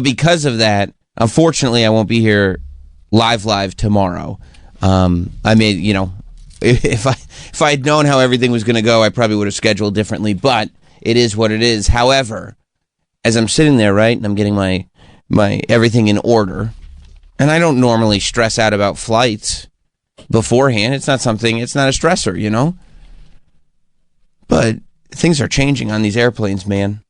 because of that, unfortunately, I won't be here live tomorrow. I mean, you know, if I had known how everything was going to go, I probably would have scheduled differently. But it is what it is. However, as I'm sitting there, right, and I'm getting my everything in order, and I don't normally stress out about flights beforehand. It's not a stressor, you know. But things are changing on these airplanes, man.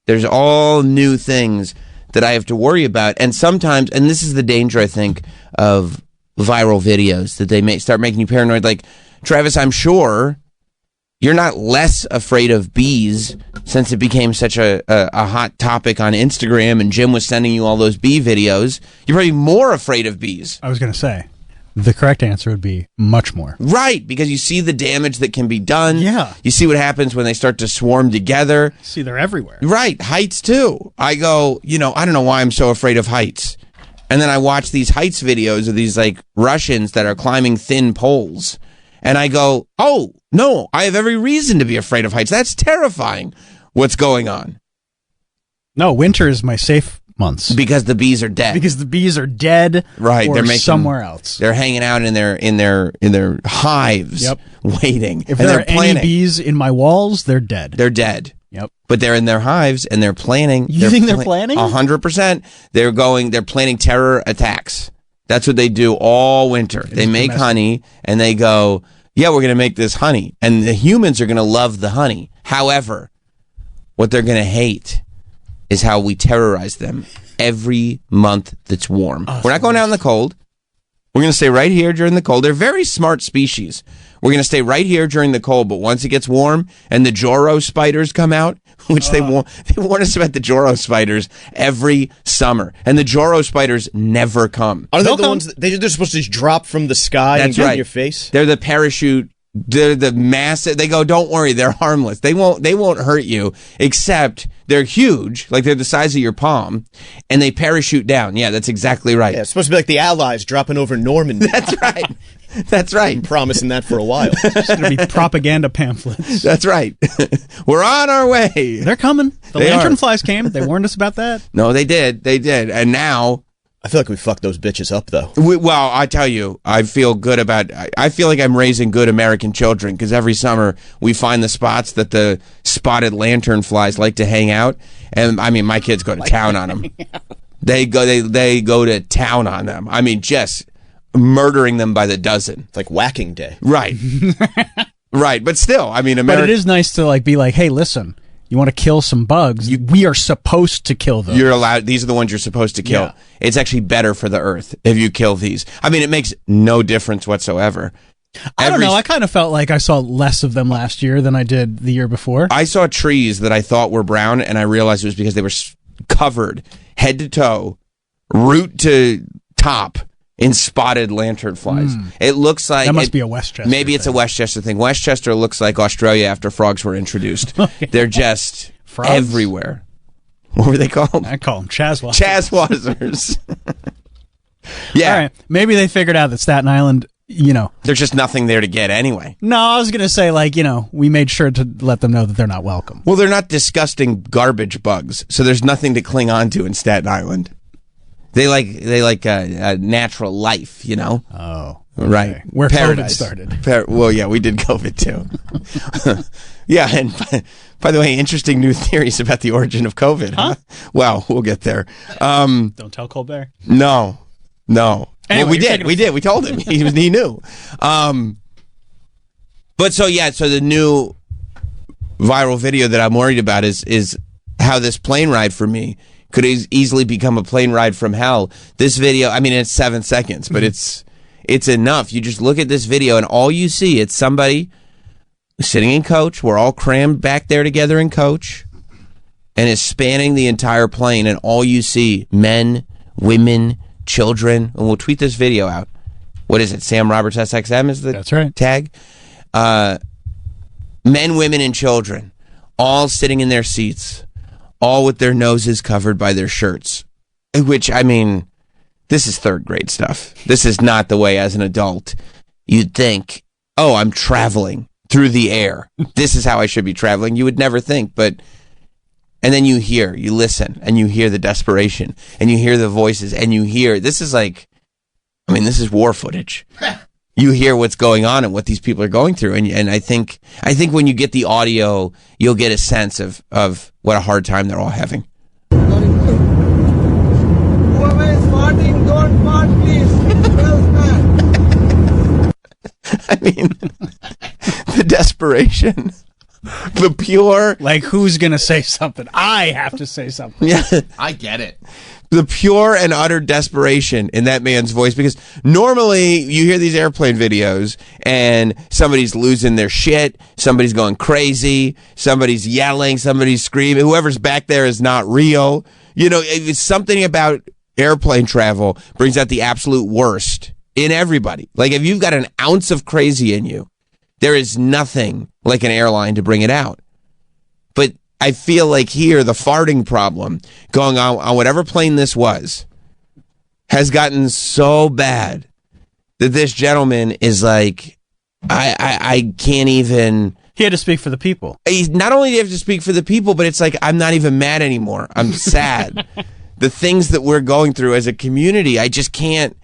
There's all new things that I have to worry about. And sometimes, and this is the danger, I think, of viral videos, that they may start making you paranoid. Like, Travis, I'm sure you're not less afraid of bees since it became such a hot topic on Instagram and Jim was sending you all those bee videos. You're probably more afraid of bees. I was going to say, the correct answer would be much more. Right, because you see the damage that can be done. Yeah. You see what happens when they start to swarm together. See, they're everywhere. Right, heights too. I go, you know, I don't know why I'm so afraid of heights. And then I watch these heights videos of these like Russians that are climbing thin poles. And I go, oh, no, I have every reason to be afraid of heights. That's terrifying. What's going on? No, winter is my safe months. Because the bees are dead. Because the bees are dead. Right. Or They're making, somewhere else. They're hanging out in their hives. Yep. Waiting. If there are any bees in my walls, they're dead. They're dead. Yep. But they're in their hives and they're planning. You think they're planning? 100%. They're planning terror attacks. That's what they do all winter. They make honey and they go, yeah, we're going to make this honey. And the humans are going to love the honey. However, what they're going to hate is how we terrorize them every month that's warm. We're not going out in the cold. We're going to stay right here during the cold. They're very smart species. We're going to stay right here during the cold, but once it gets warm and the Joro spiders come out, which they warn us about the Joro spiders every summer, and the Joro spiders never come. Are they the ones they're supposed to just drop from the sky and get in your face? They're the parachute. They're the massive. They go, don't worry, they're harmless. They won't hurt you, except they're huge, like they're the size of your palm, and they parachute down. Yeah, that's exactly right. Yeah, it's supposed to be like the Allies dropping over Normandy. That's right. That's right. Been promising that for a while. It's going to be propaganda pamphlets. That's right. We're on our way. They're coming. The lanternflies came. They warned us about that. No, they did. They did. And now, I feel like we fucked those bitches up, though. Well, I tell you, I feel good about. I feel like I'm raising good American children because every summer we find the spots that the spotted lanternflies like to hang out, and I mean, my kids go to town on them. They go to town on them. I mean, just murdering them by the dozen. It's like whacking day, right? Right, but still, I mean, But it is nice to like be like, hey, listen. You want to kill some bugs? We are supposed to kill them. You're allowed. These are the ones you're supposed to kill. Yeah. It's actually better for the earth if you kill these. I mean, it makes no difference whatsoever. I don't know. I kind of felt like I saw less of them last year than I did the year before. I saw trees that I thought were brown, and I realized it was because they were covered head to toe, root to top, in spotted lanternflies. It looks like... That must be a Westchester Maybe it's thing. a Westchester thing. Westchester looks like Australia after frogs were introduced. Okay. They're just frogs? Everywhere. What were they called? I call them Chazwazzers. Chazwazzers. Yeah. All right. Maybe they figured out that Staten Island, you know... There's just nothing there to get anyway. No, I was going to say, like, you know, we made sure to let them know that they're not welcome. Well, they're not disgusting garbage bugs, so there's nothing to cling on to in Staten Island. They like a natural life, you know? Oh. Okay. Right. Where Paradise. COVID started. Well, yeah, we did COVID too. Yeah, and by the way, interesting new theories about the origin of COVID. Huh? Well, we'll get there. Don't tell Colbert. No. Anyway, well, we did. We told him. He knew. But so the new viral video that I'm worried about is how this plane ride for me could easily become a plane ride from hell. This video, I mean, it's 7 seconds, but it's enough. You just look at this video and all you see, it's somebody sitting in coach. We're all crammed back there together in coach, and it's spanning the entire plane, and all you see, men, women, children, and we'll tweet this video out. What is it? Sam Roberts SXM is the That's right. tag. Men, women, and children, all sitting in their seats, all with their noses covered by their shirts, which, I mean, this is third grade stuff. This is not the way as an adult you'd think, oh, I'm traveling through the air. This is how I should be traveling. You would never think, but And then you listen, and you hear the desperation, and you hear the voices, and you hear, this is war footage. You hear what's going on and what these people are going through. And I think when you get the audio, you'll get a sense of what a hard time they're all having. Whoever is farting, don't fart, please. I mean, the desperation. The pure... Like, who's going to say something? I have to say something. Yeah. I get it. The pure and utter desperation in that man's voice, because normally you hear these airplane videos and somebody's losing their shit, somebody's going crazy, somebody's yelling, somebody's screaming, whoever's back there is not real. You know, it's something about airplane travel brings out the absolute worst in everybody. Like, if you've got an ounce of crazy in you, there is nothing like an airline to bring it out. But I feel like here, the farting problem going on whatever plane this was has gotten so bad that this gentleman is like, I can't even... He had to speak for the people. He's not only do you have to speak for the people, but it's like, I'm not even mad anymore. I'm sad. The things that we're going through as a community, I can't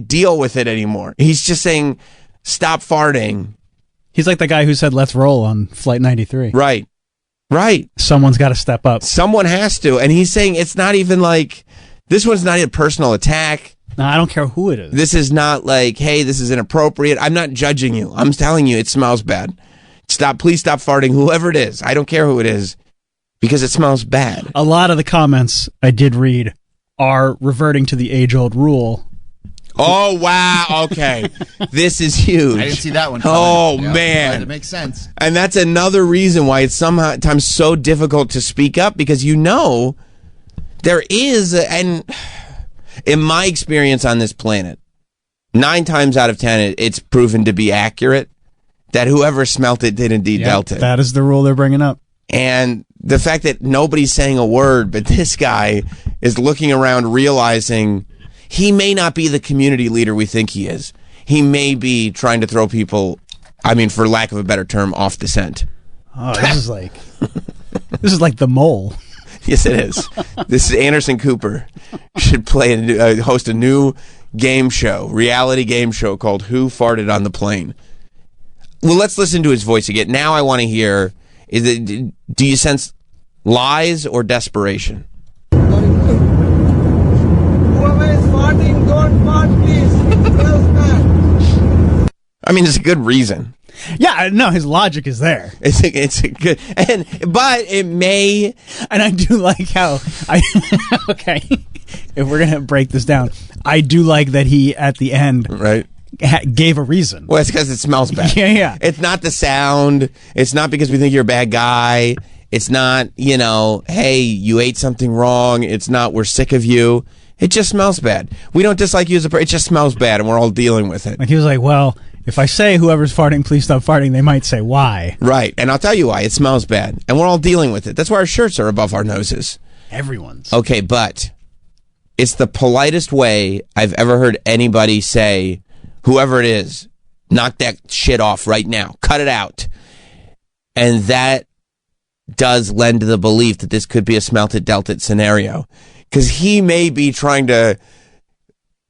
deal with it anymore. He's just saying, stop farting. He's like the guy who said, let's roll on Flight 93. Right. Someone's got to step up. Someone has to. And he's saying it's not even like, this one's not a personal attack. No, I don't care who it is. This is not like, hey, this is inappropriate. I'm not judging you. I'm telling you, it smells bad. Please stop farting, whoever it is. I don't care who it is, because it smells bad. A lot of the comments I did read are reverting to the age-old rule. Oh, wow. Okay. This is huge. I didn't see that one coming. Oh, Yeah, man. It makes sense. And that's another reason why it's sometimes so difficult to speak up, because there is, and in my experience on this planet, 9 times out of 10, it's proven to be accurate that whoever smelt it did indeed dealt it. That is the rule they're bringing up. And the fact that nobody's saying a word, but this guy is looking around realizing he may not be the community leader we think he is. He may be trying to throw people, for lack of a better term, off the scent. Oh, this is like the mole. Yes, it is. This is Anderson Cooper. Should host a new game show, reality game show called Who Farted on the Plane. Well, let's listen to his voice again. Now I want to hear, do you sense lies or desperation? Whoever is farting, don't fart, please. It's a good reason. Yeah, no, his logic is there. It's a good, but it may, and I do like how okay, if we're gonna break this down, I do like that he at the end gave a reason. Well, it's because it smells bad. Yeah. It's not the sound. It's not because we think you're a bad guy. It's not, hey, you ate something wrong. It's not, we're sick of you. It just smells bad. We don't dislike you as a person. It just smells bad, and we're all dealing with it. Like, he was like, well, if I say whoever's farting, please stop farting, they might say why. Right, and I'll tell you why. It smells bad, and we're all dealing with it. That's why our shirts are above our noses. Everyone's. Okay, but it's the politest way I've ever heard anybody say, whoever it is, knock that shit off right now. Cut it out. And that does lend to the belief that this could be a smelt it, dealt it scenario. Because he may be trying to,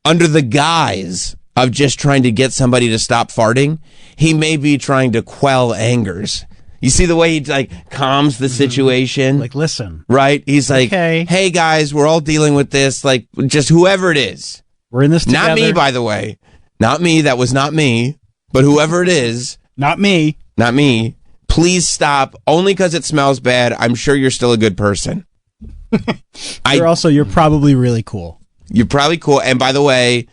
under the guise of just trying to get somebody to stop farting, he may be trying to quell angers. You see the way he calms the situation? Like, listen. Right? He's like, okay. Hey guys, we're all dealing with this. Like, just whoever it is. We're in this together. Not me, by the way. Not me. That was not me. But whoever it is. Not me. Not me. Please stop. Only because it smells bad. I'm sure you're still a good person. You're probably really cool. You're probably cool. And by the way,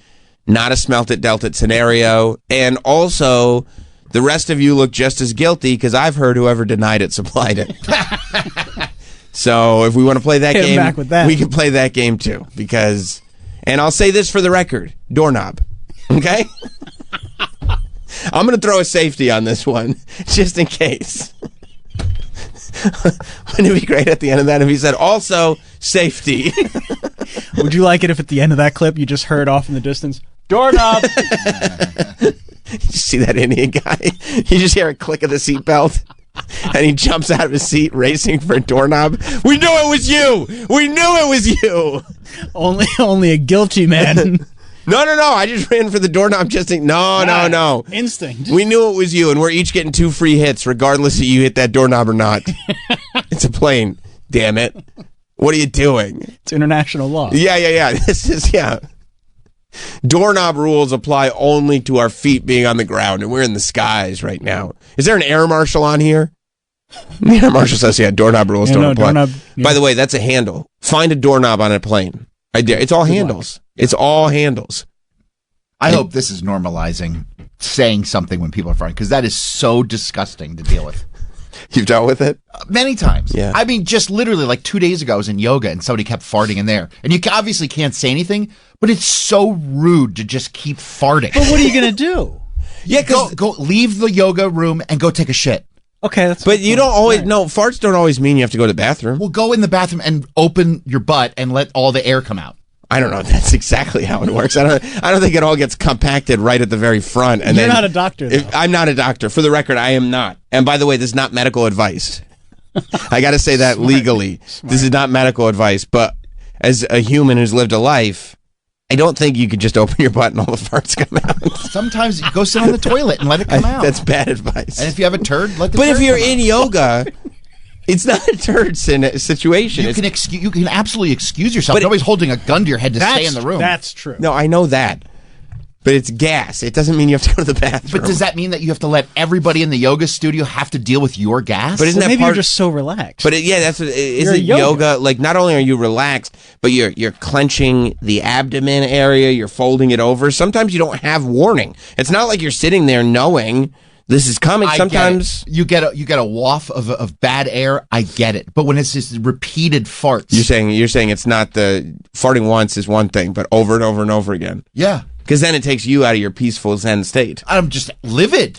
not a smelt it, dealt it scenario. And also, the rest of you look just as guilty, because I've heard whoever denied it supplied it. So if we want to play that Hit him game, back with that. We can play that game too. Because, and I'll say this for the record, doorknob. Okay? I'm going to throw a safety on this one, just in case. Wouldn't it be great at the end of that if he said, also, safety? Would you like it if at the end of that clip you just heard off in the distance, doorknob? You see that Indian guy? You just hear a click of the seatbelt. And he jumps out of his seat, racing for a doorknob. We knew it was you. We knew it was you. Only a guilty man. No. I just ran for the doorknob just to... No. Instinct. We knew it was you, and we're each getting 2 free hits, regardless of you hit that doorknob or not. It's a plane. Damn it. What are you doing? It's international law. Yeah. This is, Doorknob rules apply only to our feet being on the ground, and we're in the skies right now. Is there an air marshal on here? The air marshal says, doorknob rules don't apply. Doorknob, By the way, that's a handle. Find a doorknob on a plane. I dare. It's all handles. It's all handles. I hope this is normalizing saying something when people are farting, because that is so disgusting to deal with. You've dealt with it? Many times. Yeah. I mean, just literally like 2 days ago, I was in yoga and somebody kept farting in there. And you obviously can't say anything, but it's so rude to just keep farting. But what are you going to do? Yeah, go leave the yoga room and go take a shit. Okay, that's. But you don't always. No, farts don't always mean you have to go to the bathroom. Well, go in the bathroom and open your butt and let all the air come out. I don't know if that's exactly how it works. I don't think it all gets compacted right at the very front. And You're not a doctor, though. I'm not a doctor. For the record, I am not. And by the way, this is not medical advice. I got to say that legally. This is not medical advice. But as a human who's lived a life, I don't think you could just open your butt and all the farts come out. Sometimes you go sit on the toilet and let it come out. That's bad advice. And if you have a turd, let the But turd if you're come in out. yoga, it's not a turd situation. You can absolutely excuse yourself. But Nobody's holding a gun to your head to stay in the room. That's true. No, I know that. But it's gas. It doesn't mean you have to go to the bathroom. But does that mean that you have to let everybody in the yoga studio have to deal with your gas? But isn't Well, that maybe part? you're just so relaxed. But that's what You're isn't yoga. Like, not only are you relaxed, but you're clenching the abdomen area. You're folding it over. Sometimes you don't have warning. It's not like you're sitting there knowing this is coming. Sometimes you get a waft of bad air. I get it. But when it's just repeated farts, you're saying it's not the farting once is one thing, but over and over and over again. Yeah. Because then it takes you out of your peaceful Zen state. I'm just livid.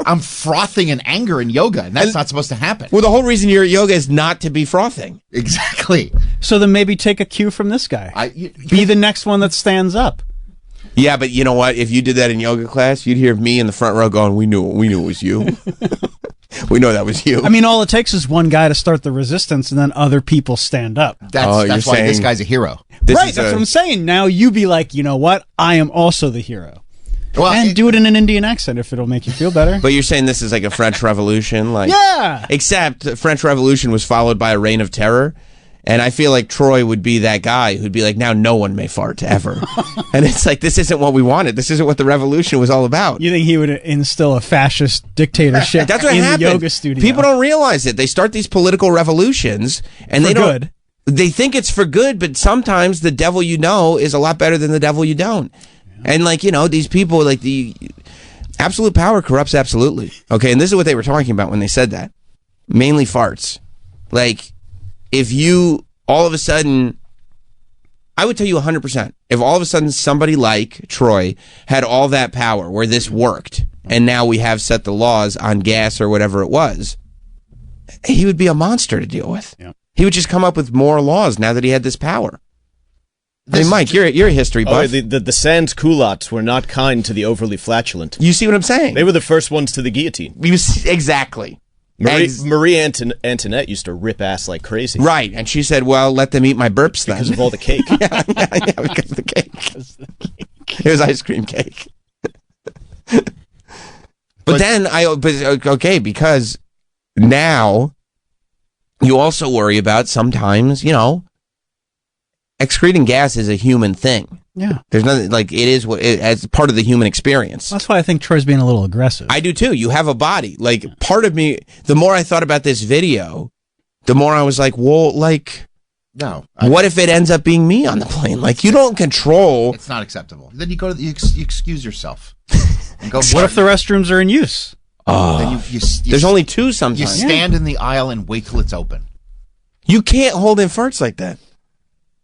I'm frothing in anger in yoga, and that's not supposed to happen. Well, the whole reason you're at yoga is not to be frothing. Exactly. So then maybe take a cue from this guy. Be the next one that stands up. Yeah, but you know what? If you did that in yoga class, you'd hear me in the front row going, "We knew it was you. We know that was you." I mean, all it takes is one guy to start the resistance, and then other people stand up. That's why this guy's a hero. Right, that's what I'm saying. Now you be like, you know what? I am also the hero. Well, And do it in an Indian accent if it'll make you feel better. But you're saying this is like a French Revolution, like Yeah. Except the French Revolution was followed by a reign of terror, and I feel like Troy would be that guy who'd be like, now no one may fart ever, and it's like this isn't what we wanted. This isn't what the revolution was all about. You think he would instill a fascist dictatorship That's what in happened. the yoga studio? People don't realize it. They start these political revolutions, and For they don't. good. They think it's for good, but sometimes the devil you know is a lot better than the devil you don't. And like, you know, these people, like, the absolute power corrupts absolutely. Okay, and this is what they were talking about when they said that. Mainly farts. Like, if you all of a sudden, I would tell you 100%, if all of a sudden somebody like Troy had all that power where this worked, and now we have set the laws on gas or whatever it was, he would be a monster to deal with. Yeah. He would just come up with more laws now that he had this power. I mean, Mike, you're a history buff. The sans culottes were not kind to the overly flatulent. You see what I'm saying? They were the first ones to the guillotine. Exactly. Marie Antoinette used to rip ass like crazy. Right, and she said, well, let them eat my burps then. Because of all the cake. yeah, because of the cake. It was ice cream cake. Because now you also worry about sometimes, you know, excreting gas is a human thing. Yeah. There's nothing, like, it is as part of the human experience. That's why I think Troy's being a little aggressive. I do too. You have a body. Like, part of me, the more I thought about this video, the more I was like, well, like, No. what if it ends up being me on the plane? Like, you don't control. It's not acceptable. Then you go to you excuse yourself. And go. What if the restrooms are in use? Then There's only two sometimes. you stand in the aisle and wait till it's open. You can't hold in farts like that.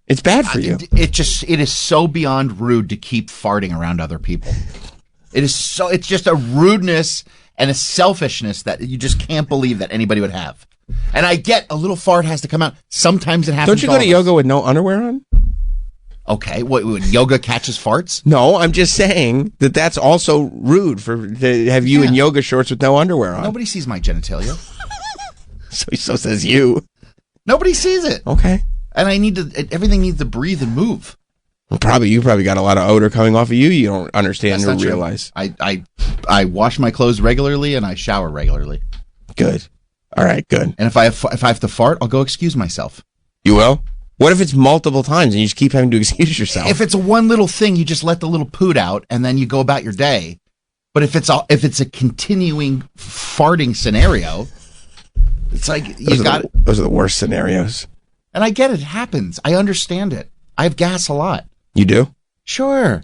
It's bad for you. It is so beyond rude to keep farting around other people. It's just a rudeness and a selfishness that you just can't believe that anybody would have. And I get a little fart has to come out. Sometimes it happens. Don't you go to yoga with no underwear on? Okay, what yoga catches farts? No, I'm just saying that that's also rude to have you in yoga shorts with no underwear on. Nobody sees my genitalia. So says you. Nobody sees it. Okay. And everything needs to breathe and move. Well, you probably got a lot of odor coming off of you. You don't understand or realize. I wash my clothes regularly and I shower regularly. Good. All right, good. And if I have to fart, I'll go excuse myself. You will? What if it's multiple times and you just keep having to excuse yourself? If it's one little thing, you just let the little poot out and then you go about your day. But if it's a continuing farting scenario, it's like those are the worst scenarios. And I get it happens. I understand it. I have gas a lot. You do? Sure.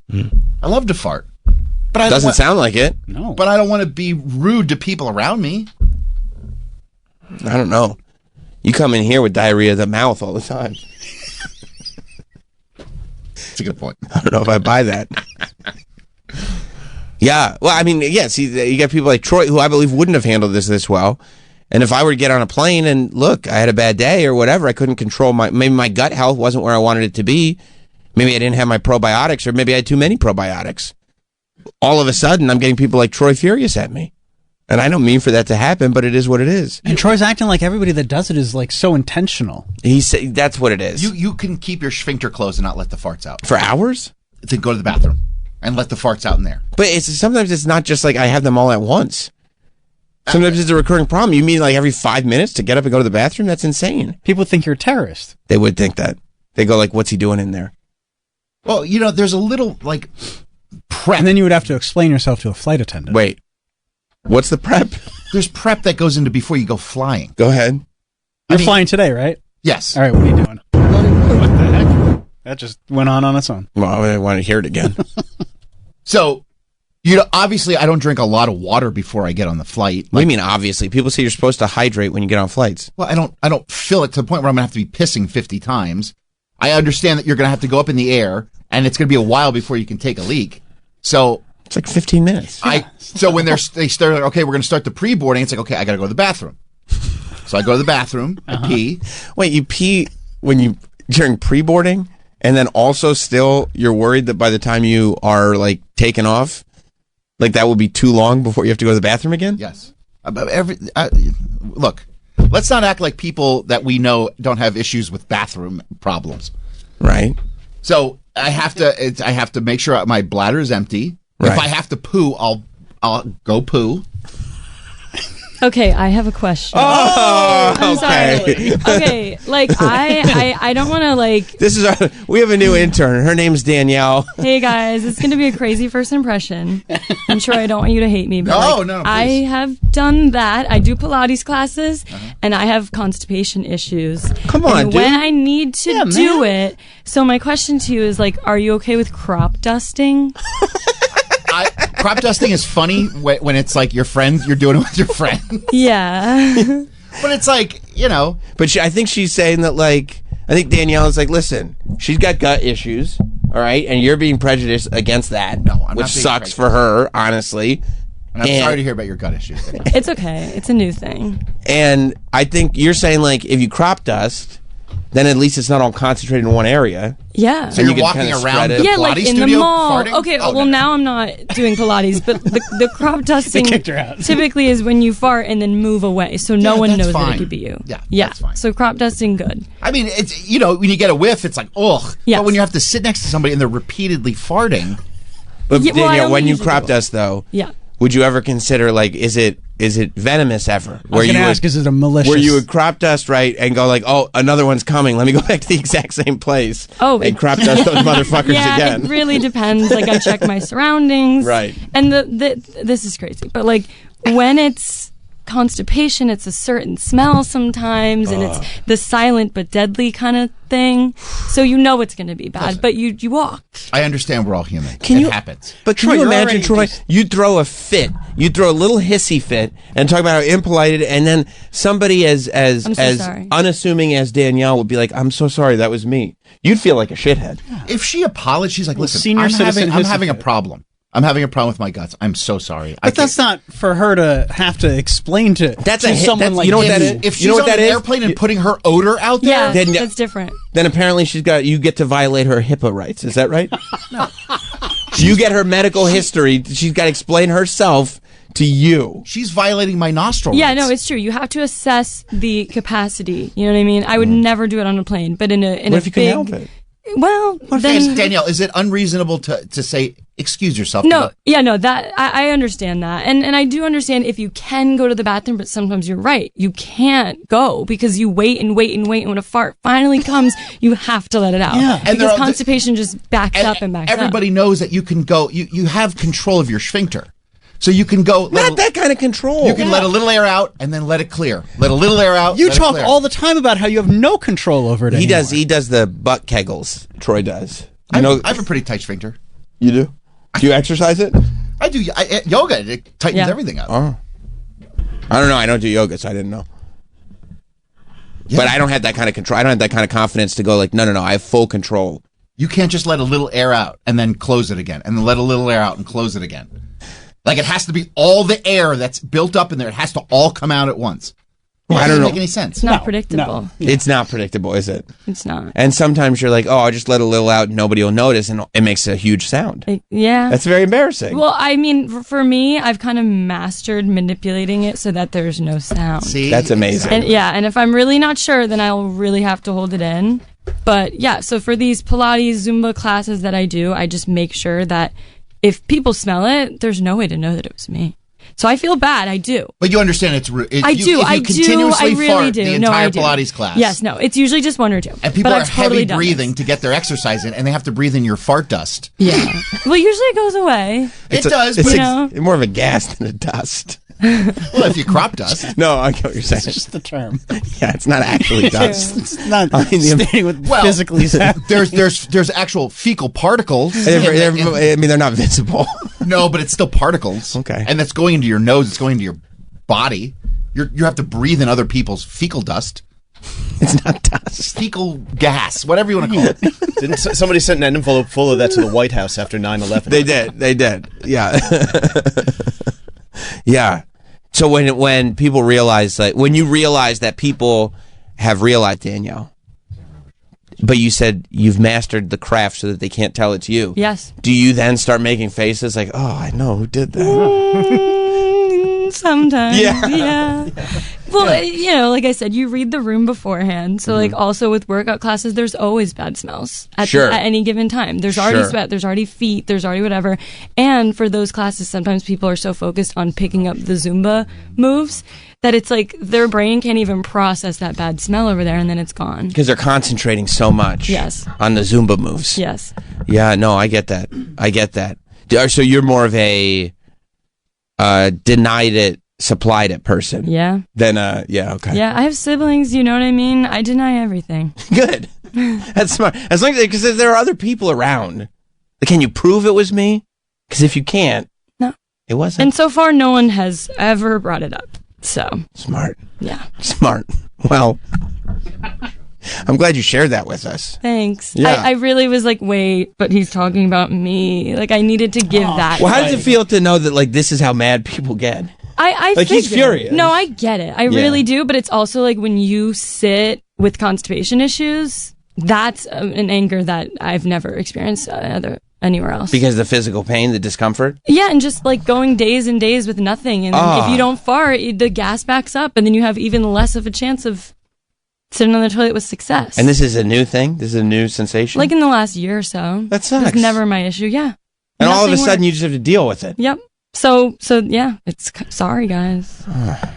I love to fart. But I doesn't sound like it. No. But I don't want to be rude to people around me. I don't know. You come in here with diarrhea of the mouth all the time. That's a good point. I don't know if I buy that. Yeah. Well, I mean, see, you got people like Troy who I believe wouldn't have handled this well. And if I were to get on a plane and look, I had a bad day or whatever, I couldn't control maybe my gut health wasn't where I wanted it to be. Maybe I didn't have my probiotics, or maybe I had too many probiotics. All of a sudden, I'm getting people like Troy furious at me. And I don't mean for that to happen, but it is what it is. And Troy's acting like everybody that does it is like so intentional. That's what it is. You can keep your sphincter closed and not let the farts out. For hours? To go to the bathroom and let the farts out in there. But sometimes it's not just like I have them all at once. Sometimes it's a recurring problem. You mean like every 5 minutes to get up and go to the bathroom? That's insane. People think you're a terrorist. They would think that. They go like, what's he doing in there? Well, there's a little like prep. And then you would have to explain yourself to a flight attendant. Wait. What's the prep? There's prep that goes into before you go flying. Go ahead. You're flying today, right? Yes. All right, what are you doing? What the heck? That just went on its own. Well, I want to hear it again. So, obviously I don't drink a lot of water before I get on the flight. What do you mean, obviously? People say you're supposed to hydrate when you get on flights. Well, I don't fill it to the point where I'm going to have to be pissing 50 times. I understand that you're going to have to go up in the air, and it's going to be a while before you can take a leak. So it's like 15 minutes. So when they start, like, okay, we're going to start the pre-boarding, it's like, okay, I got to go to the bathroom. So I go to the bathroom, I pee. Wait, you pee during pre-boarding, and then also still you're worried that by the time you are like taken off, like that will be too long before you have to go to the bathroom again? Yes. Look, let's not act like people that we know don't have issues with bathroom problems. Right. So I have to make sure my bladder is empty. Right. If I have to poo, I'll go poo. Okay, I have a question. Oh, I'm sorry. Okay, like I don't want to like. We have a new intern. Her name's Danielle. Hey guys, it's going to be a crazy first impression. I'm sure I don't want you to hate me, but no, please. I have done that. I do Pilates classes, and I have constipation issues. Come on, and dude. when I need to do it, so my question to you is like, are you okay with crop dusting? Crop dusting is funny when it's like your friends, you're doing it with your friend. Yeah. But it's like, But I think she's saying that, like, I think Danielle is like, listen, she's got gut issues, all right? And you're being prejudiced against that. No, I'm not which being sucks for her, honestly. And I'm sorry to hear about your gut issues. It's okay. It's a new thing. And I think you're saying, like, if you crop dust, then at least it's not all concentrated in one area. Yeah. So you you're can walking kinda around spread the it. Yeah, Pilates like in the studio mall. farting? Okay, Oh, well no. now I'm not doing Pilates, but the crop dusting They kicked her out. typically is when you fart and then move away, so no one that's knows that fine. it could be you. Yeah, yeah. that's fine. So crop dusting, good. I mean, it's, when you get a whiff, it's like, ugh. Yes. But when you have to sit next to somebody and they're repeatedly farting. But Yeah, well, I Danielle, only when you usually crop do- dust, though, Yeah. would you ever consider, like, is it venomous ever? I was going to ask, is it a malicious? Where you would crop dust, right, and go like, oh, another one's coming. Let me go back to the exact same place. Oh, and crop dust those motherfuckers Yeah, again. it really depends. Like I check my surroundings. Right. And this is crazy, but like when it's constipation, it's a certain smell sometimes, and it's the silent but deadly kind of thing. So you know it's going to be bad, but you walk. I understand we're all human. Can it you- happens. But can you imagine, Troy, you'd throw a fit. You'd throw a little hissy fit and talk about how impolite, and then somebody as I'm so sorry. unassuming as Danielle would be like, I'm so sorry, that was me. You'd feel like a shithead. If she apologized, she's like, listen, senior I'm citizen having hissy a fit. problem. I'm having a problem with my guts. I'm so sorry. But that's not for her to have to explain to someone like you know what that is? If she's you know what on that an is? airplane and putting her odor out there, Yeah, Then- that's different. Then apparently you get to violate her HIPAA rights. Is that right? No. You get her medical history. She's got to explain herself to you. she's violating my nostril Yeah, rights. no, it's true. You have to assess the capacity. You know what I mean? I would never do it on a plane, but in a What if you big, can help it? Well, Yes, then Danielle, is it unreasonable to say, excuse yourself? no, yeah, no, that I understand that, and I do understand if you can go to the bathroom, but sometimes you're right, you can't go because you wait and wait and wait, and when a fart finally comes, you have to let it out. Yeah. And because they're- constipation just backs up and backs everybody up. knows that you can go, you have control of your sphincter. So you can go. Not that kind of control. You can let a little air out and then let it clear. Let a little air out. You let it talk clear. all the time about how you have no control over it He anymore. does. He does the butt kegels. Troy does. I have a pretty tight sphincter. You do. Do you exercise it? I do yoga. It tightens Yeah. everything up. Oh. I don't know. I don't do yoga, so I didn't know. Yeah. But I don't have that kind of control. I don't have that kind of confidence to go like, no. I have full control. You can't just let a little air out and then close it again, and then let a little air out and close it again. Like it has to be all the air that's built up in there. It has to all come out at once. Well, It I don't doesn't know. make any sense. It's not predictable. no. It's not predictable, is it? It's not. And sometimes you're like, oh, I'll just let a little out, and nobody will notice, and it makes a huge sound. Yeah. That's very embarrassing. Well, I mean, for me, I've kind of mastered manipulating it so that there's no sound. See, That's amazing. And yeah, and if I'm really not sure, then I'll really have to hold it in. But yeah, so for these Pilates, Zumba classes that I do, I just make sure that if people smell it, there's no way to know that it was me. So I feel bad. I do. But you understand it's rude. I do. I really fart do. the No, entire I do. Pilates class. Yes, no. It's usually just one or two. And people but are I've totally heavy done breathing this. to get their exercise in, and they have to breathe in your fart dust. Yeah. Well, usually it goes away. It does, It's but you know? more of a gas than a dust. well, if you crop dust. No, I get what you're saying. It's just the term. Yeah, it's not actually dust. It's not I mean, stating what Well, physically sound. There's actual fecal particles. I mean, they're not visible. No, but it's still particles. Okay. And that's going into your nose. It's going into your body. You have to breathe in other people's fecal dust. It's not dust. Fecal gas, whatever you want to call it. Didn't somebody send an envelope full of that to the White House after 9/11? They did. Yeah. Yeah. So when people realize, like, when you realize that people have realized, Danielle, but you said you've mastered the craft so that they can't tell it's you. Yes. Do you then start making faces like, oh, I know who did that? Sometimes. Yeah. Yeah. Well, you know, like I said, you read the room beforehand. So, like, also with workout classes, there's always bad smells at, Sure. at any given time. There's already Sure. sweat, there's already feet, there's already whatever. And for those classes, sometimes people are so focused on picking up the Zumba moves that it's like their brain can't even process that bad smell over there, and then it's gone. Because they're concentrating so much Yes. on the Zumba moves. Yes. Yeah, no, I get that. So you're more of a denied it, supplied it person. Yeah. Then, yeah, okay. Yeah. I have siblings, you know what I mean? I deny everything. Good. That's smart. As long as, because there are other people around. Can you prove it was me? Because if you can't, No. it wasn't. And so far, no one has ever brought it up. So, Smart. yeah. Smart. Well, I'm glad you shared that with us. Thanks. Yeah. I really was like, wait, but he's talking about me. Like, I needed to give that. Well, how does it feel to know that, like, this is how mad people get? I Like, he's figured. furious. No, I get it. I really do. But it's also like when you sit with constipation issues, that's an anger that I've never experienced anywhere else. Because the physical pain, the discomfort? Yeah, and just like going days and days with nothing. And then if you don't fart, the gas backs up, and then you have even less of a chance of sitting on the toilet with success. And this is a new thing? This is a new sensation? like in the last year or so. That sucks. It's never my issue. Yeah. And all of a Nothing sudden, works. you just have to deal with it. Yep. So yeah, it's sorry guys.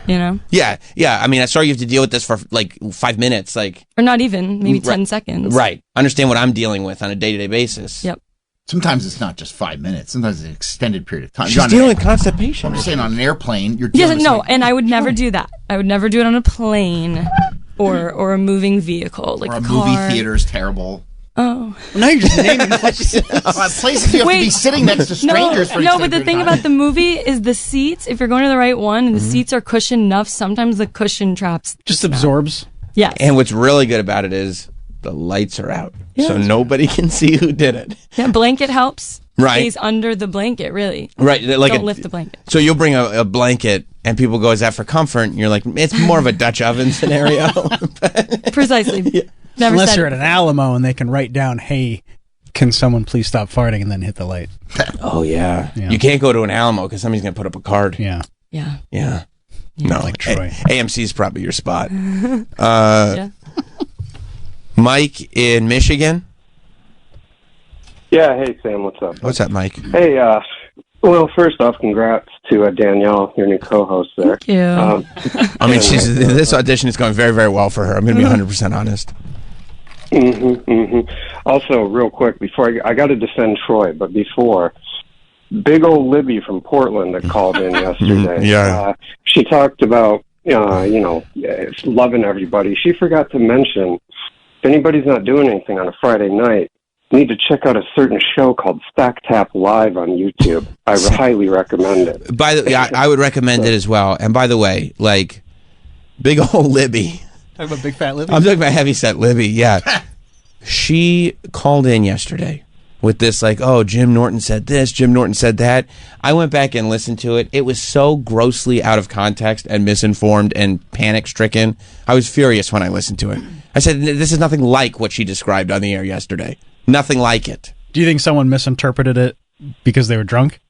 You know, Yeah, yeah. I mean, I saw you have to deal with this for like 5 minutes. Like, or not even maybe 10 Right. seconds. right. Understand what I'm dealing with on a day-to-day basis. Yep. Sometimes it's not just 5 minutes. Sometimes it's an extended period of time. She's You're on dealing an- with constipation. I'm just saying, on an airplane, you're Yes. dealing with No. something- And I would never do that. I would never do it on a plane or a moving vehicle like or a the movie car. theater is terrible. Oh. Now you're just naming places. Places you have to be Wait. sitting next to strangers for No, an but the extended thing period of about time. the movie is the seats. If you're going to the right one and the Mm-hmm. seats are cushioned enough, sometimes the cushion traps. Just absorbs. Yes. And what's really good about it is the lights are out. So Yeah. nobody can see who did it. Yeah, blanket helps. Right. stays under the blanket, really. Right. Like Don't lift the blanket. So you'll bring a blanket, and people go, "Is that for comfort?" And you're like, "It's more of a Dutch oven scenario." Precisely. Never Unless said you're it. at an Alamo and they can write down, "Hey, can someone please stop farting?" and then hit the light. Oh yeah. Yeah. You can't go to an Alamo because somebody's gonna put up a card. Yeah. Yeah. Yeah. No, Like Troy. AMC is probably your spot. Yeah. Mike in Michigan. Yeah, hey Sam, what's up? What's up, Mike? Hey, well, first off, congrats to Danielle, your new co-host there. Thank you. I mean, this audition is going very, very well for her. I'm going to be 100% honest. Also, real quick, before I got to defend Troy, but before, big old Libby from Portland that called in yesterday. Yeah. She talked about, loving everybody. She forgot to mention, if anybody's not doing anything on a Friday night, you need to check out a certain show called Stack Tap Live on YouTube. I highly recommend it. By the way, I would recommend it as well. And by the way, like, big old Libby. Talk about Big Fat Libby. I'm talking about heavyset Libby, yeah. She called in yesterday with this, like, oh, Jim Norton said this, Jim Norton said that. I went back and listened to it. It was so grossly out of context and misinformed and panic-stricken. I was furious when I listened to it. I said, this is nothing like what she described on the air yesterday. Nothing like it. Do you think someone misinterpreted it because they were drunk?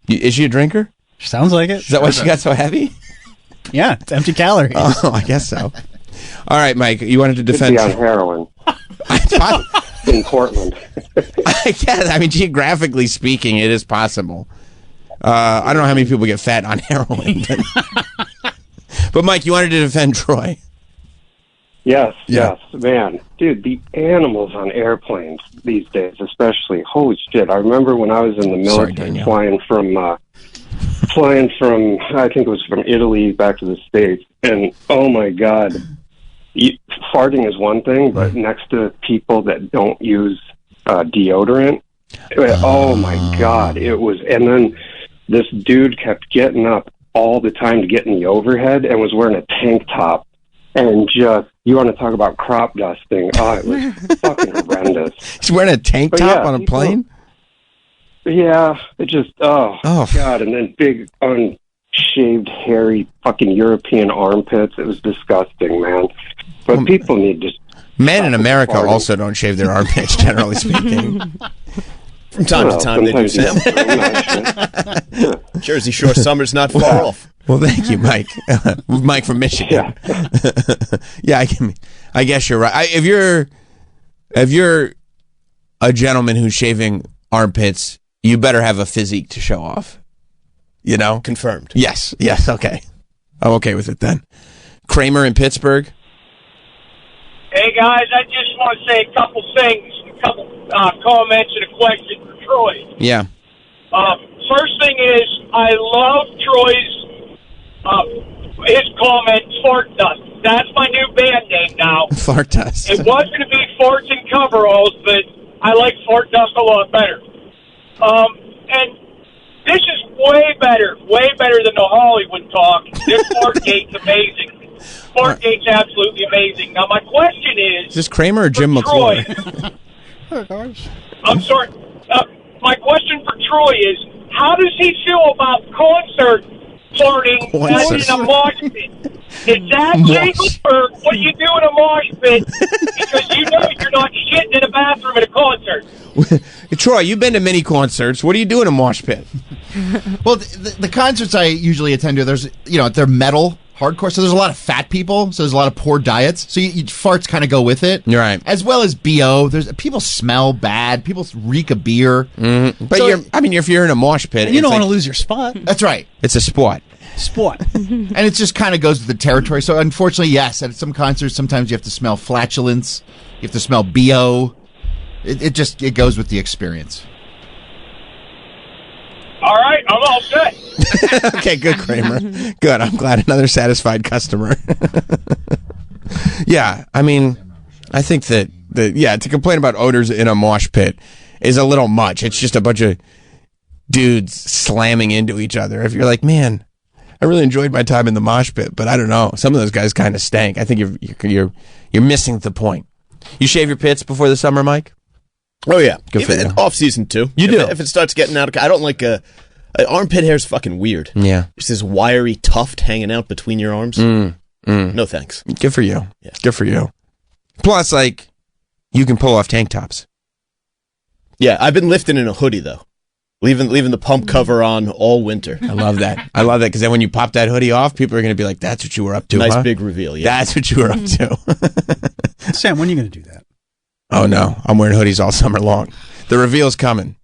Is she a drinker? Sounds like it. Is that why she got so heavy? Yeah, it's empty calories. Oh, I guess so. All right, Mike, you wanted to Could defend... be on heroin in Portland. I guess. I mean, geographically speaking, it is possible. I don't know how many people get fat on heroin. But Mike, you wanted to defend Troy. Yes, Yeah. yes, man. Dude, the animals on airplanes these days, especially, holy shit. I remember when I was in the Sorry, military Danielle. flying from, I think it was from Italy back to the States, and oh my God, farting is one thing, but next to people that don't use deodorant, oh my God, it was, and then this dude kept getting up all the time to get in the overhead and was wearing a tank top. And just, you want to talk about crop dusting? Oh, it was fucking horrendous. He's wearing a tank But top yeah, on a people- plane? Yeah, it just, Oh. God. And then big, unshaved, hairy fucking European armpits. It was disgusting, man. But people need to... Men in America farting. also don't shave their armpits, generally speaking. From time to time, they do, sometimes Sam. you don't know, shit. Jersey Shore summer's not far off. Well, thank you, Mike. Mike from Michigan. Yeah, I guess you're right. If you're a gentleman who's shaving armpits, you better have a physique to show off. You know? Confirmed. Yes. Okay. I'm okay with it then. Kramer in Pittsburgh. Hey guys, I just want to say a couple things, a couple comments and a question for Troy. Yeah. First thing is, I love Troy's his comment, Fart Dust. That's my new band name now. Fart dust. It was going to be Farts and Coveralls, but I like Fart Dust a lot better. And this is way better than the Hollywood talk. This Fartgate's amazing. Fartgate's absolutely amazing. Now, my question Is this Kramer or Jim for McClure? Troy, I'm sorry. My question for Troy is, how does he feel about concert farting as in a mosh pit? Is that legal, or what do you do in a mosh pit? Because you know you're not shitting in a bathroom at a concert. Troy, you've been to many concerts. What do you do in a mosh pit? Well, the concerts I usually attend to, they're metal, hardcore, so there's a lot of fat people, so there's a lot of poor diets, so farts kind of go with it. You're right. As well as BO, people smell bad, people reek of beer. Mm-hmm. But So- if you're in a mosh pit, You don't want to like, lose your spot. That's right. it's a sport. Sport. And it just kind of goes with the territory. So unfortunately, yes, at some concerts, sometimes you have to smell flatulence, you have to smell BO. It goes with the experience. All right, I'm all set. Okay, good, Kramer. Good. I'm glad another satisfied customer. Yeah, I mean, I think that to complain about odors in a mosh pit is a little much. It's just a bunch of dudes slamming into each other. If you're like, man, I really enjoyed my time in the mosh pit, but I don't know, some of those guys kind of stank. I think you're missing the point. You shave your pits before the summer, Mike? Oh yeah, Good for even you. off season too. You do. If it starts getting out of, I don't like armpit hair is fucking weird. Yeah. Just this wiry tuft hanging out between your arms. No thanks. Good for you. Yeah. Good for you. Plus, like, you can pull off tank tops. Yeah, I've been lifting in a hoodie though, leaving the pump cover on all winter. I love that. I love that because then when you pop that hoodie off, people are going to be like, "That's what you were up to." Nice huh? big reveal. Yeah, That's what you were up to. Sam, when are you going to do that? Oh no, I'm wearing hoodies all summer long. The reveal's coming,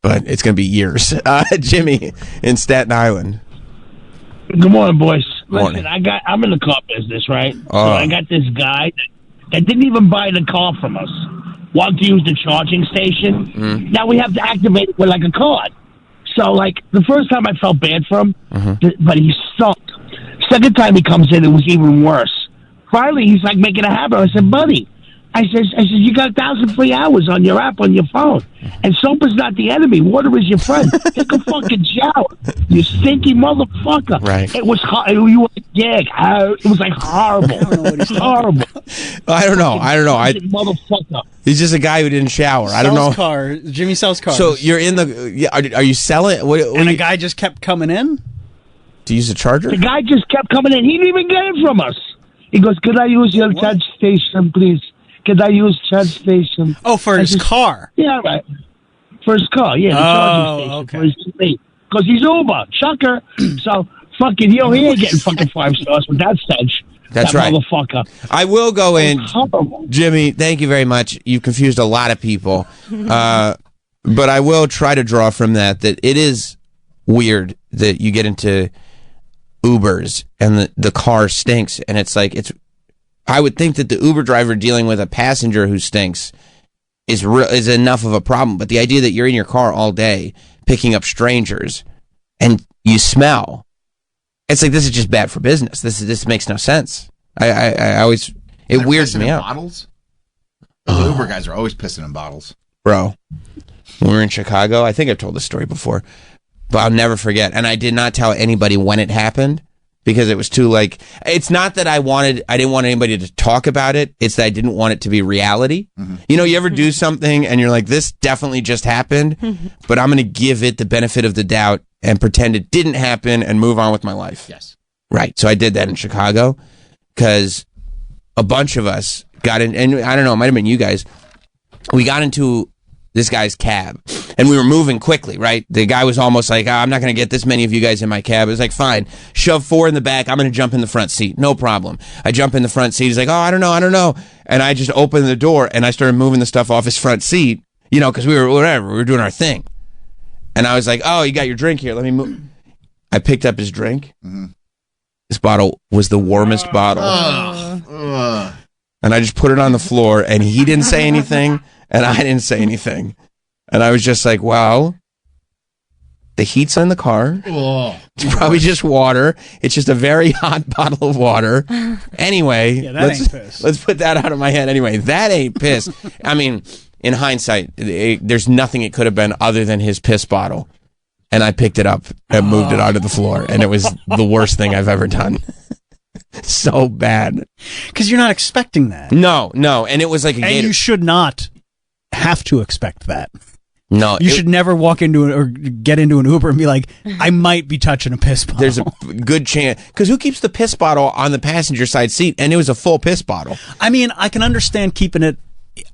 but it's going to be years. Jimmy in Staten Island. Good morning, boys. Morning. Listen, I'm in the car business, right? Oh. So I got this guy that didn't even buy the car from us. Wanted to use the charging station. Now we have to activate it with like a card. So like the first time I felt bad for him, but he sucked. Second time he comes in, it was even worse. Finally, he's like making a habit. I said, buddy, I said, you got 1,000 free hours on your app on your phone, and soap is not the enemy. Water is your friend. Take a fucking shower, you stinky motherfucker. Right. It was you were gag. It was like horrible. Horrible. I don't know. Motherfucker. He's just a guy who didn't shower. I don't know. Jimmy sells cars. So you're in the. Yeah, are you selling? What and a guy just kept coming in? to use a charger? The guy just kept coming in. He didn't even get it from us. He goes, "Could I use your charge station, please? Could I use charge station?" Oh, for his car. Yeah, right. For his car, yeah, the charging station. Okay. For his because he's Uber, chucker. So fucking, he ain't getting fucking 5 stars with that stench. That's that right. Motherfucker. I will go in, Horrible. Jimmy. Thank you very much. You've confused a lot of people, but I will try to draw from that it is weird that you get into Ubers and the car stinks, and it's like I would think that the Uber driver dealing with a passenger who stinks is enough of a problem, but the idea that you're in your car all day picking up strangers and you smell, it's like this is just bad for business. This makes no sense. I always it weirds me out. Bottles? The Uber guys are always pissing in bottles. Bro, when we were in Chicago, I think I've told this story before, but I'll never forget. And I did not tell anybody when it happened because it was too it's not that I didn't want anybody to talk about it. It's that I didn't want it to be reality. Mm-hmm. You know, you ever do something and you're like, this definitely just happened, but I'm going to give it the benefit of the doubt and pretend it didn't happen and move on with my life. Yes. Right. So I did that in Chicago because a bunch of us got in, and I don't know, it might have been you guys. We got into this guy's cab and we were moving quickly, right? The guy was almost like, I'm not going to get this many of you guys in my cab. It was like, fine, shove 4 in the back. I'm going to jump in the front seat. No problem. I jump in the front seat. He's like, I don't know. And I just opened the door and I started moving the stuff off his front seat, you know, because we were doing our thing. And I was like, oh, you got your drink here. Let me move. I picked up his drink. Mm-hmm. This bottle was the warmest bottle. And I just put it on the floor and he didn't say anything and I didn't say anything. And I was just like, wow, the heat's in the car. It's probably just water. It's just a very hot bottle of water. Anyway, Yeah, that ain't piss. let's put that out of my head. Anyway, that ain't piss. I mean, in hindsight, there's nothing it could have been other than his piss bottle. And I picked it up and moved it onto the floor. And it was the worst thing I've ever done. So bad. Because you're not expecting that. No. And it was like a And you should not have to expect that. No. You should never walk into or get into an Uber and be like, I might be touching a piss bottle. There's a good chance. Because who keeps the piss bottle on the passenger side seat? And it was a full piss bottle. I mean, I can understand keeping it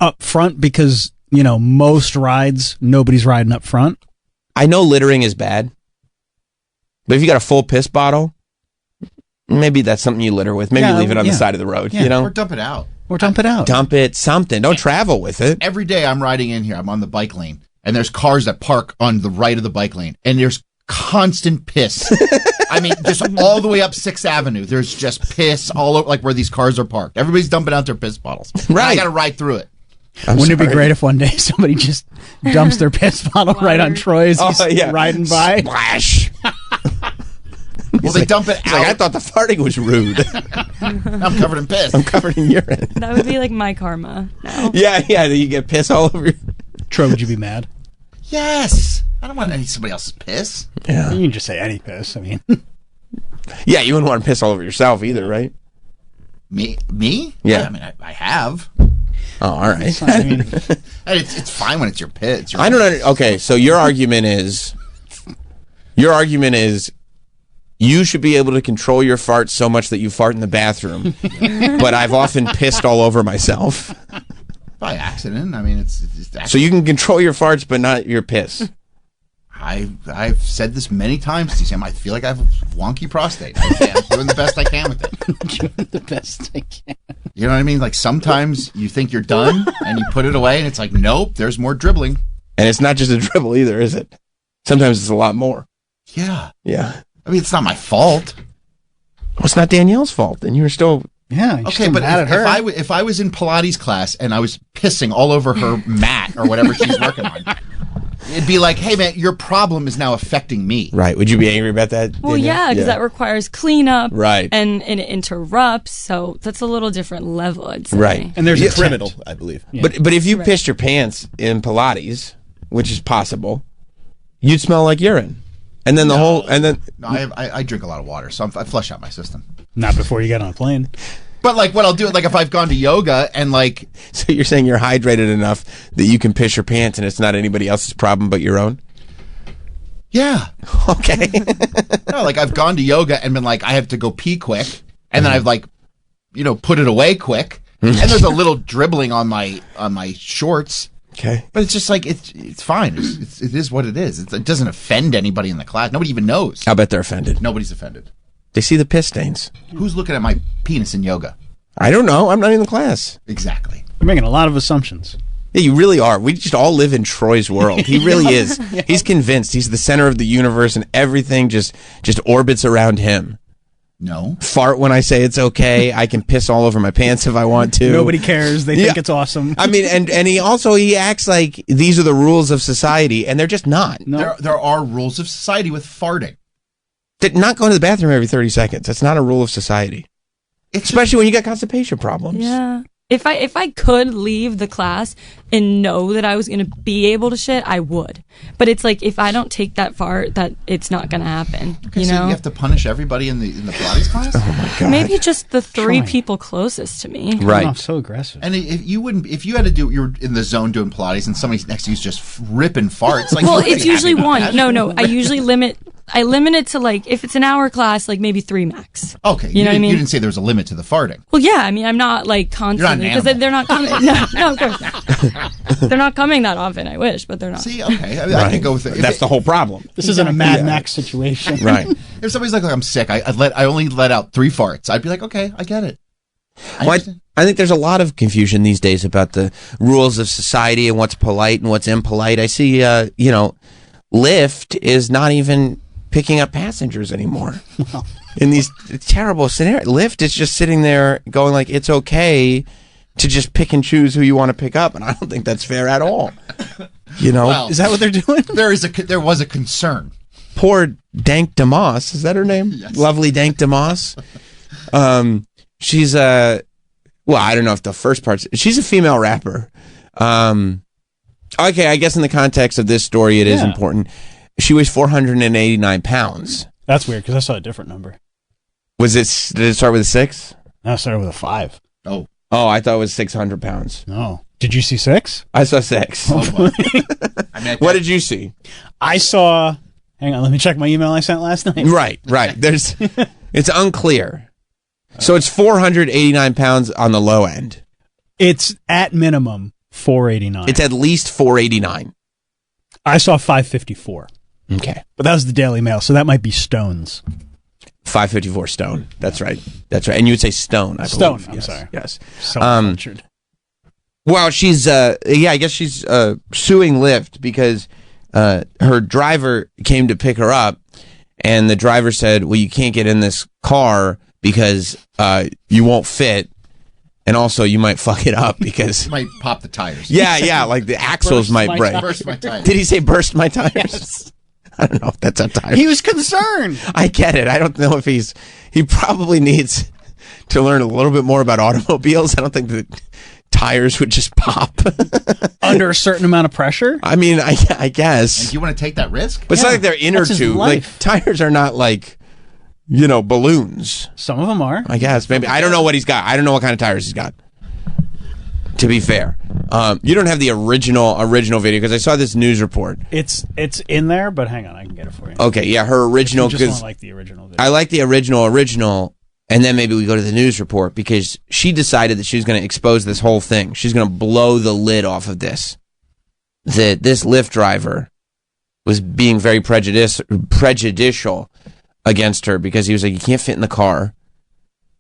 up front because, you know, most rides, nobody's riding up front. I know littering is bad. But if you got a full piss bottle, maybe that's something you litter with. Maybe leave it on the side of the road, you know? Or dump it out. Or dump it out. Dump it, something. Don't travel with it. Every day I'm riding in here, I'm on the bike lane, and there's cars that park on the right of the bike lane, and there's constant piss. I mean, just all the way up 6th Avenue, there's just piss all over, like where these cars are parked. Everybody's dumping out their piss bottles. Right. I got to ride through it. Wouldn't it be great if one day somebody just dumps their piss bottle right on Troy as he's riding by? Splash. Well, they dump it out. Like, I thought the farting was rude. I'm covered in piss. I'm covered in urine. That would be like my karma now. Yeah, you get piss all over you. Troy, would you be mad? Yes. I don't want somebody else's piss. Yeah. You can just say any piss. I mean, Yeah, you wouldn't want to piss all over yourself either, right? Me? Yeah. I mean, I have. Oh, all right. I mean, And it's fine when it's your pit. It's your I don't know. Okay, so your argument is you should be able to control your farts so much that you fart in the bathroom, but I've often pissed all over myself. By accident. I mean, it's So you can control your farts, but not your piss. I've said this many times to Sam. I feel like I have a wonky prostate. I'm doing the best I can with it. Doing the best I can. You know what I mean? Like sometimes you think you're done and you put it away and it's like, nope, there's more dribbling. And it's not just a dribble either, is it? Sometimes it's a lot more. Yeah. Yeah. I mean, it's not my fault. Well, it's not Danielle's fault, and you're still... Yeah, you're Okay, still but mad at her. if I was in Pilates class and I was pissing all over her mat or whatever she's working on, it'd be like, hey, man, your problem is now affecting me. Right. Would you be angry about that? Well, Danielle? yeah, because that requires cleanup. Right. And it interrupts, so that's a little different level, I'd say. Right. And there's Yeah, a criminal, I believe. Yeah. But if you Right. pissed your pants in Pilates, which is possible, you'd smell like urine. And then No, I drink a lot of water, so I flush out my system. Not before you get on a plane. But like what I'll do, like if I've gone to yoga and like, so you're saying you're hydrated enough that you can piss your pants and it's not anybody else's problem but your own? yeah, Okay. no, like I've gone to yoga and been like, I have to go pee quick, and then I've like, put it away quick, and there's a little dribbling on my shorts. Okay. But it's just like it's fine. It is what it is. It doesn't offend anybody in the class. Nobody even knows. I'll bet they're offended. Nobody's offended. They see the piss stains. Who's looking at my penis in yoga? I don't know. I'm not in the class. Exactly. You're making a lot of assumptions. Yeah, you really are. We just all live in Troy's world. He really is. He's convinced he's the center of the universe and everything just orbits around him. No. Fart when I say it's okay. I can piss all over my pants if I want to. Nobody cares. They think Yeah. it's awesome. I mean, and he acts like these are the rules of society, and they're just not. No. There are rules of society with farting. Not going to the bathroom every 30 seconds. That's not a rule of society. Especially when you got constipation problems. Yeah. If I could leave the class and know that I was going to be able to shit, I would. But it's like if I don't take that fart, that it's not going to happen. Okay, you so know? you have to punish everybody in the Pilates class. Oh my god. Maybe just the three Trying. people closest to me. Right. Oh, so aggressive. And if you had to do, you're in the zone doing Pilates, and somebody next to you's just ripping farts. Like, Well, you wouldn't it's be usually happy with one. that. No, I usually limit it to like if it's an hour class, like maybe 3 max. Okay, You know what I mean? You didn't say there was a limit to the farting. Well, yeah, I mean, I'm not like constantly because animal. they're not coming. No, of course not. They're not coming that often. I wish, but they're not. See, okay, I can go with it. That's the whole problem. This isn't a Mad Max situation. Right. If somebody's like, I'm sick, I only let out 3 farts. I'd be like, okay, I get it. Well, I think there's a lot of confusion these days about the rules of society and what's polite and what's impolite. I see, Lyft is not even picking up passengers anymore. In these terrible scenarios. Lyft is just sitting there going like, it's okay to just pick and choose who you want to pick up. And I don't think that's fair at all. Well, Is that what they're doing? there was a concern. Poor Dank DeMoss. Is that her name? Yes. Lovely Dank DeMoss. She's well, I don't know if the first part's, she's a female rapper. Okay, I guess in the context of this story, it is Yeah. important. She weighs 489 pounds. That's weird because I saw a different number. Did it start with a 6? No, I started with a 5. Oh, Oh, I thought it was 600 pounds. No. Did you see 6? I saw 6. boy. I mean, What did you see? I saw. Hang on, let me check my email I sent last night. Right. It's unclear. So it's 489 pounds on the low end. It's at minimum 489. It's at least 489. I saw 554, Okay. but that was the Daily Mail, so that might be stones. 554 stone. That's right. And you would say stone, I Stone, believe. I'm Yes. sorry. Yes. So cultured. Well, she's I guess she's suing Lyft because her driver came to pick her up, and the driver said, "Well, you can't get in this car because you won't fit, and also you might fuck it up because might pop the tires. yeah, like the axles Burst might my break." tires. Burst my tires. Did he say burst my tires? Yes. I don't know if that's a tire. He was concerned. I get it. I don't know if he probably needs to learn a little bit more about automobiles. I don't think that tires would just pop. Under a certain amount of pressure? I mean, I guess. And you want to take that risk? But it's not Yeah, like they're inner that's his tube. Like life. tires are not like, balloons. Some of them are. I guess maybe I don't know what he's got. I don't know what kind of tires he's got. To be fair, you don't have the original video because I saw this news report. It's in there, but hang on, I can get it for you. Okay, yeah, her original. You just Because don't like the original video. I like the original, and then maybe we go to the news report because she decided that she was going to expose this whole thing. She's going to blow the lid off of this. That this Lyft driver was being very prejudicial against her because he was like, you can't fit in the car,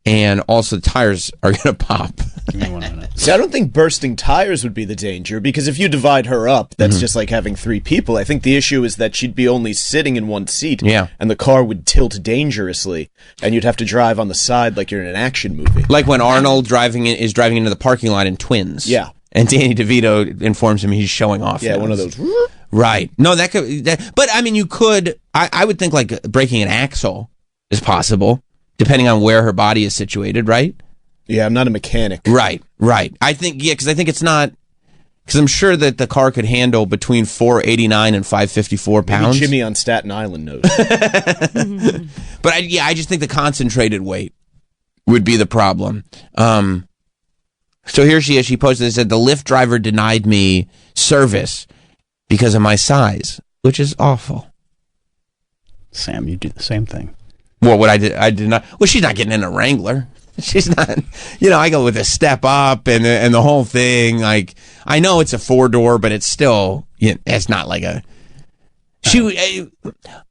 and also the tires are going to pop. Give me 1 minute. See, I don't think bursting tires would be the danger, because if you divide her up, that's just like having 3 people. I think the issue is that she'd be only sitting in one seat, and the car would tilt dangerously, and you'd have to drive on the side like you're in an action movie. Like when Arnold is driving into the parking lot in Twins. Yeah. And Danny DeVito informs him he's showing off. Yeah, one of those. Right. No, but I mean, you could, I would think like breaking an axle is possible, depending on where her body is situated, right? Yeah, I'm not a mechanic. Right. I think, because I think it's not, because I'm sure that the car could handle between 489 and 554 pounds. Maybe Jimmy on Staten Island knows. But I just think the concentrated weight would be the problem. So here she is. She posted and said, the Lyft driver denied me service because of my size, which is awful. Sam, you do the same thing. Well, what I did not. Well, she's not getting in a Wrangler. She's not. I go with a step up and the whole thing. Like, I know it's a 4-door, but it's still. It's not like a.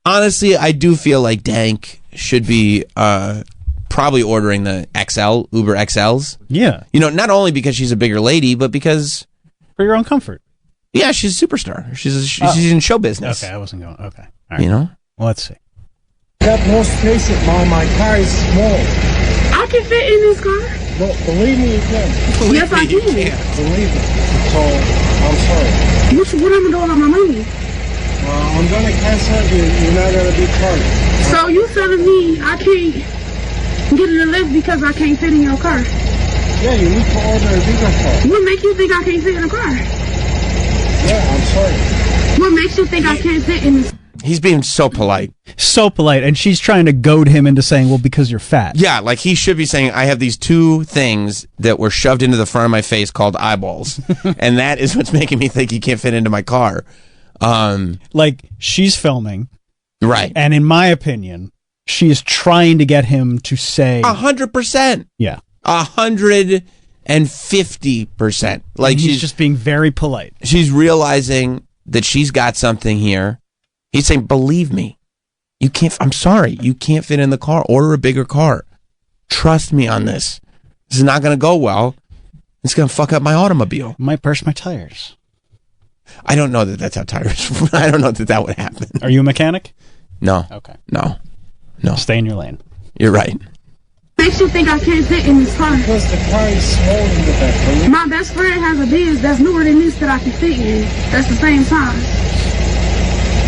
Honestly, I do feel like Dank should be probably ordering the Uber XLs. Yeah. Not only because she's a bigger lady, but because for your own comfort. Yeah, she's a superstar. She's in show business. Okay, I wasn't going. Okay. All right. Well, let's see. Got no space in my car is small. I can fit in this car. No, believe me, you can. Yes, I can. Believe me. So, I'm sorry. What am I doing on my money? I'm going to cancel you. You're not going to be charged. So you telling me I can't get in the lift because I can't fit in your car? Yeah, you need to order a bigger car. What makes you think I can't fit in a car? Yeah, I'm sorry. What makes you think I can't fit in this? He's being so polite. So polite, and she's trying to goad him into saying, well, because you're fat. Yeah, like he should be saying, I have these 2 things that were shoved into the front of my face called eyeballs, and that is what's making me think he can't fit into my car. Like, she's filming. Right. And in my opinion, she is trying to get him to say 100%. Yeah. 150%. Like, she's just being very polite. She's realizing that she's got something here. He's saying, believe me, you can't. I'm sorry, you can't fit in the car. Order a bigger car. Trust me on this. This is not going to go well. It's going to fuck up my automobile. Might burst my tires. I don't know that that's how tires. I don't know that would happen. Are you a mechanic? No. Okay. No. Stay in your lane. You're right. Makes you think I can't fit in this car? Because the car is small in the back. My best friend has a Benz that's newer than this that I can fit in. That's the same size.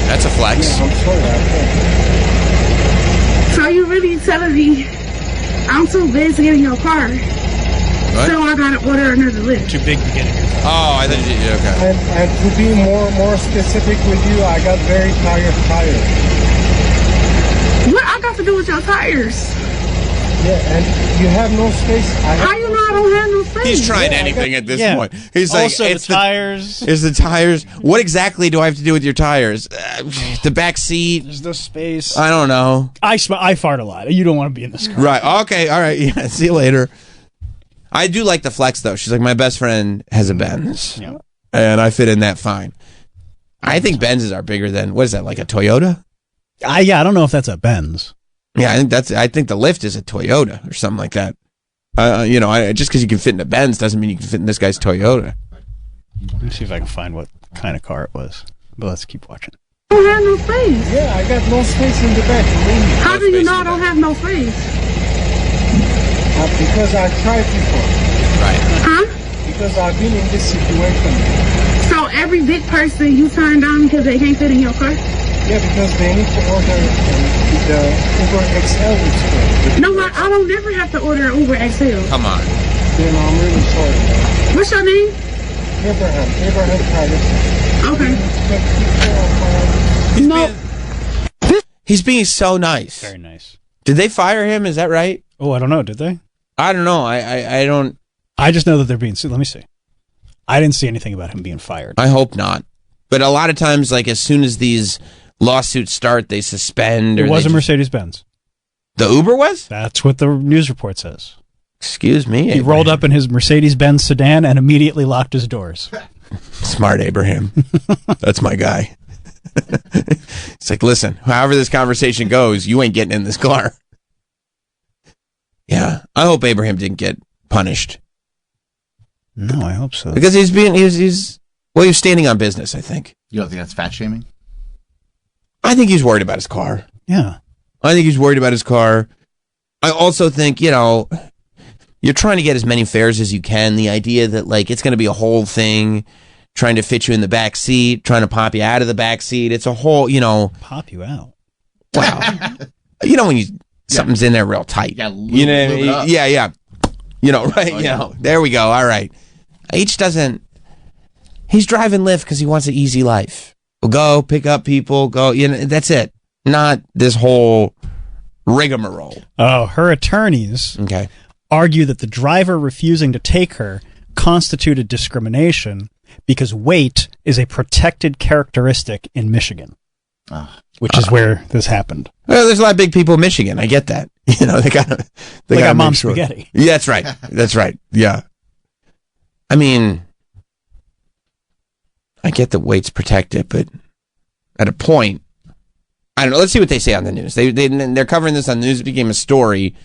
That's a flex. Yeah, I'm sorry, I can't. So you really telling me I'm too big to get in your car? What? So I gotta order another lift. Too big to get in your car. Oh, I thought you okay. And to be more specific with you, I got very tired tires. What I got to do with your tires? Yeah, and you have no space. How you know I don't have no space? He's trying anything at this point. He's like, also, it's the tires. Is the tires? What exactly do I have to do with your tires? The back seat. There's no space. I don't know. I fart a lot. You don't want to be in this car. Right. Okay. All right. Yeah. See you later. I do like the flex though. She's like, my best friend has a Benz, and I fit in that fine. I think Benzes are bigger than, what is that, like a Toyota? I don't know if that's a Benz. Yeah, I think the Lyft is a Toyota or something like that. Just because you can fit in a Benz doesn't mean you can fit in this guy's Toyota. Let me see if I can find what kind of car it was. But let's keep watching. I don't have no space. Yeah, I got no space in the back. How do you know I don't have no space? Because I tried before. Right. Huh? Because I've been in this situation. So every big person you turn down because they can't fit in your car? Yeah, because they need to order the Uber XL instead. No, I don't never have to order an Uber XL. Come on. Then I'm really sorry. What's your name? Abraham Patterson. Okay. He's being so nice. Very nice. Did they fire him? Is that right? Oh, I don't know. Did they? I don't know. I don't. I just know that they're being sued. Let me see. I didn't see anything about him being fired. I hope not. But a lot of times, like as soon as these lawsuits start, they suspend. It was a Mercedes-Benz. The Uber was? That's what the news report says. Excuse me. He rolled up in his Mercedes-Benz sedan and immediately locked his doors. Smart Abraham. That's my guy. It's like, listen, however this conversation goes, you ain't getting in this car. Yeah. I hope Abraham didn't get punished. No, I hope so. Because he was standing on business, I think. You don't think that's fat shaming? I think he's worried about his car. Yeah. I think he's worried about his car. I also think, you're trying to get as many fares as you can. The idea that, like, it's going to be a whole thing, trying to fit you in the back seat, trying to pop you out of the back seat. It's a whole, Pop you out? Wow. When something's in there real tight. Yeah, you know what I mean? Yeah. Right? Oh, there we go. All right. H doesn't, he's driving Lyft because he wants an easy life. We'll go pick up people, that's it. Not this whole rigmarole. Oh, her attorneys argue that the driver refusing to take her constituted discrimination because weight is a protected characteristic in Michigan, which is where this happened. Well, there's a lot of big people in Michigan. I get that. They got Mom Spaghetti. Yeah, that's right. That's right. Yeah. I mean, I get that weight's protected, but at a point, I don't know. Let's see what they say on the news. They're covering this on the news. It became a story.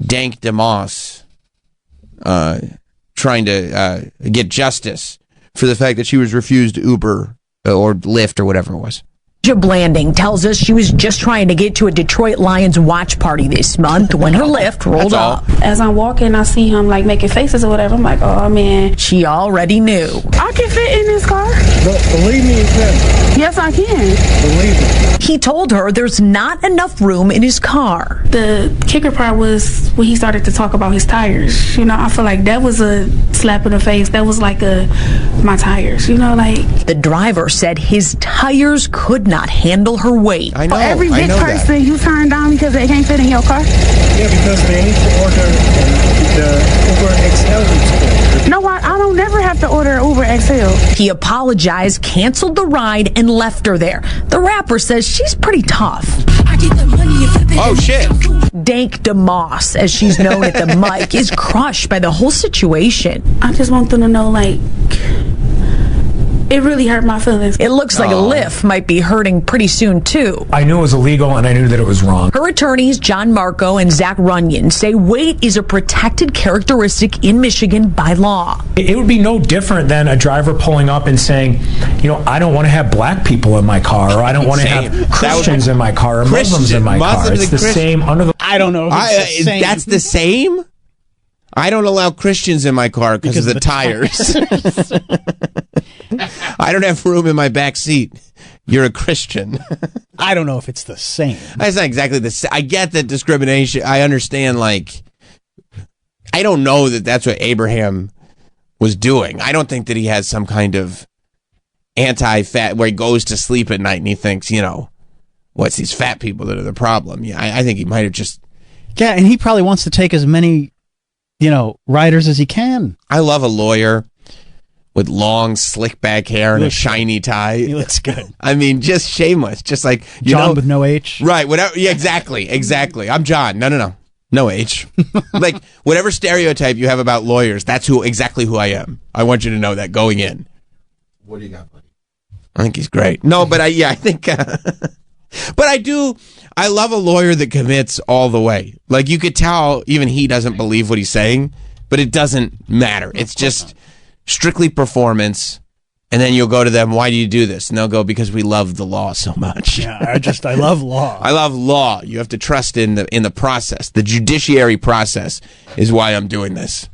Dank DeMoss trying to get justice for the fact that she was refused Uber or Lyft or whatever it was. Blanding tells us she was just trying to get to a Detroit Lions watch party this month when her Lyft rolled up. As I'm walking, I see him like making faces or whatever. I'm like, oh man. She already knew. I can fit in this car. Believe me, you can. Yes, I can. Believe me. He told her there's not enough room in his car. The kicker part was when he started to talk about his tires. I feel like that was a slap in the face. That was like my tires, like. The driver said his tires could not handle her weight. I know. For every big person you turn down because they can't fit in your car? Yeah, because they need to order the Uber XL experience. No, I don't never have to order Uber XL. He apologized, canceled the ride, and left her there. The rapper says she's pretty tough. Oh, shit. Dank DeMoss, as she's known at the mic, is crushed by the whole situation. I just want them to know, it really hurt my feelings. It looks like a Lyft might be hurting pretty soon, too. I knew it was illegal, and I knew that it was wrong. Her attorneys, John Marco and Zach Runyon, say weight is a protected characteristic in Michigan by law. It would be no different than a driver pulling up and saying, I don't want to have black people in my car, or I don't want to have Christians in my car, or Muslims in my car. It's the same under the... I don't know if it's the same. That's the same? I don't allow Christians in my car because of the tires. I don't have room in my back seat. You're a Christian. I don't know if it's the same. It's not exactly the same. I get that discrimination. I understand, I don't know that that's what Abraham was doing. I don't think that he has some kind of anti-fat where he goes to sleep at night and he thinks, what's these fat people that are the problem? Yeah, I think he might have just... Yeah, and he probably wants to take as many, riders as he can. I love a lawyer with long, slick back hair and a shiny tie. He looks good. I mean, just shameless. Just like... John with no H. Right. Whatever. Yeah, exactly. I'm John. No. No H. Whatever stereotype you have about lawyers, that's exactly who I am. I want you to know that going in. What do you got, buddy? I think he's great. No, but I think... but I love a lawyer that commits all the way. You could tell even he doesn't believe what he's saying, but it doesn't matter. It's just strictly performance. And then you'll go to them, why do you do this? And they'll go, because we love the law so much. Yeah, I love law. I love law. You have to trust in the process. The judiciary process is why I'm doing this.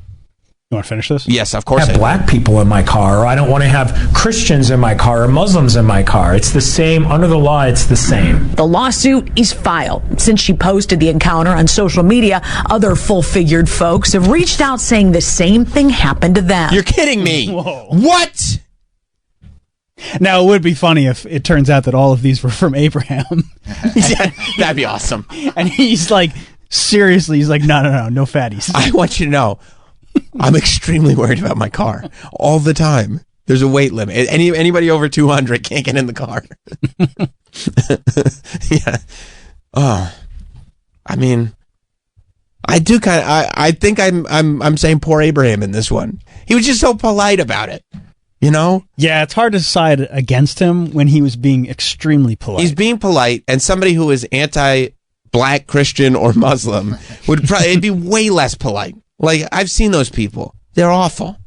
You want to finish this? Yes, of course. I have black people in my car, or I don't want to have Christians in my car, or Muslims in my car. It's the same. Under the law, it's the same. The lawsuit is filed. Since she posted the encounter on social media, other full-figured folks have reached out saying the same thing happened to them. You're kidding me. Whoa. What? Now, it would be funny if it turns out that all of these were from Abraham. Yeah, that'd be awesome. And he's seriously, no fatties. I want you to know, I'm extremely worried about my car all the time. There's a weight limit. Anybody over 200 can't get in the car. Yeah. Oh, I mean, I do kind of. I think I'm saying poor Abraham in this one. He was just so polite about it. You know? Yeah, it's hard to decide against him when he was being extremely polite. He's being polite, and somebody who is anti-black, Christian, or Muslim would probably be way less polite. Like, I've seen those people. They're awful.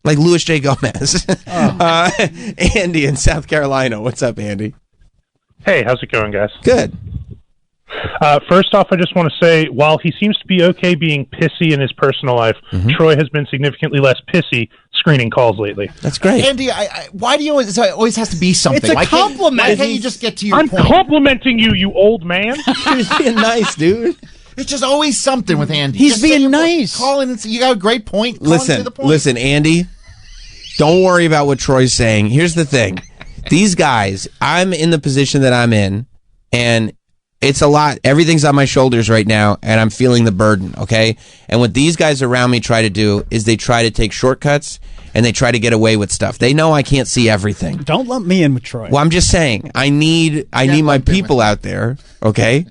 Like Luis J. Gomez. Andy in South Carolina. What's up, Andy? Hey, how's it going, guys? Good. First off, I just want to say, while he seems to be okay being pissy in his personal life, Troy has been significantly less pissy screening calls lately. That's great. Andy, why do you always? It always has to be something. It's a compliment. Why can't you just get to your I'm point? complimenting you, you old man. He's being nice, dude. It's just always something with Andy. He's Just say being your point. nice. Call in and say, you got a great point. Call in and say the point. Listen, Andy. Don't worry about what Troy's saying. Here's the thing. These guys, I'm in the position that I'm in, and it's a lot. Everything's on my shoulders right now, and I'm feeling the burden, okay? And what these guys around me try to do is they try to take shortcuts, and they try to get away with stuff. They know I can't see everything. Don't lump me in with Troy. Well, I'm just saying, I need my people out there, okay?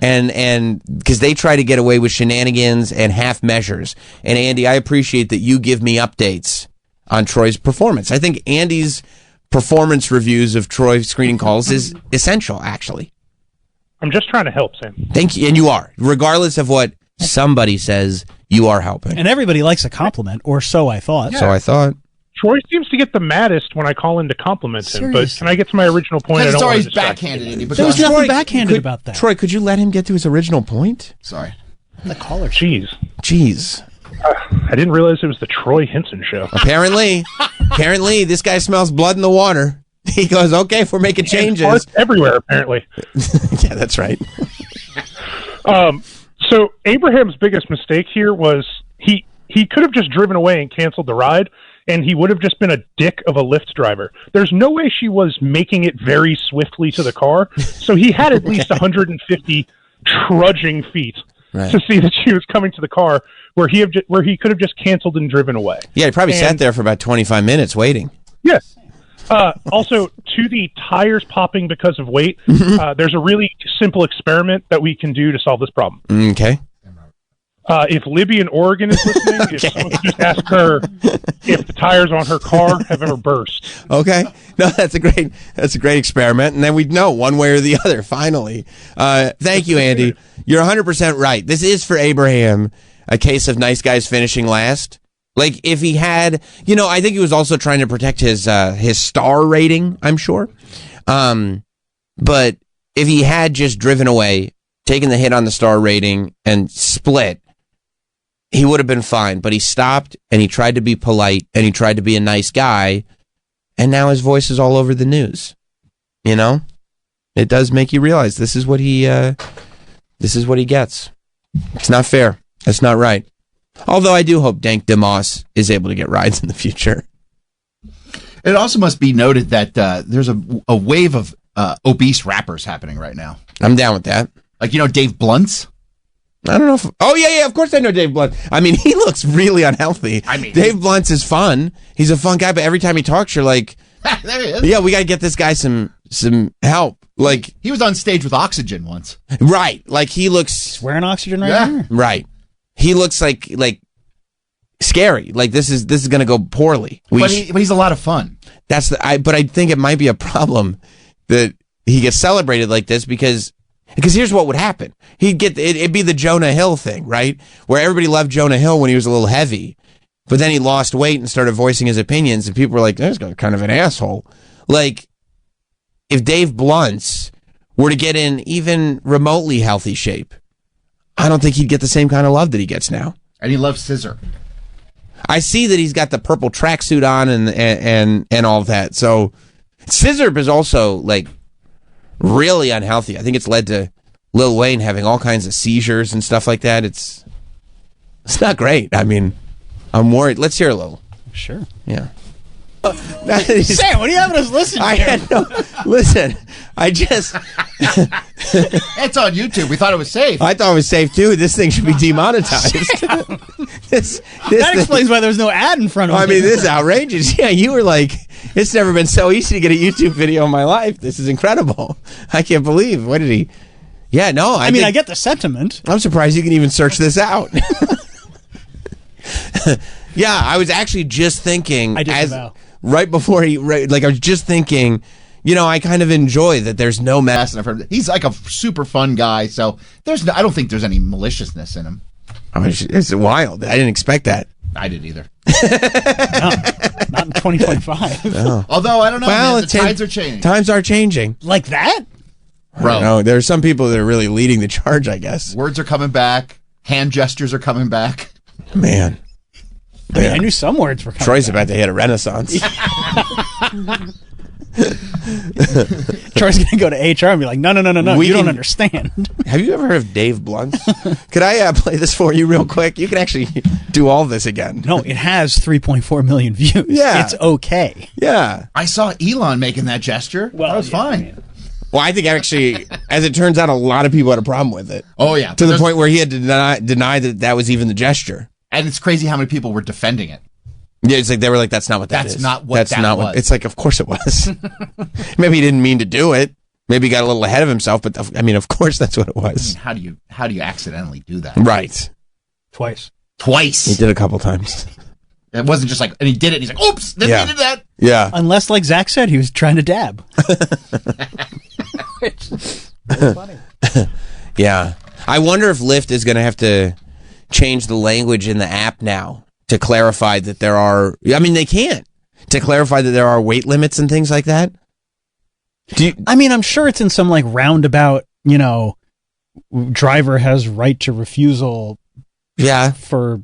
And because they try to get away with shenanigans and half measures. And Andy, I appreciate that you give me updates on Troy's performance. I think Andy's performance reviews of Troy's screening calls is essential, actually. I'm just trying to help, Sam. Thank you. And you are. Regardless of what somebody says, you are helping. And everybody likes a compliment, or so I thought. So I thought. Troy seems to get the maddest when I call in to compliment him, but Seriously. can I get to my original point? Because I it's don't want always to distract you. backhanded, Andy. There was nothing backhanded about that. Troy, could you let him get to his original point? Sorry. The caller. Jeez. I didn't realize it was the Troy Hinson show. Apparently, this guy smells blood in the water. He goes, okay, if we're making changes. It's everywhere, apparently. Yeah, that's right. So Abraham's biggest mistake here was he could have just driven away and canceled the ride, and he would have just been a dick of a Lyft driver. There's no way she was making it very swiftly to the car, so he had at least 150 trudging feet to see that she was coming to the car, where he could have just canceled and driven away. Yeah, he probably sat there for about 25 minutes waiting. Yes. Also, to the tires popping because of weight, there's a really simple experiment that we can do to solve this problem. Okay. If Libby in Oregon is listening, if someone could just ask her if the tires on her car have ever burst. Okay. No, that's a great experiment, and then we'd know one way or the other, finally. Thank you, Andy. You're 100% right. This is, for Abraham, a case of nice guys finishing last. Like, if he had, I think he was also trying to protect his star rating, I'm sure. But if he had just driven away, taken the hit on the star rating, and split, he would have been fine. But he stopped, and he tried to be polite, and he tried to be a nice guy, and now his voice is all over the news. It does make you realize this is what he gets. It's not fair. That's not right. Although I do hope Dank DeMoss is able to get rides in the future. It also must be noted that there's a wave of obese rappers happening right now. I'm down with that. Like, Dave Blunt's? I don't know if... Oh, yeah, of course I know Dave Blunt. I mean, he looks really unhealthy. Dave Blunt's is fun. He's a fun guy, but every time he talks, you're like... There he is. Yeah, we got to get this guy some help. Like, he was on stage with Oxygen once. Right. Like, he looks... He's wearing Oxygen right here. Right. He looks like scary. Like, this is going to go poorly. But he's a lot of fun. But I think it might be a problem that he gets celebrated like this because here's what would happen. It'd be the Jonah Hill thing, right? Where everybody loved Jonah Hill when he was a little heavy, but then he lost weight and started voicing his opinions, and people were like, "This guy's kind of an asshole." Like, if Dave Blunt's were to get in even remotely healthy shape, I don't think he'd get the same kind of love that he gets now. And he loves Scissor. I see that he's got the purple tracksuit on and all of that. So Scissor is also like really unhealthy. I think it's led to Lil Wayne having all kinds of seizures and stuff like that. It's not great. I mean, I'm worried. Let's hear a little. Sure. Yeah. Sam, what are you having us listen to? Listen, It's on YouTube. We thought it was safe. I thought it was safe too. This thing should be demonetized. That explains why there's no ad in front of it. I mean, this is outrageous. Yeah, you were like, it's never been so easy to get a YouTube video in my life. This is incredible. I can't believe. What did he? Yeah, no. I mean, I get the sentiment. I'm surprised you can even search this out. Yeah, I was actually just thinking, right before I was just thinking, I kind of enjoy that there's no mess. He's like a super fun guy, so I don't think there's any maliciousness in him. It's wild. I didn't expect that. I didn't either. No, not in 2025. No. Although, I don't know, man, the tides are changing. Times are changing. Like that? Bro. No, there are some people that are really leading the charge, I guess. Words are coming back. Hand gestures are coming back. Man. I knew some words were coming Troy's back. about to hit a renaissance. Troy's going to go to HR and be like, no, you don't understand. Have you ever heard of Dave Blunt? Could I play this for you real quick? You can actually do all this again. No, it has 3.4 million views. Yeah. It's okay. Yeah. I saw Elon making that gesture. Well, that was fine. Well, I think actually, as it turns out, a lot of people had a problem with it. Oh, yeah. To the point where he had to deny that was even the gesture. And it's crazy how many people were defending it. Yeah, it's like they were like, that's not what that is. That's not what that was. It's like, of course it was. Maybe he didn't mean to do it. Maybe he got a little ahead of himself, but of course that's what it was. I mean, how do you accidentally do that? Right. Twice. He did a couple times. It wasn't just like, and he did it, and he's like, oops, didn't mean to do that. Yeah. Unless, like Zach said, he was trying to dab. Funny. Yeah. I wonder if Lyft is going to have to change the language in the app now to clarify that there are, they can't, to clarify that there are weight limits and things like that. I'm sure it's in some like roundabout, driver has right to refusal. Yeah. For,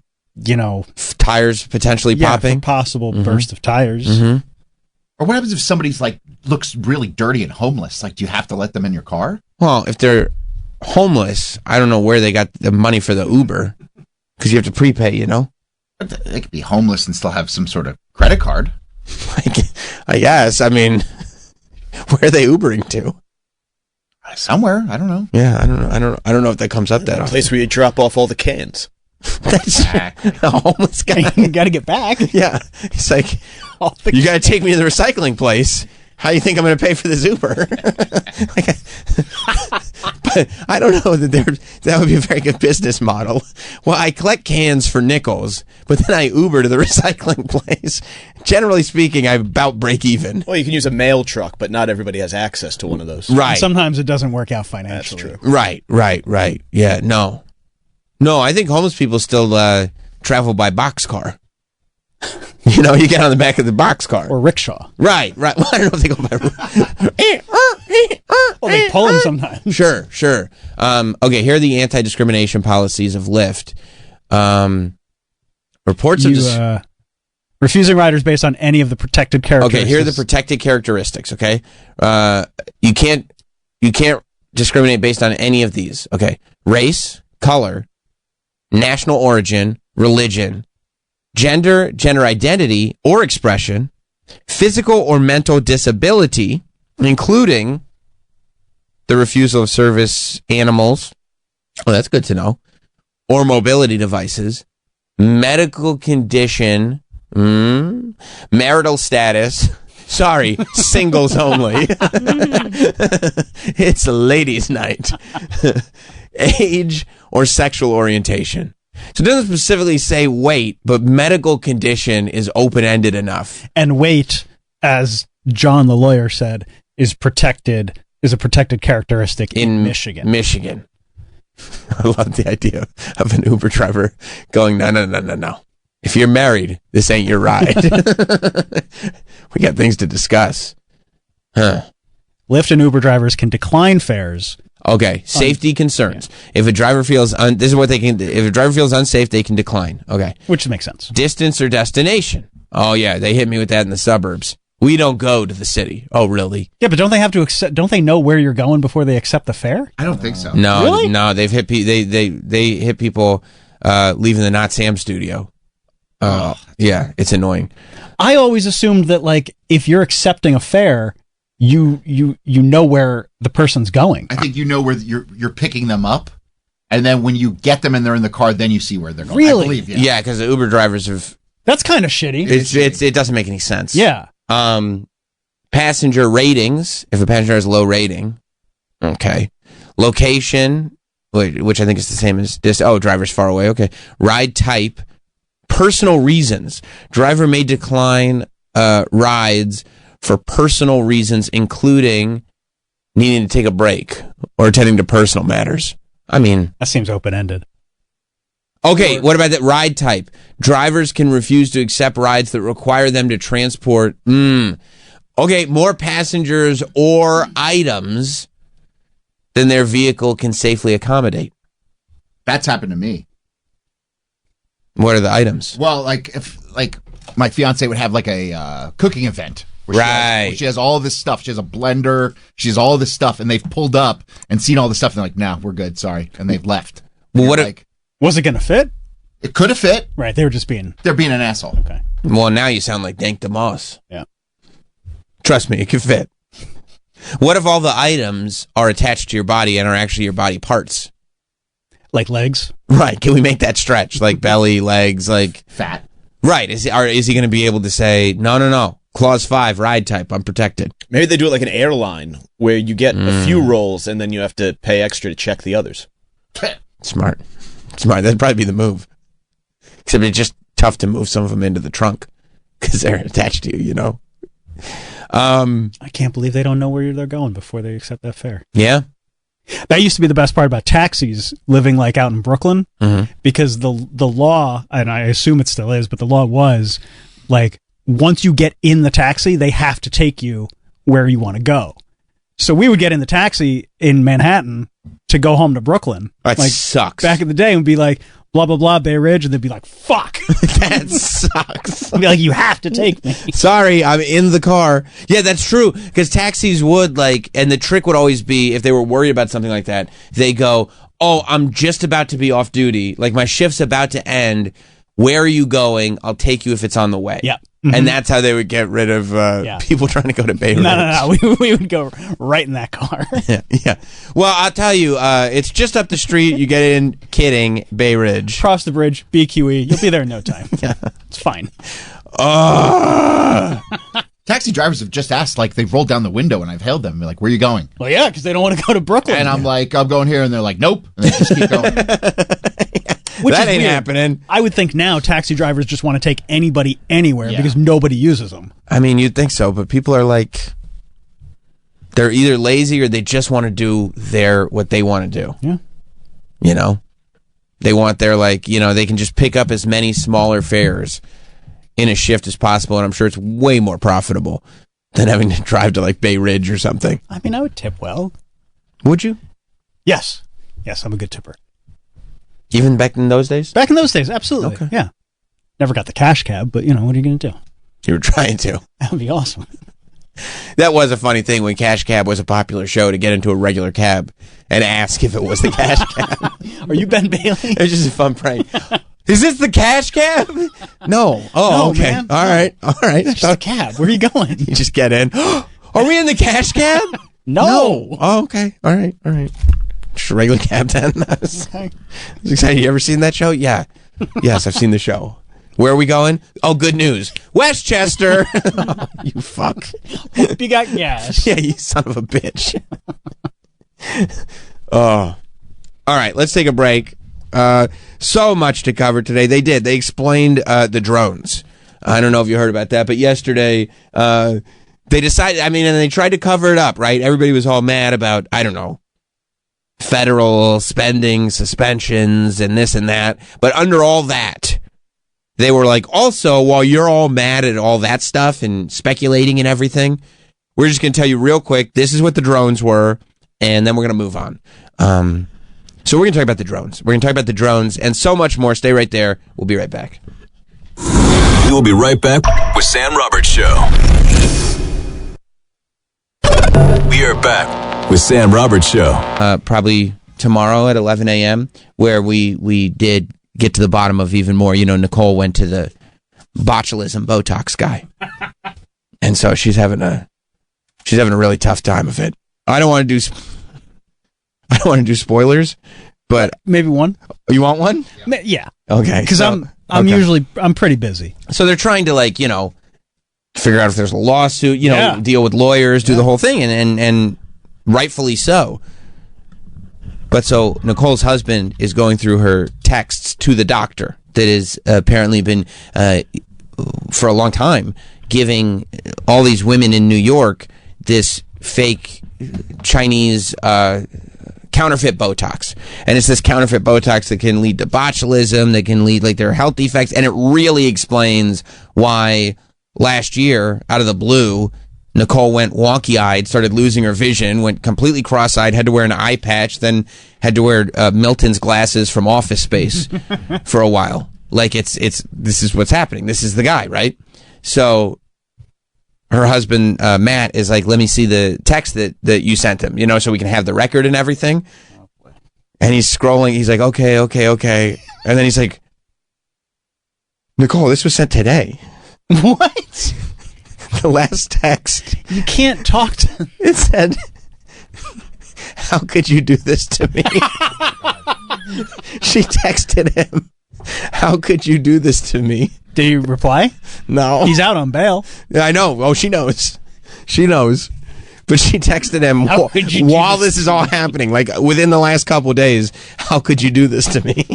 tires potentially popping. For possible burst of tires. Mm-hmm. Or what happens if somebody's like, looks really dirty and homeless? Like, do you have to let them in your car? Well, if they're homeless, I don't know where they got the money for the Uber. Because you have to prepay, But they could be homeless and still have some sort of credit card. I guess. Where are they Ubering to? Somewhere. I don't know. Yeah, I don't know if that comes up that often. Place where you drop off all the cans. Exactly. A homeless guy. You got to get back. Yeah. It's like, you got to take me to the recycling place. How do you think I'm going to pay for this Uber? But I don't know that would be a very good business model. Well, I collect cans for nickels, but then I Uber to the recycling place. Generally speaking, I about break even. Well, you can use a mail truck, but not everybody has access to one of those. Right. And sometimes it doesn't work out financially. That's true. Right. Yeah, no, I think homeless people still travel by boxcar. You get on the back of the boxcar. Or rickshaw. Right. Well, I don't know if they go by... Well, they pull them sometimes. Sure. Okay, here are the anti-discrimination policies of Lyft. Reports of... refusing riders based on any of the protected characteristics. Okay, here are the protected characteristics, okay? You can't discriminate based on any of these, okay? Race, color, national origin, religion, gender identity or expression, physical or mental disability, including the refusal of service animals. Oh, that's good to know. Or mobility devices, medical condition, marital status. Sorry, singles only. It's a ladies' night. Age or sexual orientation. So it doesn't specifically say weight, but medical condition is open-ended enough. And weight, as John the lawyer said, is a protected characteristic in Michigan. I love the idea of an Uber driver going, no. If you're married, this ain't your ride. We got things to discuss. Huh. Lyft and Uber drivers can decline fares. Okay, safety concerns. Yeah. If a driver feels this is what they can do. If a driver feels unsafe, they can decline. Okay. Which makes sense. Distance or destination. Oh yeah, they hit me with that in the suburbs. We don't go to the city. Oh, really? Yeah, but don't they have to accept? Don't they know where you're going before they accept the fare? I don't think so. No, really? No, they've hit they hit people leaving the Not Sam studio. Yeah, it's annoying. I always assumed that like if you're accepting a fare, you know where the person's going. I think you know where you're picking them up, and then when you get them and they're in the car, then you see where they're going. Really? I believe, Yeah, because the Uber drivers have. That's kind of shitty. It doesn't make any sense. Yeah. Passenger ratings. If a passenger has low rating, okay. Location, which I think is the same as this. Oh, driver's far away. Okay. Ride type. Personal reasons. Driver may decline rides for personal reasons, including needing to take a break or attending to personal matters. I mean, that seems open-ended. Okay, what about that ride type? Drivers can refuse to accept rides that require them to transport okay, more passengers or items than their vehicle can safely accommodate. That's happened to me. What are the items? Well, if my fiance would have like a cooking event. Where she has all this stuff. She has a blender. She has all this stuff, and they've pulled up and seen all this stuff, and they're like, "No, we're good. Sorry," and they've left. Well, what? Was it going to fit? It could have fit. Right. They were just being. They're being an asshole. Okay. Well, now you sound like Dank DeMoss. Yeah. Trust me, it could fit. What if all the items are attached to your body and are actually your body parts? Like legs? Right. Can we make that stretch? Like belly, legs, like fat. Right. Is he going to be able to say, no, Clause 5, ride type, I'm protected? Maybe they do it like an airline where you get a few rolls and then you have to pay extra to check the others. Smart. That'd probably be the move. Except it's just tough to move some of them into the trunk because they're attached to you, you know? I can't believe they don't know where they're going before they accept that fare. Yeah. That used to be the best part about taxis living like out in Brooklyn, because the law, and I assume it still is, but the law was like, once you get in the taxi, they have to take you where you want to go. So we would get in the taxi in Manhattan to go home to Brooklyn. That sucks. Back in the day, and be like, blah, blah, blah, Bay Ridge, and they'd be like, fuck. That sucks. I'd be like, you have to take me. Sorry, I'm in the car. Yeah, that's true, because taxis would, and the trick would always be, if they were worried about something like that, they go, oh, I'm just about to be off duty. Like, my shift's about to end. Where are you going? I'll take you if it's on the way. Yeah. And that's how they would get rid of people trying to go to Bay Ridge. No. We would go right in that car. Yeah. Well, I'll tell you, it's just up the street. You get in, kidding, Bay Ridge. Cross the bridge, BQE. You'll be there in no time. Yeah. It's fine. Taxi drivers have just asked, they've rolled down the window and I've hailed them. They're like, where are you going? Well, yeah, because they don't want to go to Brooklyn. And I'm like, I'm going here. And they're like, nope. And they just keep going. Which that is ain't weird. happening. I would think now taxi drivers just want to take anybody anywhere because nobody uses them. I mean, you'd think so, but people are they're either lazy or they just want to do what they want to do. Yeah. You know? They want they can just pick up as many smaller fares in a shift as possible, and I'm sure it's way more profitable than having to drive to Bay Ridge or something. I mean, I would tip well. Would you? Yes, I'm a good tipper. Even back in those days? Back in those days, absolutely. Okay. Yeah. Never got the cash cab, but what are you going to do? You were trying to. That would be awesome. That was a funny thing when Cash Cab was a popular show, to get into a regular cab and ask if it was the Cash Cab. Are you Ben Bailey? It was just a fun prank. Is this the Cash Cab? No. Oh, no, okay. Man. All right. It's just a cab. Where are you going? You just get in. Are we in the Cash Cab? No. Oh, okay. All right. Just a regular cab then. I was excited. You ever seen that show? Yeah. Yes, I've seen the show. Where are we going? Oh, good news. Westchester. Oh, you fuck. Hope you got gas. Yeah, you son of a bitch. Oh. All right, let's take a break. So much to cover today. They explained the drones. I don't know if you heard about that, but yesterday they decided, and they tried to cover it up, right? Everybody was all mad about, I don't know, federal spending, suspensions, and this and that. But under all that, they were like, also, while you're all mad at all that stuff and speculating and everything, we're just going to tell you real quick, this is what the drones were, and then we're going to move on. So we're going to talk about the drones. We're going to talk about the drones and so much more. Stay right there. We'll be right back. We will be right back with Sam Roberts Show. We are back with Sam Roberts Show. Probably tomorrow at 11 a.m., where we did get to the bottom of even more. Nicole went to the botulism Botox guy. And so she's having a She's having a really tough time of it. I don't want to do spoilers, but maybe one. You want one? Yeah. Okay. Because I'm pretty busy. So they're trying to figure out if there's a lawsuit, deal with lawyers, do the whole thing, and rightfully so. But so Nicole's husband is going through her texts to the doctor that has apparently been, for a long time, giving all these women in New York this fake Chinese counterfeit Botox. And it's this counterfeit Botox that can lead to botulism, that can lead, there are health defects, and it really explains why last year, out of the blue, Nicole went wonky-eyed, started losing her vision, went completely cross-eyed, had to wear an eye patch, then had to wear Milton's glasses from Office Space for a while. This is what's happening. This is the guy, right? So her husband, Matt, is like, let me see the text that you sent him, so we can have the record and everything. And he's scrolling. He's like, okay. And then he's like, Nicole, this was sent today. What? The last text. You can't talk to... It said, how could you do this to me? She texted him, how could you do this to me? Did he reply? No. He's out on bail. Yeah, I know. Oh, she knows. She knows. But she texted him while this is all happening, within the last couple of days, how could you do this to me?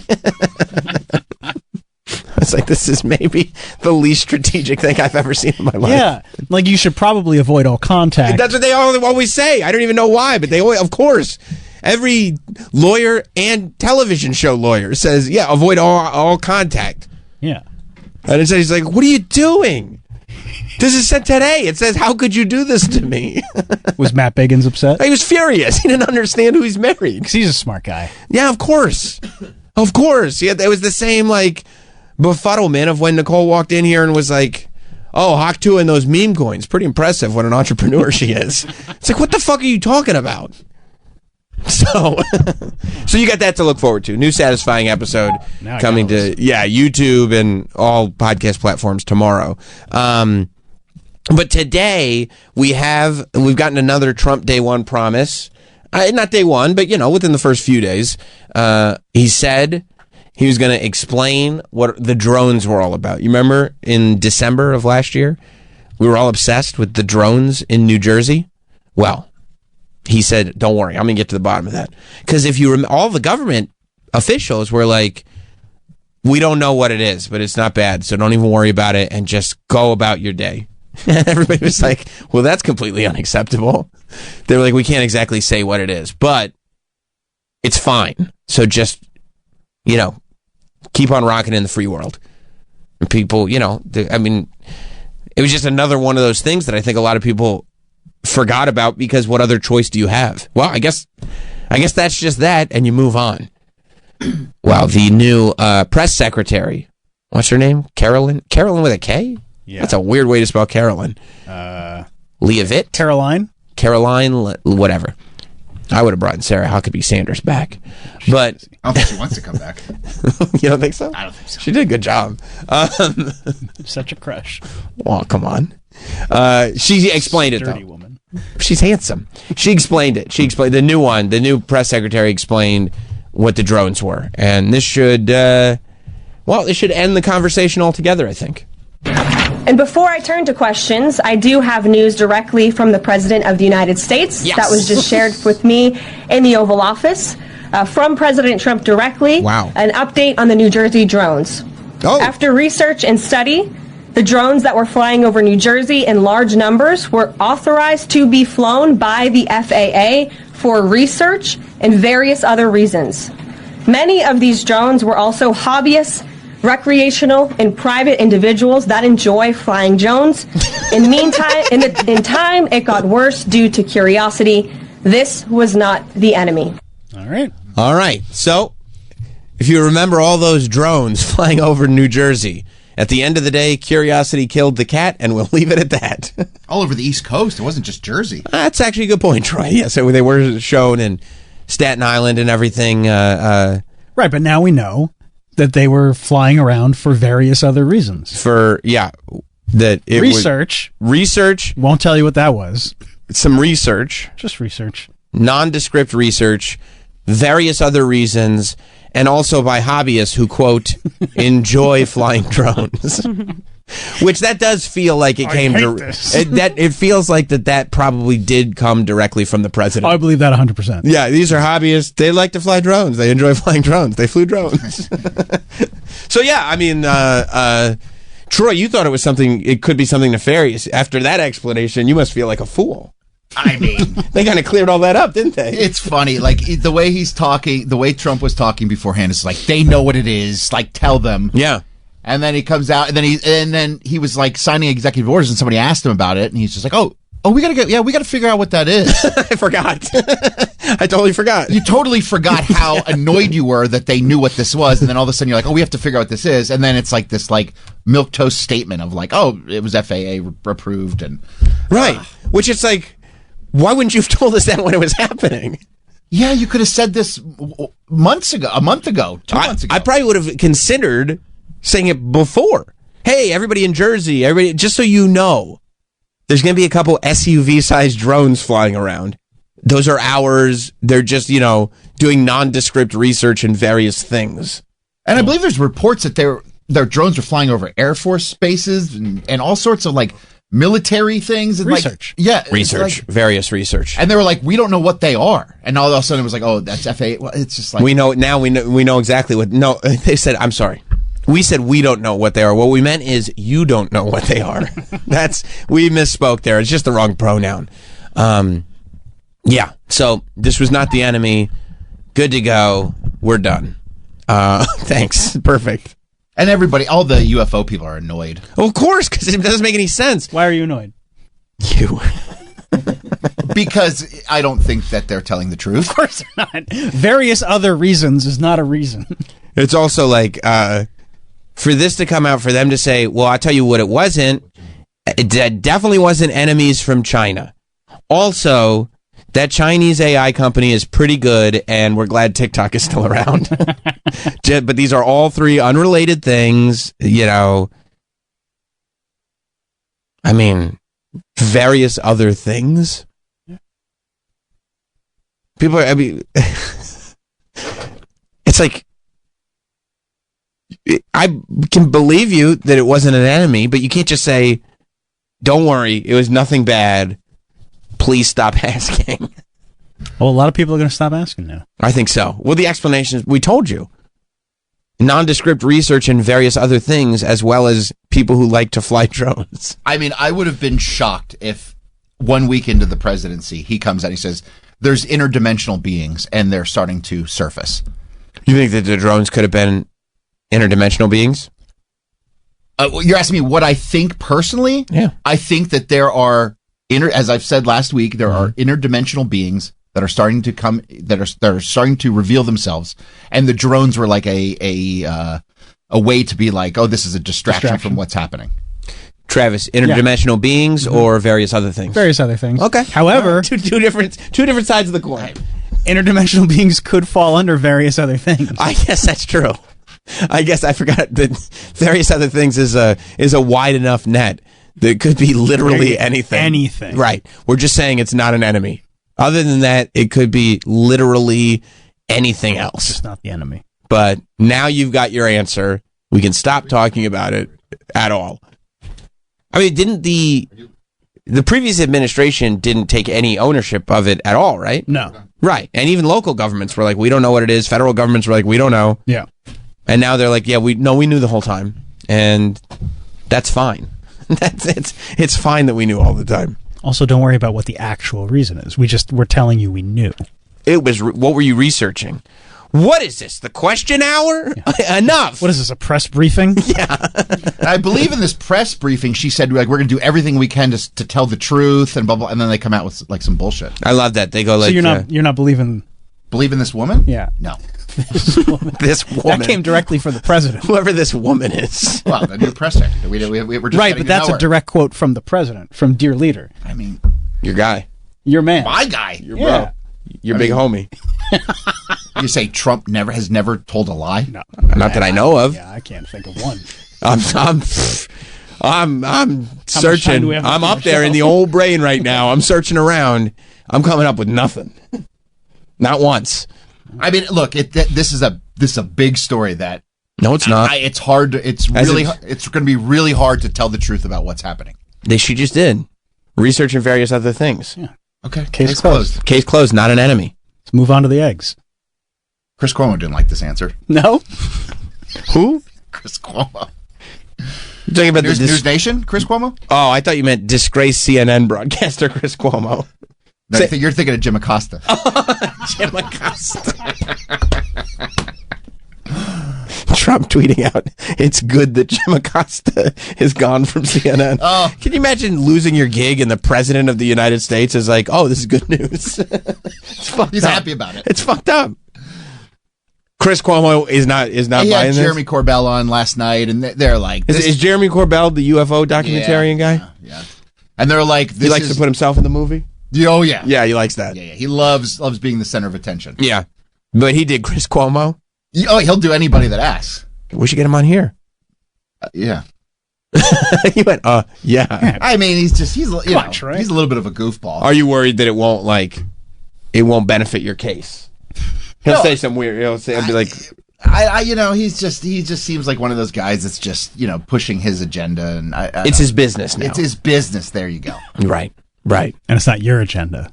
I was like, this is maybe the least strategic thing I've ever seen in my life. Yeah, you should probably avoid all contact. That's what they always say. I don't even know why, but they always, of course. Every lawyer and television show lawyer says, yeah, avoid all contact. Yeah. And it says, he's like, what are you doing? This is sent today. It says, how could you do this to me? Was Matt Biggins upset? He was furious. He didn't understand who he's married. Because he's a smart guy. Yeah, of course. Of course. Yeah, it was the same, befuddlement of when Nicole walked in here and was like, oh, Hawk 2 and those meme coins. Pretty impressive what an entrepreneur she is. It's like, what the fuck are you talking about? So you got that to look forward to. New satisfying episode coming to YouTube and all podcast platforms tomorrow. But today we've gotten another Trump day one promise. Not day one, but within the first few days, he said he was going to explain what the drones were all about. You remember in December of last year, we were all obsessed with the drones in New Jersey? Well, he said, don't worry, I'm going to get to the bottom of that. Because if you remember, all the government officials were like, we don't know what it is, but it's not bad, so don't even worry about it and just go about your day. And everybody was like, well, that's completely unacceptable. They were like, we can't exactly say what it is, but it's fine. So just, keep on rocking in the free world. And people, it was just another one of those things that I think a lot of people forgot about because what other choice do you have? Well, I guess that's just that, and you move on. Well, the new press secretary, what's her name? Carolyn with a K? Yeah. That's a weird way to spell Carolyn. Leavitt? Caroline, whatever. I would have brought Sarah Huckabee Sanders back. But I don't think she wants to come back. You don't think so? I don't think so. She did a good job. Such a crush. Oh, come on. She explained it, though. Woman. She's handsome. She explained it. The new press secretary explained what the drones were. And this should, it should end the conversation altogether, I think. And before I turn to questions, I do have news directly from the President of the United States that was just shared with me in the Oval Office from President Trump directly. Wow. An update on the New Jersey drones. Oh. After research and study, the drones that were flying over New Jersey in large numbers were authorized to be flown by the FAA for research and various other reasons. Many of these drones were also hobbyists, recreational, and private individuals that enjoy flying drones. In time, it got worse due to curiosity. This was not the enemy. All right. So, if you remember all those drones flying over New Jersey, at the end of the day, curiosity killed the cat, and we'll leave it at that. All over the East Coast. It wasn't just Jersey. That's actually a good point, Troy. Yes, they were shown in Staten Island and everything. Right, but now we know that they were flying around for various other reasons. Research won't tell you what that was. some research. Just research. Nondescript research, various other reasons, and also by hobbyists who, quote, enjoy flying drones. Which that does feel like it came it feels like that probably did come directly from the president. I believe that 100%. Yeah, these are hobbyists. They like to fly drones. They enjoy flying drones. They flew drones. So yeah, I mean, Troy, you thought it could be something nefarious. After that explanation, you must feel like a fool. I mean, they kind of cleared all that up, didn't they? It's funny, like the way he's talking, the way Trump was talking beforehand is like they know what it is. Like, tell them. Yeah. And then he comes out, and then he was like signing executive orders, and somebody asked him about it, and he's just like, "Oh, we gotta figure out what that is." I forgot. I totally forgot. You totally forgot how annoyed you were that they knew what this was, and then all of a sudden you're like, "Oh, we have to figure out what this is," and then it's like this like milquetoast statement of like, "Oh, it was FAA approved," and right, which it's like, why wouldn't you have told us that when it was happening? Yeah, you could have said this months ago, a month ago, 2 months ago. I probably would have considered saying it before. Hey, everybody in Jersey, everybody, just so you know, there's going to be a couple SUV-sized drones flying around. Those are ours. They're just, doing nondescript research in various things. And I believe there's reports that their drones are flying over Air Force bases and all sorts of like military things and research. Various research. And they were like, we don't know what they are. And all of a sudden it was like, oh, that's FAA. Well, it's just like we know exactly what. No, they said, I'm sorry. We said we don't know what they are. What we meant is you don't know what they are. We misspoke there. It's just the wrong pronoun. Yeah. So this was not the enemy. Good to go. We're done. Thanks. Perfect. And everybody, all the UFO people are annoyed. Well, of course, because it doesn't make any sense. Why are you annoyed? You. Because I don't think that they're telling the truth. Of course they're not. Various other reasons is not a reason. It's also like, for this to come out, for them to say, well, I'll tell you what it wasn't. It definitely wasn't enemies from China. Also, that Chinese AI company is pretty good, and we're glad TikTok is still around. But these are all three unrelated things, I mean, various other things. People are, it's like, I can believe you that it wasn't an enemy, but you can't just say, don't worry, it was nothing bad. Please stop asking. Well, a lot of people are going to stop asking now. I think so. Well, the explanations, we told you. Nondescript research and various other things, as well as people who like to fly drones. I mean, I would have been shocked if 1 week into the presidency, he comes out and he says, there's interdimensional beings, and they're starting to surface. You think that the drones could have been interdimensional beings? You're asking me what I think personally? Yeah. I think that there are, as I've said last week, there are interdimensional beings that are starting to come, that are starting to reveal themselves, and the drones were like a way to be like, oh, this is a distraction from what's happening. Travis, interdimensional beings or various other things? Various other things. Okay. However, two different sides of the coin. Interdimensional beings could fall under various other things. I guess that's true. I guess I forgot that various other things is a wide enough net that it could be literally anything. Anything. Right. We're just saying it's not an enemy. Other than that, it could be literally anything else. It's not the enemy. But now you've got your answer. We can stop talking about it at all. I mean, didn't the previous administration didn't take any ownership of it at all, right? No. Right. And even local governments were like, we don't know what it is. Federal governments were like, we don't know. Yeah. And now they're like, yeah, we knew the whole time. And that's fine. It's fine that we knew all the time. Also, don't worry about what the actual reason is. We're telling you we knew. It was, what were you researching? What is this, the question hour? Yeah. Enough. What is this, a press briefing? Yeah. I believe in this press briefing, she said, like, we're going to do everything we can to tell the truth and blah, blah, and then they come out with, like, some bullshit. I love that. They go like... So you're not believing... Believe in this woman? Yeah. No. This woman. That came directly from the president. Whoever this woman is. Well, the new press secretary. We're just right, but that's a direct quote from the president, from Dear Leader. I mean... Your guy. Your man. My guy. Your bro. Your big homie. You say Trump has never told a lie? No. Not that I know of. Yeah, I can't think of one. I'm searching. I'm up there in the old brain right now. I'm searching around. I'm coming up with nothing. Not once. I mean, look, this is a big story that. No, it's not. It's hard. It's going to be really hard to tell the truth about what's happening. She just did research and various other things. Yeah. Okay. Case closed. Case closed. Not an enemy. Let's move on to the eggs. Chris Cuomo didn't like this answer. No. Who? Chris Cuomo. You're talking about News Nation? Chris Cuomo? Oh, I thought you meant disgraced CNN broadcaster Chris Cuomo. No, you're thinking of Jim Acosta. Jim Acosta. Trump tweeting out, "It's good that Jim Acosta is gone from CNN." Oh. Can you imagine losing your gig and the president of the United States is like, "Oh, this is good news." He's happy about it. It's fucked up. Chris Cuomo is not he buying had this. Jeremy Corbell on last night, and they're like, is Jeremy Corbell the UFO documentarian guy? Yeah. And they're like, he likes to put himself in the movie. Oh yeah, yeah, he likes that. Yeah, he loves being the center of attention. Yeah, but he did Chris Cuomo. Oh, he'll do anybody that asks. We should get him on here. Yeah. He went, yeah. I mean, he's a little bit of a goofball. Are you worried that it won't benefit your case? He'll say some weird. He'll be like, he just seems like one of those guys that's just pushing his agenda, and it's his business now. It's his business. There you go. Right. And it's not your agenda.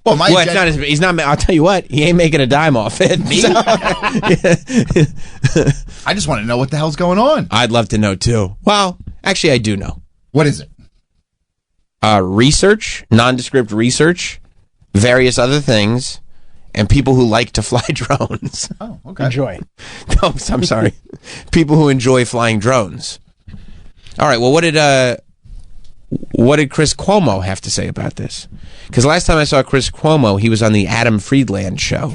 Well, it's not his. He's not. I'll tell you what. He ain't making a dime off it. Me? I just want to know what the hell's going on. I'd love to know too. Well, actually, I do know. What is it? Research, nondescript research, various other things, and people who like to fly drones. Oh, okay. Enjoy. No, I'm sorry. People who enjoy flying drones. All right. Well, what did Chris Cuomo have to say about this? Because last time I saw Chris Cuomo, he was on the Adam Friedland show.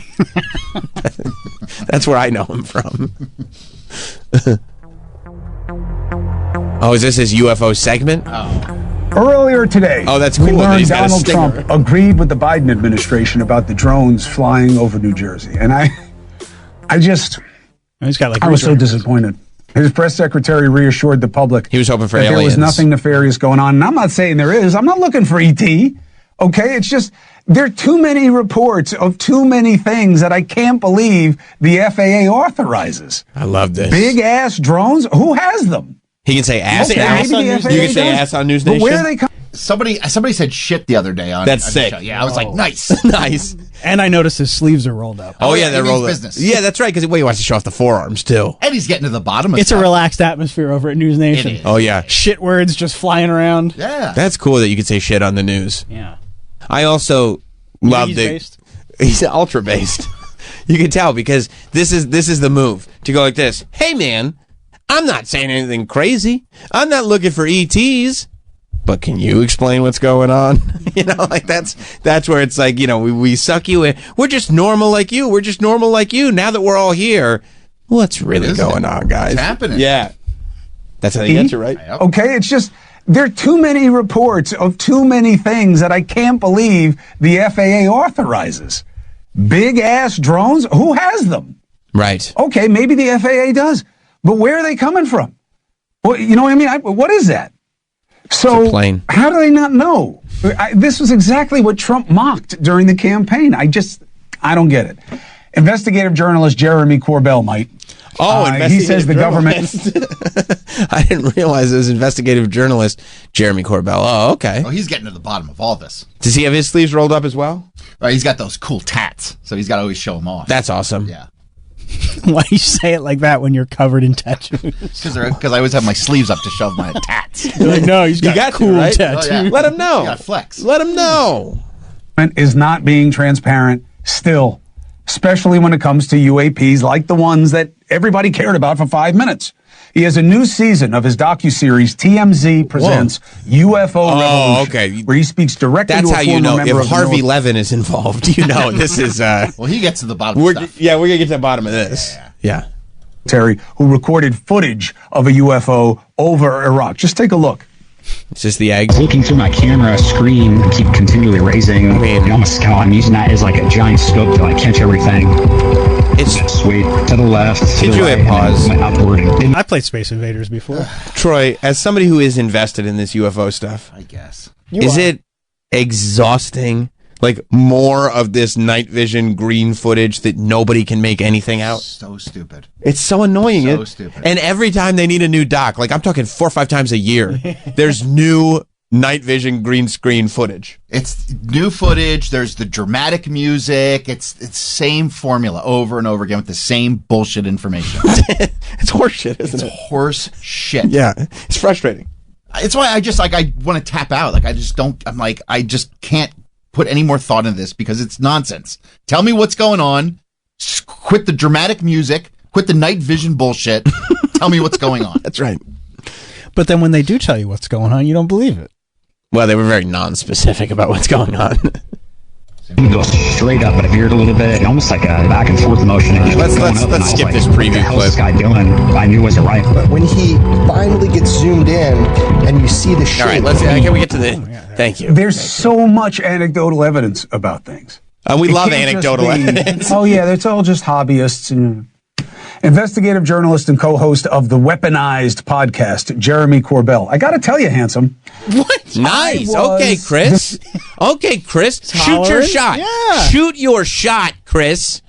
That's where I know him from. Oh, is this his UFO segment? Earlier today, that's cool. we learned He's got a Donald stinger. Trump agreed with the Biden administration about the drones flying over New Jersey. And I was so disappointed. His press secretary reassured the public he was hoping for that aliens. there was nothing nefarious going on. And I'm not saying there is. I'm not looking for ET. Okay? It's just there are too many reports of too many things that I can't believe the FAA authorizes. I love this. Big ass drones? Who has them? He can say ass. Okay, Ass maybe on the News FAA You can say does. ass on News But Nation. where are they coming? Somebody said shit the other day on. That's on sick. the show. Yeah, I was like, nice. Nice. And I noticed his sleeves are rolled up. Oh, yeah, they're he means rolled up. business. Yeah, that's right, because he wants to show off the forearms, too. And he's getting to the bottom of It's stuff. a relaxed atmosphere over at News Nation. It is. Oh, yeah. Shit words just flying around. Yeah. That's cool that you can say shit on the news. Yeah. I also love he's the... based? He's ultra based. You can tell because this is the move to go like this. Hey, man, I'm not saying anything crazy. I'm not looking for ETs. But can you explain what's going on? Like that's where it's like, we suck you in. We're just normal like you. We're just normal like you. Now that we're all here, what's really going on, guys? What's happening? Yeah. That's how they get you, right? Okay, it's just there are too many reports of too many things that I can't believe the FAA authorizes. Big ass drones? Who has them? Right. Okay, maybe the FAA does. But where are they coming from? Well, you know what I mean? What is that? So how do they not know? This was exactly what Trump mocked during the campaign. I don't get it. Investigative journalist Jeremy Corbell might. He says the government. I didn't realize it was investigative journalist Jeremy Corbell. Oh, okay. Oh, he's getting to the bottom of all this. Does he have his sleeves rolled up as well? Right, he's got those cool tats, so he's got to always show them off. That's awesome. Yeah. Why you say it like that when you're covered in tattoos? Because I always have my sleeves up to shove my tats. You're like, no, he's got cool right? tattoos. Oh, yeah. Let him know. You got flex. Let him know. Is not being transparent still, especially when it comes to UAPs like the ones that everybody cared about for 5 minutes. He has a new season of his docuseries, TMZ Presents UFO Revolution, okay. where he speaks directly That's to a how former you know member if of the Harvey Levin is involved. This is. Well, he gets to the bottom of stuff. Yeah, we're going to get to the bottom of this. Yeah. military who recorded footage of a UFO over Iraq. Just take a look. Is this the egg? Looking through my camera screen and keep continually raising. I'm a scout. I'm using that as like a giant scope to like catch everything. It's sweet to the left. Did you hit pause? I played Space Invaders before. Troy, as somebody who is invested in this UFO stuff, I guess. Is it exhausting? Like more of this night vision green footage that nobody can make anything out? So stupid. It's so annoying. So stupid. And every time they need a new doc, like I'm talking 4 or 5 times a year, there's new night vision green screen footage. It's new footage. There's the dramatic music. It's same formula over and over again with the same bullshit information. It's horseshit, isn't it? It's horse shit. Yeah, it's frustrating. It's why I just I want to tap out. Like I just can't put any more thought into this because it's nonsense. Tell me what's going on. Quit the dramatic music. Quit the night vision bullshit. Tell me what's going on. That's right. But then when they do tell you what's going on, you don't believe it. Well, they were very non-specific about what's going on. You go straight up, but it veered a little bit, almost like a back and forth motion. Let's skip this preview clip. What's this guy doing? I knew it wasn't right. But when he finally gets zoomed in and you see the shape. All right, can we get to the... Thank you. There's so much anecdotal evidence about things. We love anecdotal evidence. Oh, yeah, it's all just hobbyists. And investigative journalist and co-host of the Weaponized podcast, Jeremy Corbell. I got to tell you, handsome. What? Nice. Okay, Chris. Okay, Chris. Shoot your shot. Yeah. Shoot your shot, Chris.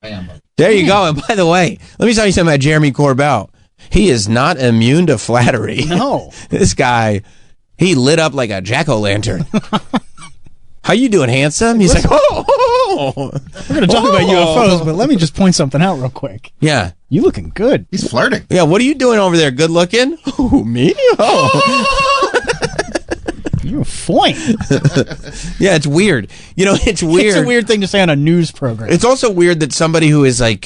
I am. There you go. And by the way, let me tell you something about Jeremy Corbell. He is not immune to flattery. No. This guy, he lit up like a jack-o'-lantern. How you doing, handsome? He's like, oh. We're going to talk about UFOs, but let me just point something out real quick. Yeah. You looking good. He's flirting. Yeah, what are you doing over there? Good looking? Oh, me? Oh. You're fine. Yeah, it's weird. You know, it's weird. It's a weird thing to say on a news program. It's also weird that somebody who is like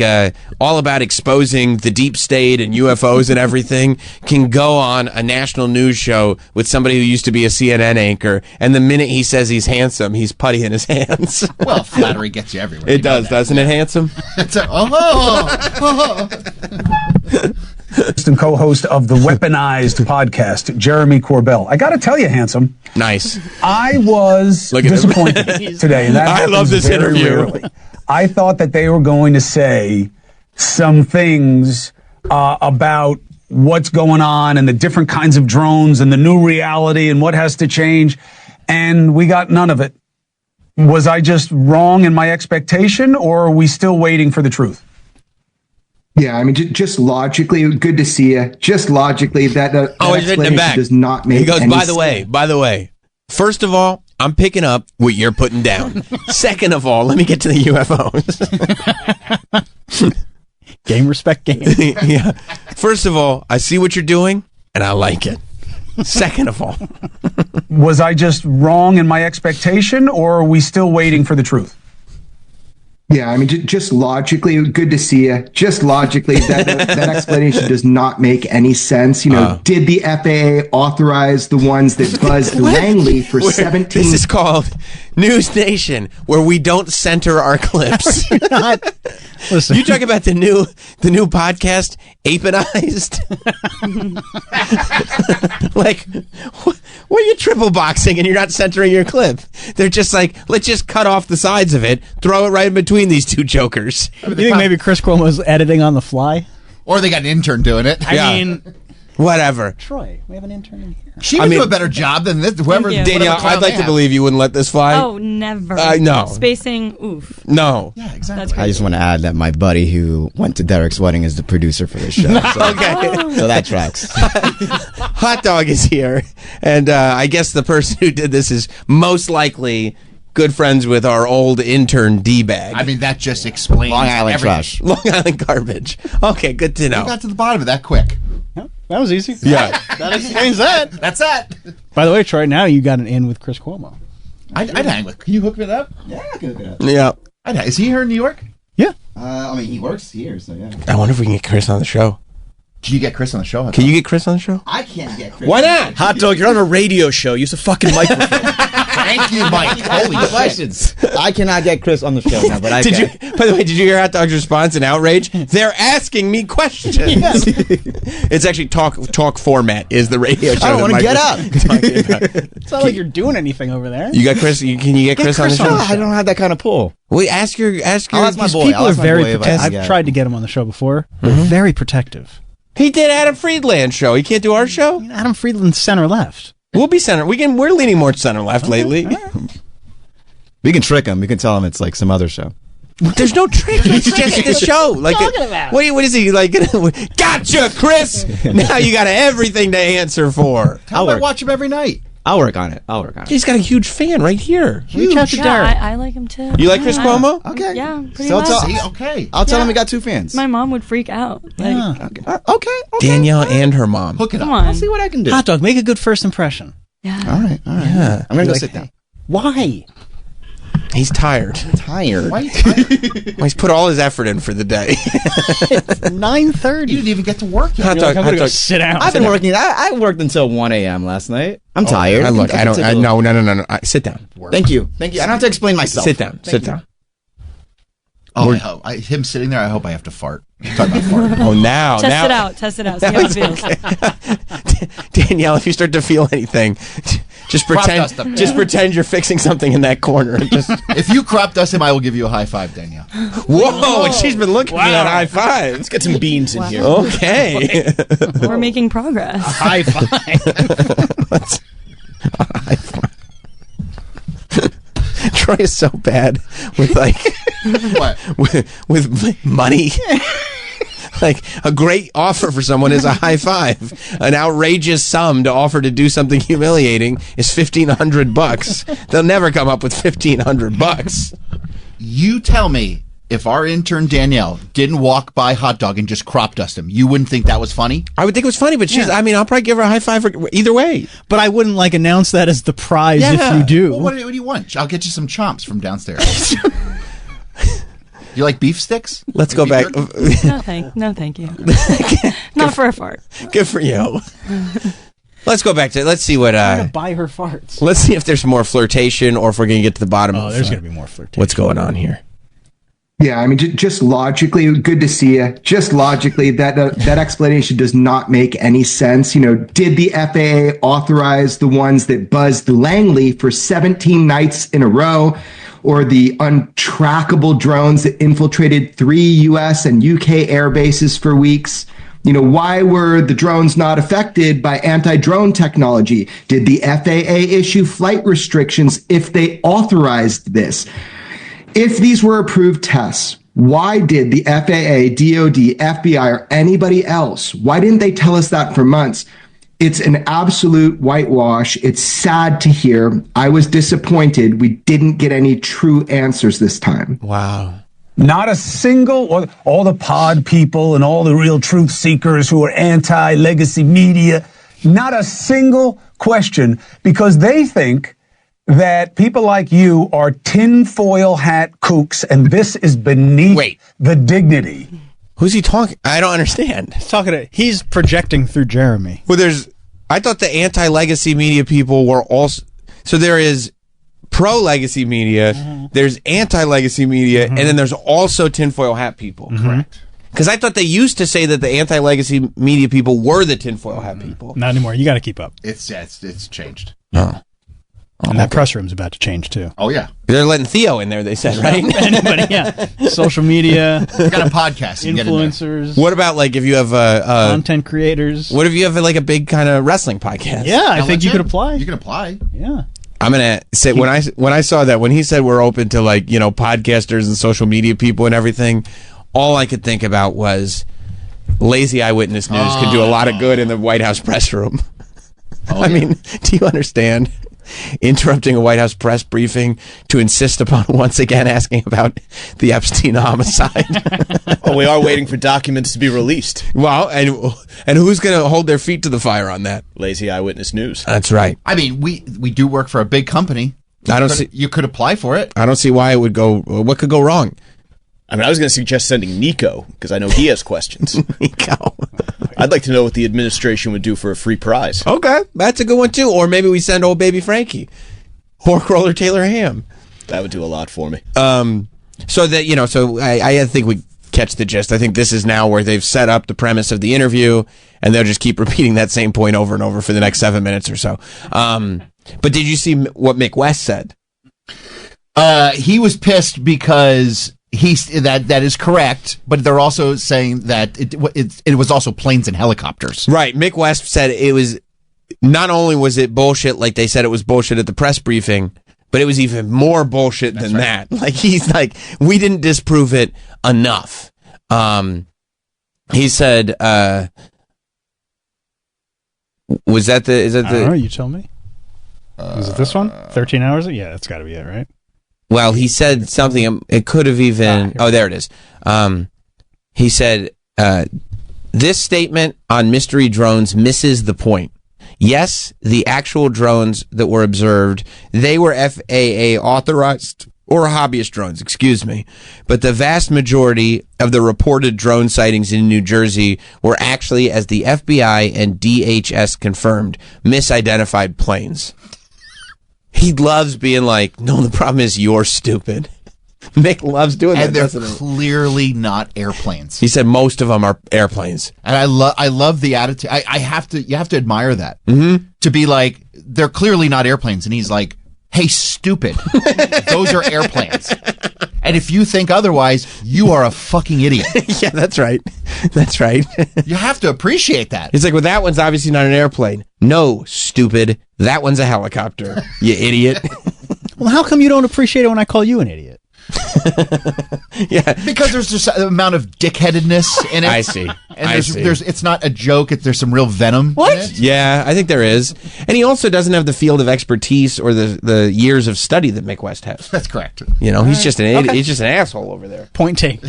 all about exposing the deep state and UFOs and everything can go on a national news show with somebody who used to be a CNN anchor, and the minute he says he's handsome, he's putty in his hands. Well, flattery gets you everywhere. It does, doesn't it, handsome? It's and co-host of the Weaponized podcast, Jeremy Corbell. I got to tell you, handsome. Nice. I was disappointed today. And that I love this interview. Rarely. I thought that they were going to say some things about what's going on and the different kinds of drones and the new reality and what has to change. And we got none of it. Was I just wrong in my expectation, or are we still waiting for the truth? Yeah, I mean, just logically, good to see you. Just logically, that explanation does not make any sense. He goes, by the way, first of all, I'm picking up what you're putting down. Second of all, let me get to the UFOs. Game, respect, game. Yeah. First of all, I see what you're doing, and I like it. Second of all. Was I just wrong in my expectation, or are we still waiting for the truth? Yeah, I mean, just logically, good to see you. Just logically, that explanation does not make any sense. You know, did the FAA authorize the ones that buzzed Langley for 17? This is called News Nation, where we don't center our clips. Listen, you talk about the new podcast, Apenized. Like, what are you triple boxing and you're not centering your clip? They're just like, let's just cut off the sides of it, throw it right in between these two jokers. You think maybe Chris Cuomo's editing on the fly? Or they got an intern doing it. I mean, whatever. Troy, we have an intern in here. She would do a better job than this. Whoever, Danielle, I'd like to believe you wouldn't let this fly. Oh, never. No. Spacing, oof. No. Yeah, exactly. That's I just want to add that my buddy who went to Derek's wedding is the producer for this show. So, Okay. So that tracks. Hot Dog is here, and I guess the person who did this is most likely good friends with our old intern D-Bag. I mean, that just explains Long Island everything. trash. Long Island garbage. Okay, good to know. We got to the bottom of that quick. That was easy. Yeah. That explains that. That's that. By the way, Troy, now you got an in with Chris Cuomo. I'd hang with. Can you hook it up? Yeah, I can hook it up. Yeah. Is he here in New York? Yeah. I mean, he works here, so yeah. I wonder if we can get Chris on the show. Can you get Chris on the show? Can you get Chris on the show? I can't get Chris. Why not? Hot Dog, you're on a radio show. Use a fucking microphone. Thank you, Mike. Holy questions. I cannot get Chris on the show now, but I Did can. you? By the way, did you hear Hot Dog's response in outrage? They're asking me questions. It's actually talk format is the radio show. I don't want to get up. It's not like you're doing anything over there. You got Chris? Can you get Chris on the show? I don't have that kind of pull. Well, ask your. I'll ask my boy. People are very. I've I've tried to get him on the show before. They're very protective. He did Adam Friedland show. He can't do our show. Adam Friedland's center left. We'll be center. We're leaning more center left lately. We can trick him. We can tell him it's like some other show. There's no trick. It's just the show. Like, what is he like? Gotcha, Chris. Now you got everything to answer for. How about watch him every night? I'll work on it. He's got a huge fan right here. Reach out to Derek. I like him too. You like Chris Cuomo? Okay. Yeah, pretty So well. Okay. I'll tell him we got 2 fans. My mom would freak out. Like, Okay. Danielle and her mom. Hook it come up. on. I'll see what I can do. Hot Dog, make a good first impression. Yeah. All right. Yeah. I'm going to go sit down. Why? He's tired. Tired. Why are you tired? Well, he's put all his effort in for the day. It's 9:30. You didn't even get to work yet. Hot dog. I'm gonna go sit down. I've been working. I worked until 1 a.m. last night. I'm tired. No. Sit down. Thank you. I don't have to explain myself. Sit down. Sit down. Oh, him sitting there, I hope I have to fart. Talk about farting. Oh, now. Test it out. See how it feels. Danielle, if you start to feel anything, just pretend you're fixing something in that corner. If you crop dust him, I will give you a high five, Danielle. Whoa! And she's been looking for that high five. Let's get some beans in here. Okay. We're making progress. High five. High five. Troy is so bad with What? with money. Like, a great offer for someone is a high five. An outrageous sum to offer to do something humiliating is $1,500. They'll never come up with $1,500. You tell me, if our intern Danielle didn't walk by Hot Dog and just crop dust him, you wouldn't think that was funny? I would think it was funny, but I'll probably give her a high five either way. But I wouldn't announce that as the prize if you do. Well, what do you want? I'll get you some chomps from downstairs. You like beef sticks? Let's go back. No, thank you. Not for a fart. Good for you. Let's go back to. Let's see what. I'm gonna buy her farts. Let's see if there's more flirtation, or if we're gonna get to the bottom. Oh, there's gonna be more flirtation. What's going on here? Yeah, I mean, just logically, good to see you. Just logically, that explanation does not make any sense. Did the FAA authorize the ones that buzzed Langley for 17 nights in a row, or the untrackable drones that infiltrated 3 U.S. and UK air bases for weeks? Why were the drones not affected by anti-drone technology? Did the FAA issue flight restrictions if they authorized this? If these were approved tests, why did the FAA, DOD, FBI, or anybody else, why didn't they tell us that for months? It's an absolute whitewash. It's sad to hear. I was disappointed we didn't get any true answers this time. Wow. Not a single, all the pod people and all the real truth seekers who are anti-legacy media, not a single question, because they think that people like you are tinfoil hat kooks, and this is beneath the dignity. Who's he talking? I don't understand. He's projecting through Jeremy. Well, I thought the anti-legacy media people were also. So there is pro-legacy media, there's anti-legacy media, and then there's also tinfoil hat people. Correct. Because I thought they used to say that the anti-legacy media people were the tinfoil hat people. Not anymore. You got to keep up. It's changed. Oh. And that press room's about to change too. Oh yeah, they're letting Theo in there. They said, right? Anybody? Yeah. Social media. You got a podcast. You Influencers. What about if you have content creators? What if you have a big kind of wrestling podcast? Yeah, I think you could apply. You can apply. Yeah. I'm gonna say when I saw that, when he said we're open to podcasters and social media people and everything, all I could think about was lazy eyewitness news could do a lot of good in the White House press room. I mean, do you understand? Interrupting a White House press briefing to insist upon once again asking about the Epstein homicide. Oh, we are waiting for documents to be released. Well, and who's going to hold their feet to the fire on that? Lazy eyewitness news. That's right. I mean, we do work for a big company. You could apply for it. I don't see why it would go. What could go wrong? I mean, I was going to suggest sending Nico, because I know he has questions. Nico. I'd like to know what the administration would do for a free prize. Okay, that's a good one, too. Or maybe we send old baby Frankie. Hork Roller Taylor Ham. That would do a lot for me. So that, so I think we catch the gist. I think this is now where they've set up the premise of the interview, and they'll just keep repeating that same point over and over for the next 7 minutes or so. But did you see what Mick West said? He was pissed because that is correct, but they're also saying that it was also planes and helicopters. Right. Mick West said it was, not only was it bullshit like they said it was bullshit at the press briefing, but it was even more bullshit than that. Like, he's like, we didn't disprove it enough. He said, is that the? I don't know, you tell me. Is it this one? 13 hours? Yeah, that's got to be it, right? Well, he said something. It could have even. There it is. He said, this statement on mystery drones misses the point. Yes, the actual drones that were observed, they were FAA authorized or hobbyist drones, excuse me. But the vast majority of the reported drone sightings in New Jersey were actually, as the FBI and DHS confirmed, misidentified planes. He loves being like, no, the problem is you're stupid. Mick loves doing that, and they're doesn't he? Clearly not airplanes. He said most of them are airplanes, and I love the attitude. You have to admire that. Mm-hmm. To be like, they're clearly not airplanes, and he's like, hey, stupid, those are airplanes. And if you think otherwise, you are a fucking idiot. Yeah, that's right. That's right. You have to appreciate that. It's like, well, that one's obviously not an airplane. No, stupid, that one's a helicopter. You idiot. Well, how come you don't appreciate it when I call you an idiot? Yeah, because there's just an amount of dickheadedness in it. I see. And there's it's not a joke. There's some real venom. What? In it. Yeah, I think there is. And he also doesn't have the field of expertise or the years of study that Mick West has. That's correct. He's just an idiot. He's just an asshole over there. Point taken.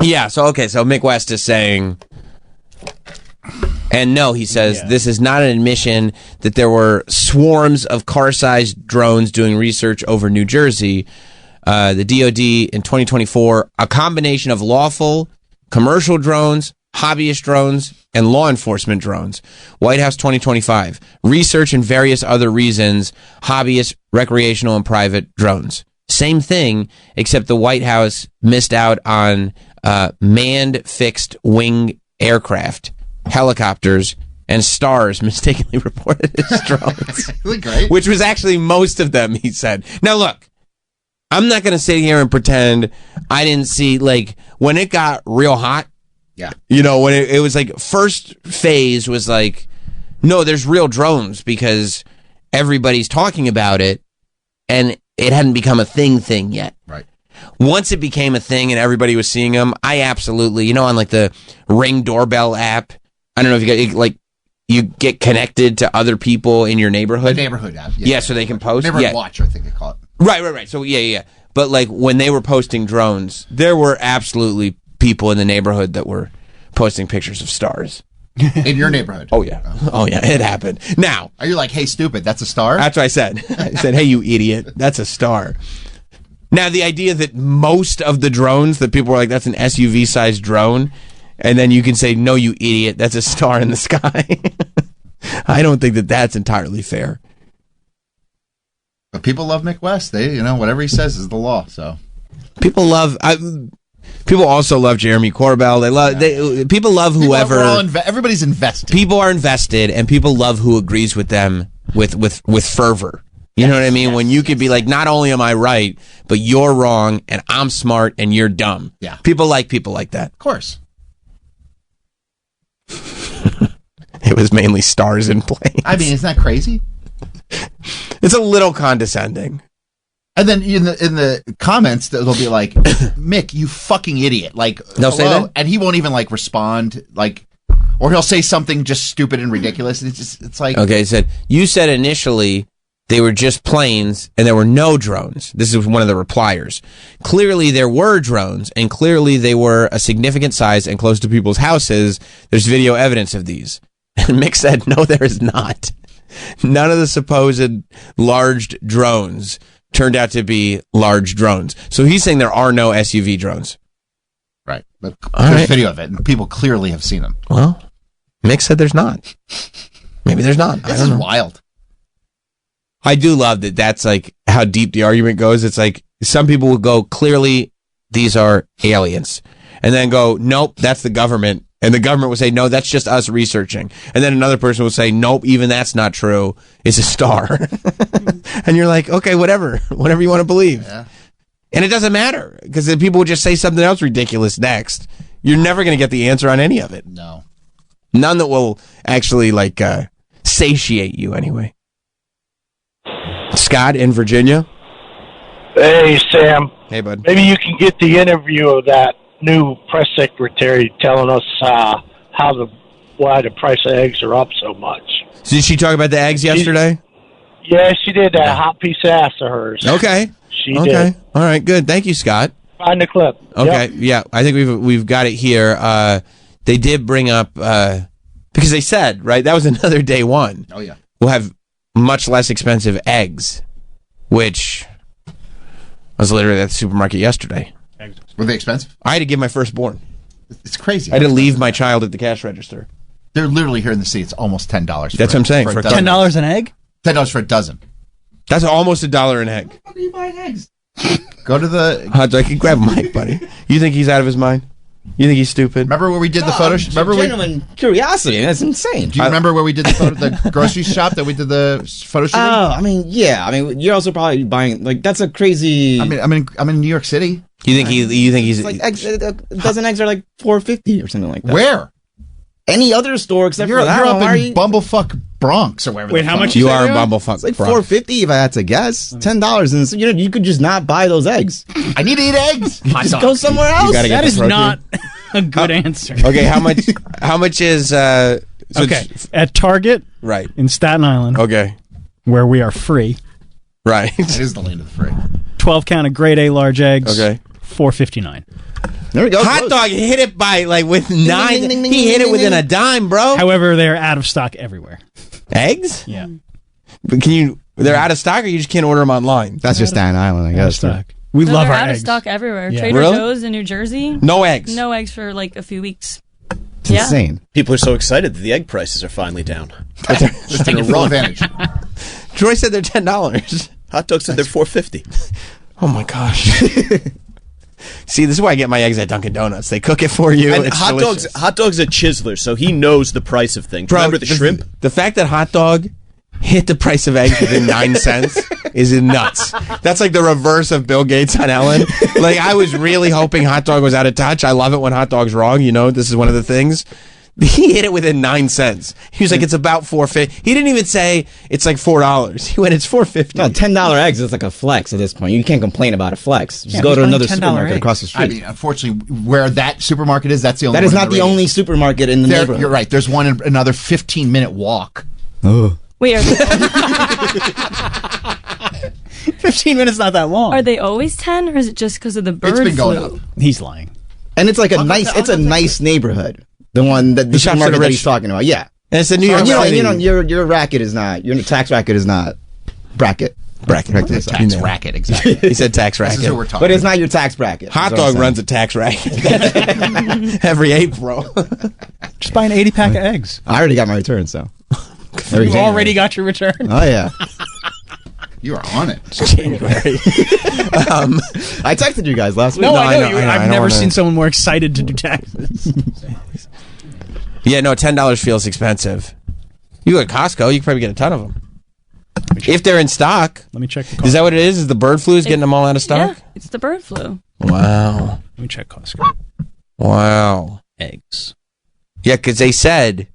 Yeah. So Mick West is saying. And no, he says, this is not an admission that there were swarms of car-sized drones doing research over New Jersey. The DoD in 2024, a combination of lawful, commercial drones, hobbyist drones, and law enforcement drones. White House 2025, research and various other reasons, hobbyist, recreational, and private drones. Same thing, except the White House missed out on manned fixed-wing aircraft, helicopters, and stars mistakenly reported as drones. Great. Which was actually most of them, he said. Now, look, I'm not going to sit here and pretend I didn't see, like, when it got real hot, yeah, when it was like, first phase was like, no, there's real drones because everybody's talking about it, and it hadn't become a thing yet. Right. Once it became a thing and everybody was seeing them, I absolutely, on like the Ring doorbell app, I don't know if you get, like, you get connected to other people in your neighborhood. The neighborhood app. Yeah, so they can post. Neighborhood Watch, I think they call it. Right. So, yeah. But, like, when they were posting drones, there were absolutely people in the neighborhood that were posting pictures of stars. In your neighborhood? Oh, yeah. Oh, yeah, it happened. Now. Are you like, hey, stupid, that's a star? That's what I said. I said, hey, you idiot, that's a star. Now, the idea that most of the drones that people were like, that's an SUV-sized drone, and then you can say, no, you idiot, that's a star in the sky. I don't think that that's entirely fair. But people love Mick West. They, whatever he says is the law. So people also love Jeremy Corbell. People love whoever. Everybody's invested. People are invested, and people love who agrees with them with fervor. You know what I mean? When you could be like, not only am I right, but you're wrong, and I'm smart, and you're dumb. Yeah. People like that. Of course. It was mainly stars and planes. I mean, isn't that crazy? It's a little condescending. And then in the comments, they'll be like, Mick, you fucking idiot. Like, they'll say that? And he won't even, like, respond, like, or he'll say something just stupid and ridiculous. It's like... Okay, you said initially they were just planes and there were no drones. This is one of the repliers. Clearly there were drones, and clearly they were a significant size and close to people's houses. There's video evidence of these. And Mick said, no, there is not. None of the supposed large drones turned out to be large drones. So he's saying there are no SUV drones. Right. But there's video of it, and people clearly have seen them. Well, Mick said there's not. Maybe there's not. This is wild. I do love that. That's like how deep the argument goes. It's like some people will go, clearly these are aliens, and then go, nope, that's the government. And the government will say, no, that's just us researching. And then another person will say, nope, even that's not true. It's a star. And you're like, okay, whatever you want to believe. Yeah. And it doesn't matter, because then people will just say something else ridiculous next. You're never going to get the answer on any of it. No. None that will actually like satiate you anyway. Scott in Virginia. Hey, Sam. Hey, bud. Maybe you can get the interview of that new press secretary telling us why the price of eggs are up so much. Did she talk about the eggs yesterday? Yeah, she did. That hot piece of ass of hers. Okay. She did. All right, good. Thank you, Scott. Find the clip. Okay, Yep. yeah, I think we've got it here. They did bring up because they said, right, that was another day one. Oh yeah. We'll have much less expensive eggs, which I was literally at the supermarket yesterday. Were they expensive? I had to give my firstborn. It's crazy. I had to leave my child at the cash register. They're literally here in the city. It's almost $10. That's what I'm saying. For $10 an egg? $10 for a dozen. That's almost $1 an egg. How are you buying eggs? Go to the Hot dog, can grab Mike, buddy. You think he's out of his mind? You think he's stupid? Remember where we did the photo? Remember genuine curiosity. That's insane. Do you remember where we did the grocery shop that we did the photo shoot? Oh, I mean, yeah. I mean, you're also probably buying that's a crazy. I'm in New York City. You think he's like eggs, a dozen eggs are like $4.50 or something like that. Where? Any other store except you're for that. You're up in Bumblefuck Bronx or wherever. Wait, how much you are in Bumblefuck? It's like Bronx. $4.50 if I had to guess. $10, and so, you could just not buy those eggs. I need to eat eggs. Just go somewhere else. That is not a good answer. Okay, how much is okay, at Target, right, in Staten Island, okay, where we are free, right, it is the land of the free. 12 count of grade A large eggs, okay, $4.59. There we go. Hot close. dog hit it by with 9. He hit it within a dime, bro. However, they're out of stock everywhere. Eggs? Yeah. But they're out of stock, or you just can't order them online? That's just Staten Island, I guess. Out of stock. We love they're our out eggs. of stock everywhere. Yeah. Trader Really? Joe's in New Jersey. No eggs. No eggs for like a few weeks. It's insane. People are so excited that the egg prices are finally down. Let's take a real advantage. Troy said they're $10. Hot dog said they're $4.50. Oh my gosh. See, this is why I get my eggs at Dunkin' Donuts. They cook it for you. And it's hot delicious. dogs at Chisler, so he knows the price of things. Bro, Remember the shrimp? The fact that hot dog hit the price of eggs within 9 cents is nuts. That's like the reverse of Bill Gates on Ellen. Like, I was really hoping hot dog was out of touch. I love it when hot dog's wrong. You know, this is one of the things. He hit it within 9 cents. He was like, it's about $4.50. He didn't even say it's like $4. He went, it's $4.50. No, $10 eggs is like a flex at this point. You can't complain about a flex. Just go to another supermarket eggs. across the street. I mean, unfortunately, where that supermarket is, that's the only. That is one not the only supermarket in the neighborhood. You're right. There's one in another 15-minute walk. Oh. Wait, 15 minutes not that long. are they always 10, or is it just because of the bird It's been going flu? up. He's lying. And it's like a nice neighborhood. The one that the shops supermarket are that rich. he's talking about. Yeah. And it's a New York And City. your racket is not, your tax racket is not bracket. Tax racket, exactly. He said tax racket. This is what we're talking But it's not your tax bracket. Hot is what I'm dog saying. runs a tax racket every April. Just buy an 80-pack of eggs. I already got my return, so. You've already got your return? Oh, yeah. You are on it. January. I texted you guys last week. No, I know. I know. I've never seen someone more excited to do taxes. Yeah, no, $10 feels expensive. You go to Costco, you can probably get a ton of them. If they're in stock. Let me check the Costco. Is that what it is? Is the bird flu is getting them all out of stock? Yeah, it's the bird flu. Wow. Let me check Costco. Wow. Eggs. Yeah, because they said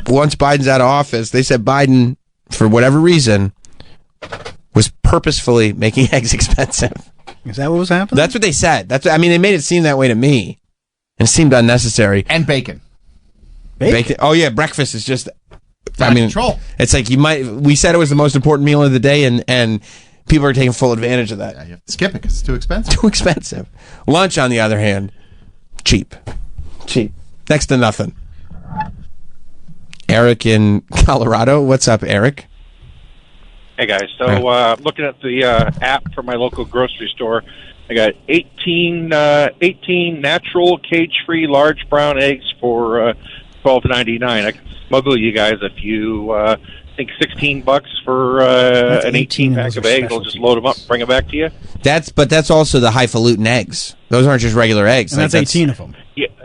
once Biden's out of office, they said Biden, for whatever reason, was purposefully making eggs expensive. Is that what was happening? That's what they said. They made it seem that way to me. And it seemed unnecessary. And bacon. Bacon. Oh yeah, breakfast is just. Control. It's like we said it was the most important meal of the day, and people are taking full advantage of that. Yeah, you have to skip it because it's too expensive. Too expensive. Lunch, on the other hand, cheap. Next to nothing. Eric in Colorado. What's up, Eric? Hey guys, so looking at the app for my local grocery store, I got 18 natural cage-free large brown eggs for $12.99. I can smuggle you guys a few think $16 for an 18 pack of eggs. They'll just load them up, bring them back to you. That's also the highfalutin eggs. Those aren't just regular eggs. And that's 18 of them.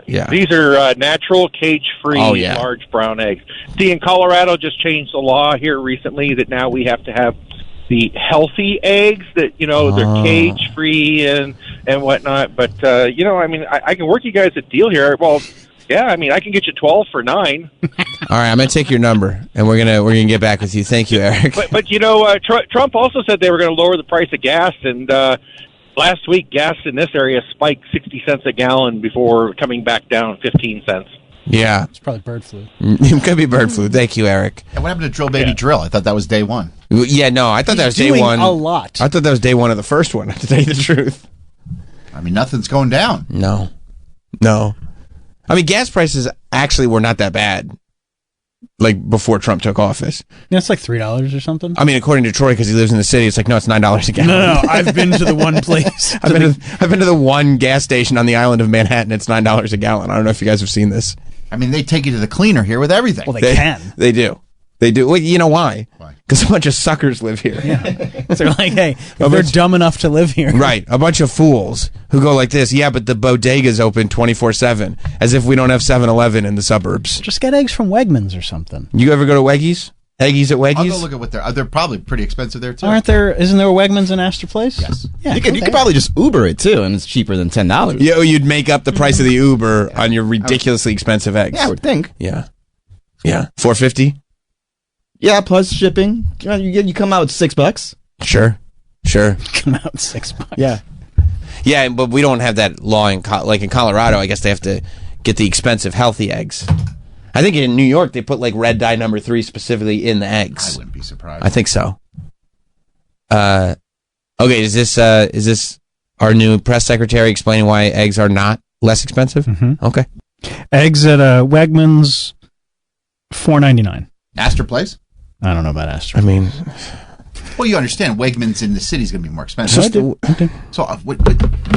Yeah. These are natural, cage-free, large brown eggs. See, in Colorado, just changed the law here recently that now we have to have the healthy eggs that, they're cage-free and whatnot. But, I can work you guys a deal here. Well, yeah, I can get you 12 for $9. All right, I'm going to take your number, and we're gonna get back with you. Thank you, Eric. But Trump also said they were going to lower the price of gas, and last week gas in this area spiked 60 cents a gallon before coming back down 15 cents. Yeah. It's probably bird flu. It could be bird flu. Thank you, Eric. And what happened to Drill Baby Drill? I thought that was day one. Yeah, no, I thought that was day one. A lot. I thought that was day one of the first one, to tell you the truth. Nothing's going down. No. Gas prices actually were not that bad, like before Trump took office. Yeah, it's like $3 or something. According to Troy, because he lives in the city, it's like, no, it's $9 a gallon. No, I've been to the one place. I've been to the one gas station on the island of Manhattan. It's $9 a gallon. I don't know if you guys have seen this. They take you to the cleaner here with everything. Well, they can. They do. Well, you know why? Because a bunch of suckers live here. Yeah. So they're like, hey, they're dumb enough to live here. Right. A bunch of fools who go like this. Yeah, but the bodega's open 24/7, as if we don't have 7-Eleven in the suburbs. Just get eggs from Wegmans or something. You ever go to Weggies? Eggies at Weggies? I'll go look at what they're probably pretty expensive there, too. Isn't there a Wegmans in Astor Place? Yes. Yeah, you could probably just Uber it, too, and it's cheaper than $10. Yeah, you'd make up the price of the Uber on your ridiculously expensive eggs. Yeah, I would think. Yeah. $4.50? Yeah, plus shipping. You come out with $6. Sure. Come out with $6. Yeah, but we don't have that law in Colorado. I guess they have to get the expensive healthy eggs. I think in New York they put like red dye number 3 specifically in the eggs. I wouldn't be surprised. I think so. Okay, is this our new press secretary explaining why eggs are not less expensive? Mm-hmm. Okay. Eggs at Wegmans, $4.99. Astor Place? I don't know about Astor. Well, you understand, Wegmans in the city is going to be more expensive. So,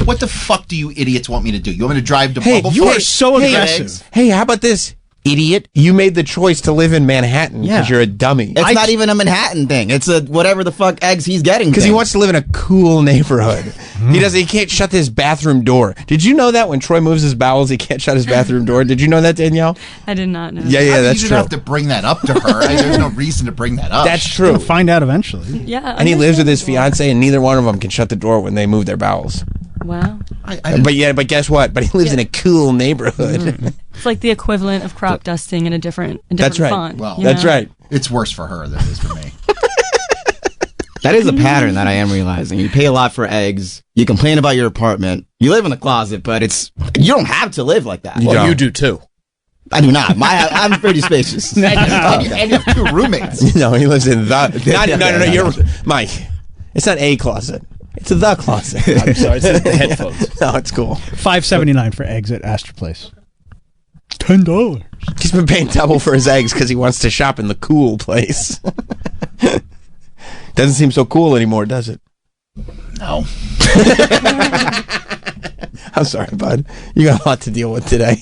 what the fuck do you idiots want me to do? You want me to drive to Bubble? You are so aggressive. Hey, how about this, idiot? You made the choice to live in Manhattan because you're a dummy. It's not even a Manhattan thing. It's a whatever the fuck eggs he's getting. Because he wants to live in a cool neighborhood. He can't shut his bathroom door. Did you know that when Troy moves his bowels, he can't shut his bathroom door? Did you know that, Danielle? I did not know. Yeah, that's true. You don't have to bring that up to her. There's no reason to bring that up. That's true. We'll find out eventually. Yeah. And he lives with his fiance, and neither one of them can shut the door when they move their bowels. Wow. But guess what? But he lives in a cool neighborhood. It's like the equivalent of crop dusting in a different That's right. font. Well, that's right. It's worse for her than it is for me. That is a pattern that I am realizing. You pay a lot for eggs. You complain about your apartment. You live in a closet, but you don't have to live like that. Well, you do too. I do not. I'm pretty spacious. and you have 2 roommates. No, he lives in the. No. You're Mike. It's not a closet. It's the closet. I'm sorry. It's the headphones. No, it's cool. $5.79 for eggs at Astor Place. $10. He's been paying double for his eggs because he wants to shop in the cool place. Doesn't seem so cool anymore, does it? No. I'm sorry, bud. You got a lot to deal with today.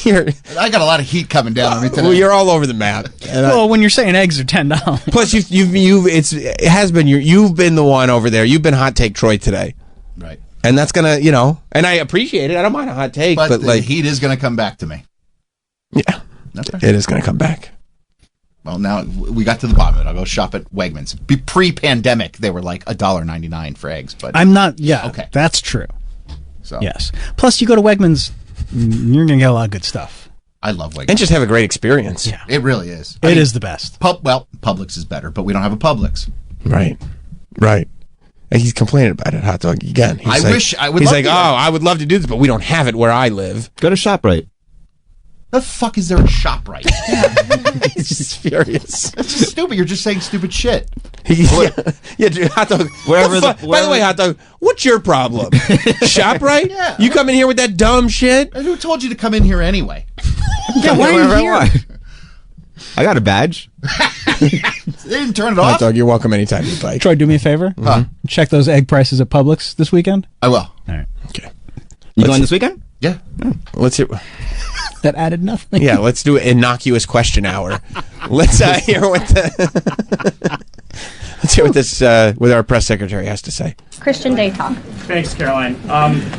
I got a lot of heat coming down on me today. Well, you're all over the map. When you're saying eggs are $10. Plus, you've been the one over there. You've been hot take Troy today, right? And that's gonna, and I appreciate it. I don't mind a hot take, but the heat is gonna come back to me. Yeah, okay. It is gonna come back. Well, now we got to the bottom of it. I'll go shop at Wegmans. Pre-pandemic, they were like $1.99 for eggs. But I'm not. Yeah, okay, that's true. So yes. Plus, you go to Wegmans, you're gonna get a lot of good stuff. I love Wegmans and just have a great experience. Yeah, it really is. It is the best. Publix is better, but we don't have a Publix. Right. And he's complaining about it, hot dog, again. I wish I would. He's like, I would love to do this, but we don't have it where I live. Go to ShopRite. The fuck is there a ShopRite? He's just furious. It's just stupid. You're just saying stupid shit. Yeah, dude, hot dog. By the way, hot dog, what's your problem? ShopRite? Yeah. You come in here with that dumb shit? Who told you to come in here anyway? Yeah, why are you here? I got a badge. They didn't turn it off. Hot dog, you're welcome anytime you like. Troy, do me a favor. Check those egg prices at Publix this weekend. I will. All right. Okay. You going this weekend? Yeah. Let's hear. That added nothing. Yeah, let's do an innocuous question hour. Let's hear what what our press secretary has to say. Christian Day Talk. Thanks, Caroline.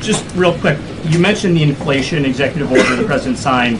Just real quick, you mentioned the inflation executive order the president signed,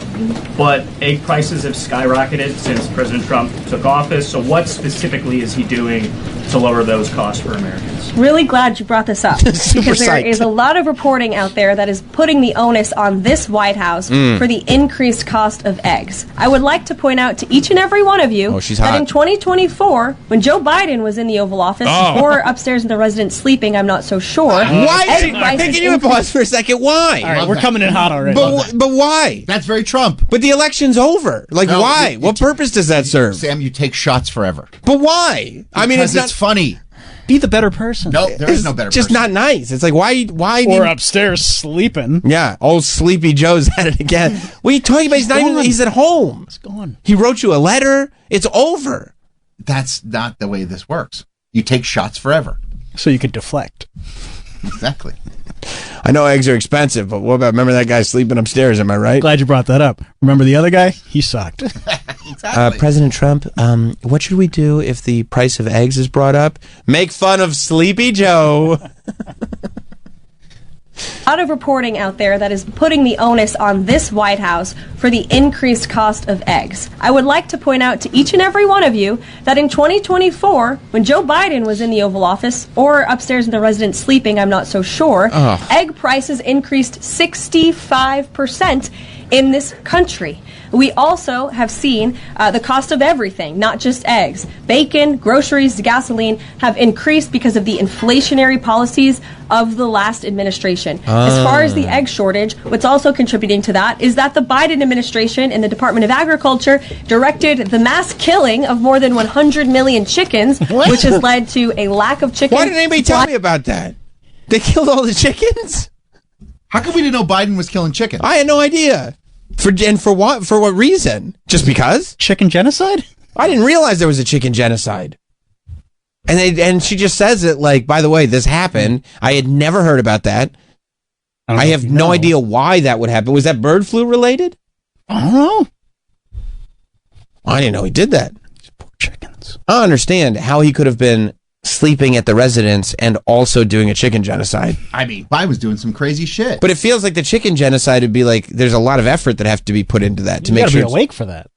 but egg prices have skyrocketed since President Trump took office. So what specifically is he doing to lower those costs for Americans? Really glad you brought this up because there is a lot of reporting out there that is putting the onus on this White House for the increased cost of eggs. I would like to point out to each and every one of you that in 2024, when Joe Biden was in the Oval Office or upstairs in the residence sleeping, I'm not so sure. Why? Can you pause for a second? Why? All right, we're coming in hot already. But why? That's very Trump. But the election's over. Why? What purpose does that serve? Sam, you take shots forever. But why? Because it's funny. Be the better person. No, there is no better person. Just not nice. It's like, why? Or upstairs sleeping. Yeah, old Sleepy Joe's at it again. What are you talking about? He's at home. It's gone. He wrote you a letter. It's over. That's not the way this works. You take shots forever. So you could deflect. Exactly. I know eggs are expensive, but what about, remember that guy sleeping upstairs, am I right? Glad you brought that up. Remember the other guy? He sucked. Exactly. President Trump, what should we do if the price of eggs is brought up? Make fun of Sleepy Joe. A lot of reporting out there that is putting the onus on this White House for the increased cost of eggs. I would like to point out to each and every one of you that in 2024, when Joe Biden was in the Oval Office or upstairs in the residence sleeping, I'm not so sure, egg prices increased 65% in this country. We also have seen the cost of everything, not just eggs. Bacon, groceries, gasoline have increased because of the inflationary policies of the last administration. As far as the egg shortage, what's also contributing to that is that the Biden administration in the Department of Agriculture directed the mass killing of more than 100 million chickens, which has led to a lack of chicken. Why didn't anybody tell me about that? They killed all the chickens? How come we didn't know Biden was killing chickens? I had no idea. For what? For what reason? Just because? Chicken genocide? I didn't realize there was a chicken genocide. And she just says it like, by the way, this happened. I had never heard about that. I have no idea why that would happen. Was that bird flu related? I don't know. I didn't know he did that. Poor chickens. I don't understand how he could have been sleeping at the residence and also doing a chicken genocide. I mean, I was doing some crazy shit. But it feels like the chicken genocide would be like, there's a lot of effort that have to be put into that to make sure. You gotta be awake for that.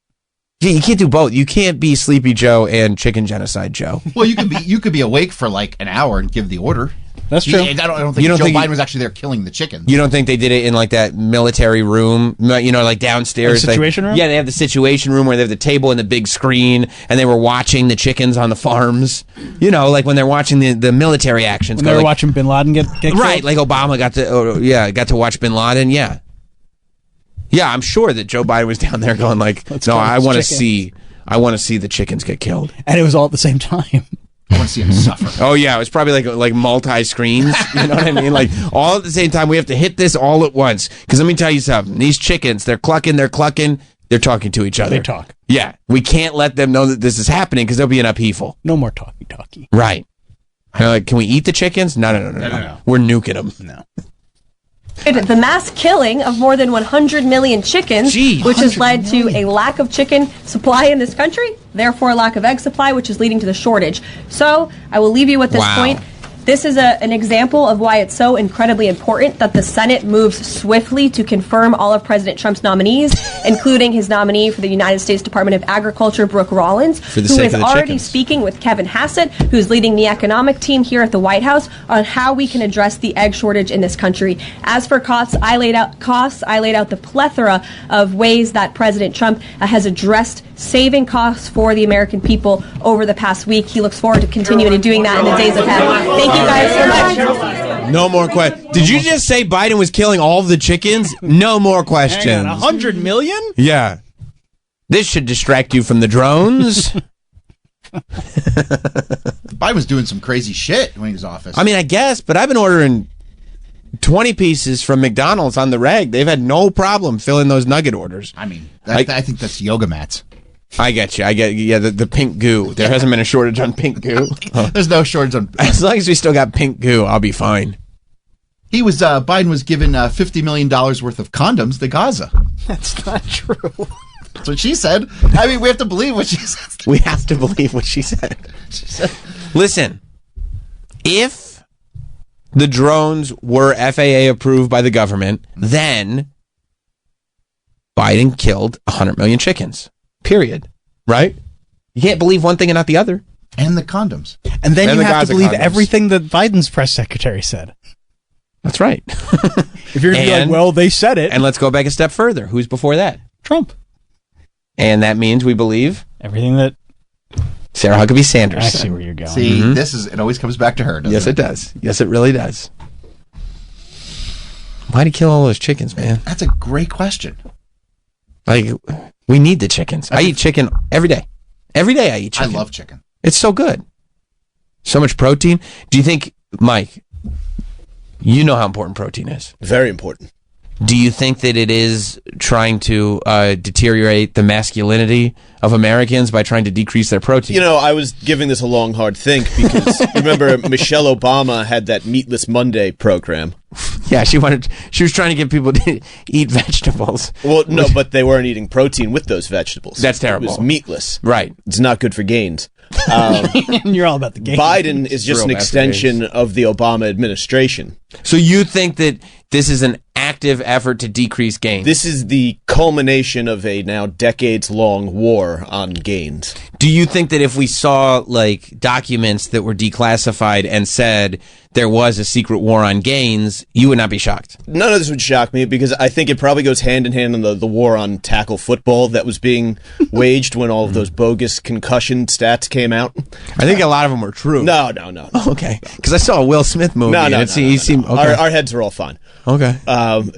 Yeah, you can't do both. You can't be Sleepy Joe and Chicken Genocide Joe. Well, you could be awake for like an hour and give the order. That's true. I don't think Joe Biden was actually there killing the chickens. You don't think they did it in like that military room, like downstairs? Like situation room? Yeah, they have the situation room where they have the table and the big screen, and they were watching the chickens on the farms. Like when they're watching the military actions. When they were watching Bin Laden get killed? Right, like Obama got to watch Bin Laden, yeah. Yeah, I'm sure that Joe Biden was down there going like, I want to see the chickens get killed. And it was all at the same time. I want to see him suffer. Oh yeah, it was probably like multi-screens. You know what I mean? Like all at the same time. We have to hit this all at once. Because let me tell you something. These chickens, they're clucking. They're talking to each other. They talk. Yeah, we can't let them know that this is happening because there'll be an upheaval. No more talkie. Right. Like, can we eat the chickens? No. We're nuking them. No. The mass killing of more than 100 million chickens, which has led to a lack of chicken supply in this country, therefore a lack of egg supply, which is leading to the shortage. So I will leave you with this point. This is an example of why it's so incredibly important that the Senate moves swiftly to confirm all of President Trump's nominees, including his nominee for the United States Department of Agriculture, Brooke Rollins, who is already speaking with Kevin Hassett, who's leading the economic team here at the White House, on how we can address the egg shortage in this country. As for costs, I laid out the plethora of ways that President Trump has addressed saving costs for the American people over the past week. He looks forward to continuing to doing that in the days ahead. Thank you guys so much. No more questions. Did you just say Biden was killing all of the chickens? No more questions. Hang on, 100 million? Yeah. This should distract you from the drones. Biden was doing some crazy shit when he was in office. I mean, I guess, but I've been ordering 20 pieces from McDonald's on the reg. They've had no problem filling those nugget orders. I mean, I think that's yoga mats. I get you. The pink goo. There hasn't been a shortage on pink goo. There's no shortage on. As long as we still got pink goo, I'll be fine. Biden was given $50 million worth of condoms to Gaza. That's not true. That's what she said. I mean, we have to believe what she said. We have to believe what she said. Listen, if the drones were FAA approved by the government, then Biden killed 100 million chickens. Period. Right? You can't believe one thing and not the other. And the condoms. And then you have to believe everything that Biden's press secretary said. That's right. If you're going to be like, well, they said it. And let's go back a step further. Who's before that? Trump. And that means we believe everything that Sarah Huckabee Sanders. I see where you're going. See, it always comes back to her, doesn't it? Yes, it does. Yes, it really does. Why'd he kill all those chickens, man? That's a great question. Like, we need the chickens. I eat chicken every day. Every day I eat chicken. I love chicken. It's so good. So much protein. Do you think, Mike, you know how important protein is? Very important. Do you think that it is trying to deteriorate the masculinity of Americans by trying to decrease their protein? You know, I was giving this a long, hard think because remember Michelle Obama had that Meatless Monday program. Yeah, she was trying to get people to eat vegetables. Well, no, but they weren't eating protein with those vegetables. That's terrible. It was meatless. Right. It's not good for gains. You're all about the gains. Biden is just an extension of the Obama administration. So you think that this is an active effort to decrease gains? This is the culmination of a now decades-long war on gains. Do you think that if we saw like documents that were declassified and said there was a secret war on gains, you would not be shocked? None of this would shock me because I think it probably goes hand in hand in the war on tackle football that was being waged when all of those bogus concussion stats came out. I think a lot of them were true. No. Okay, because I saw a Will Smith movie. He seemed okay. Our heads are all fine. Okay.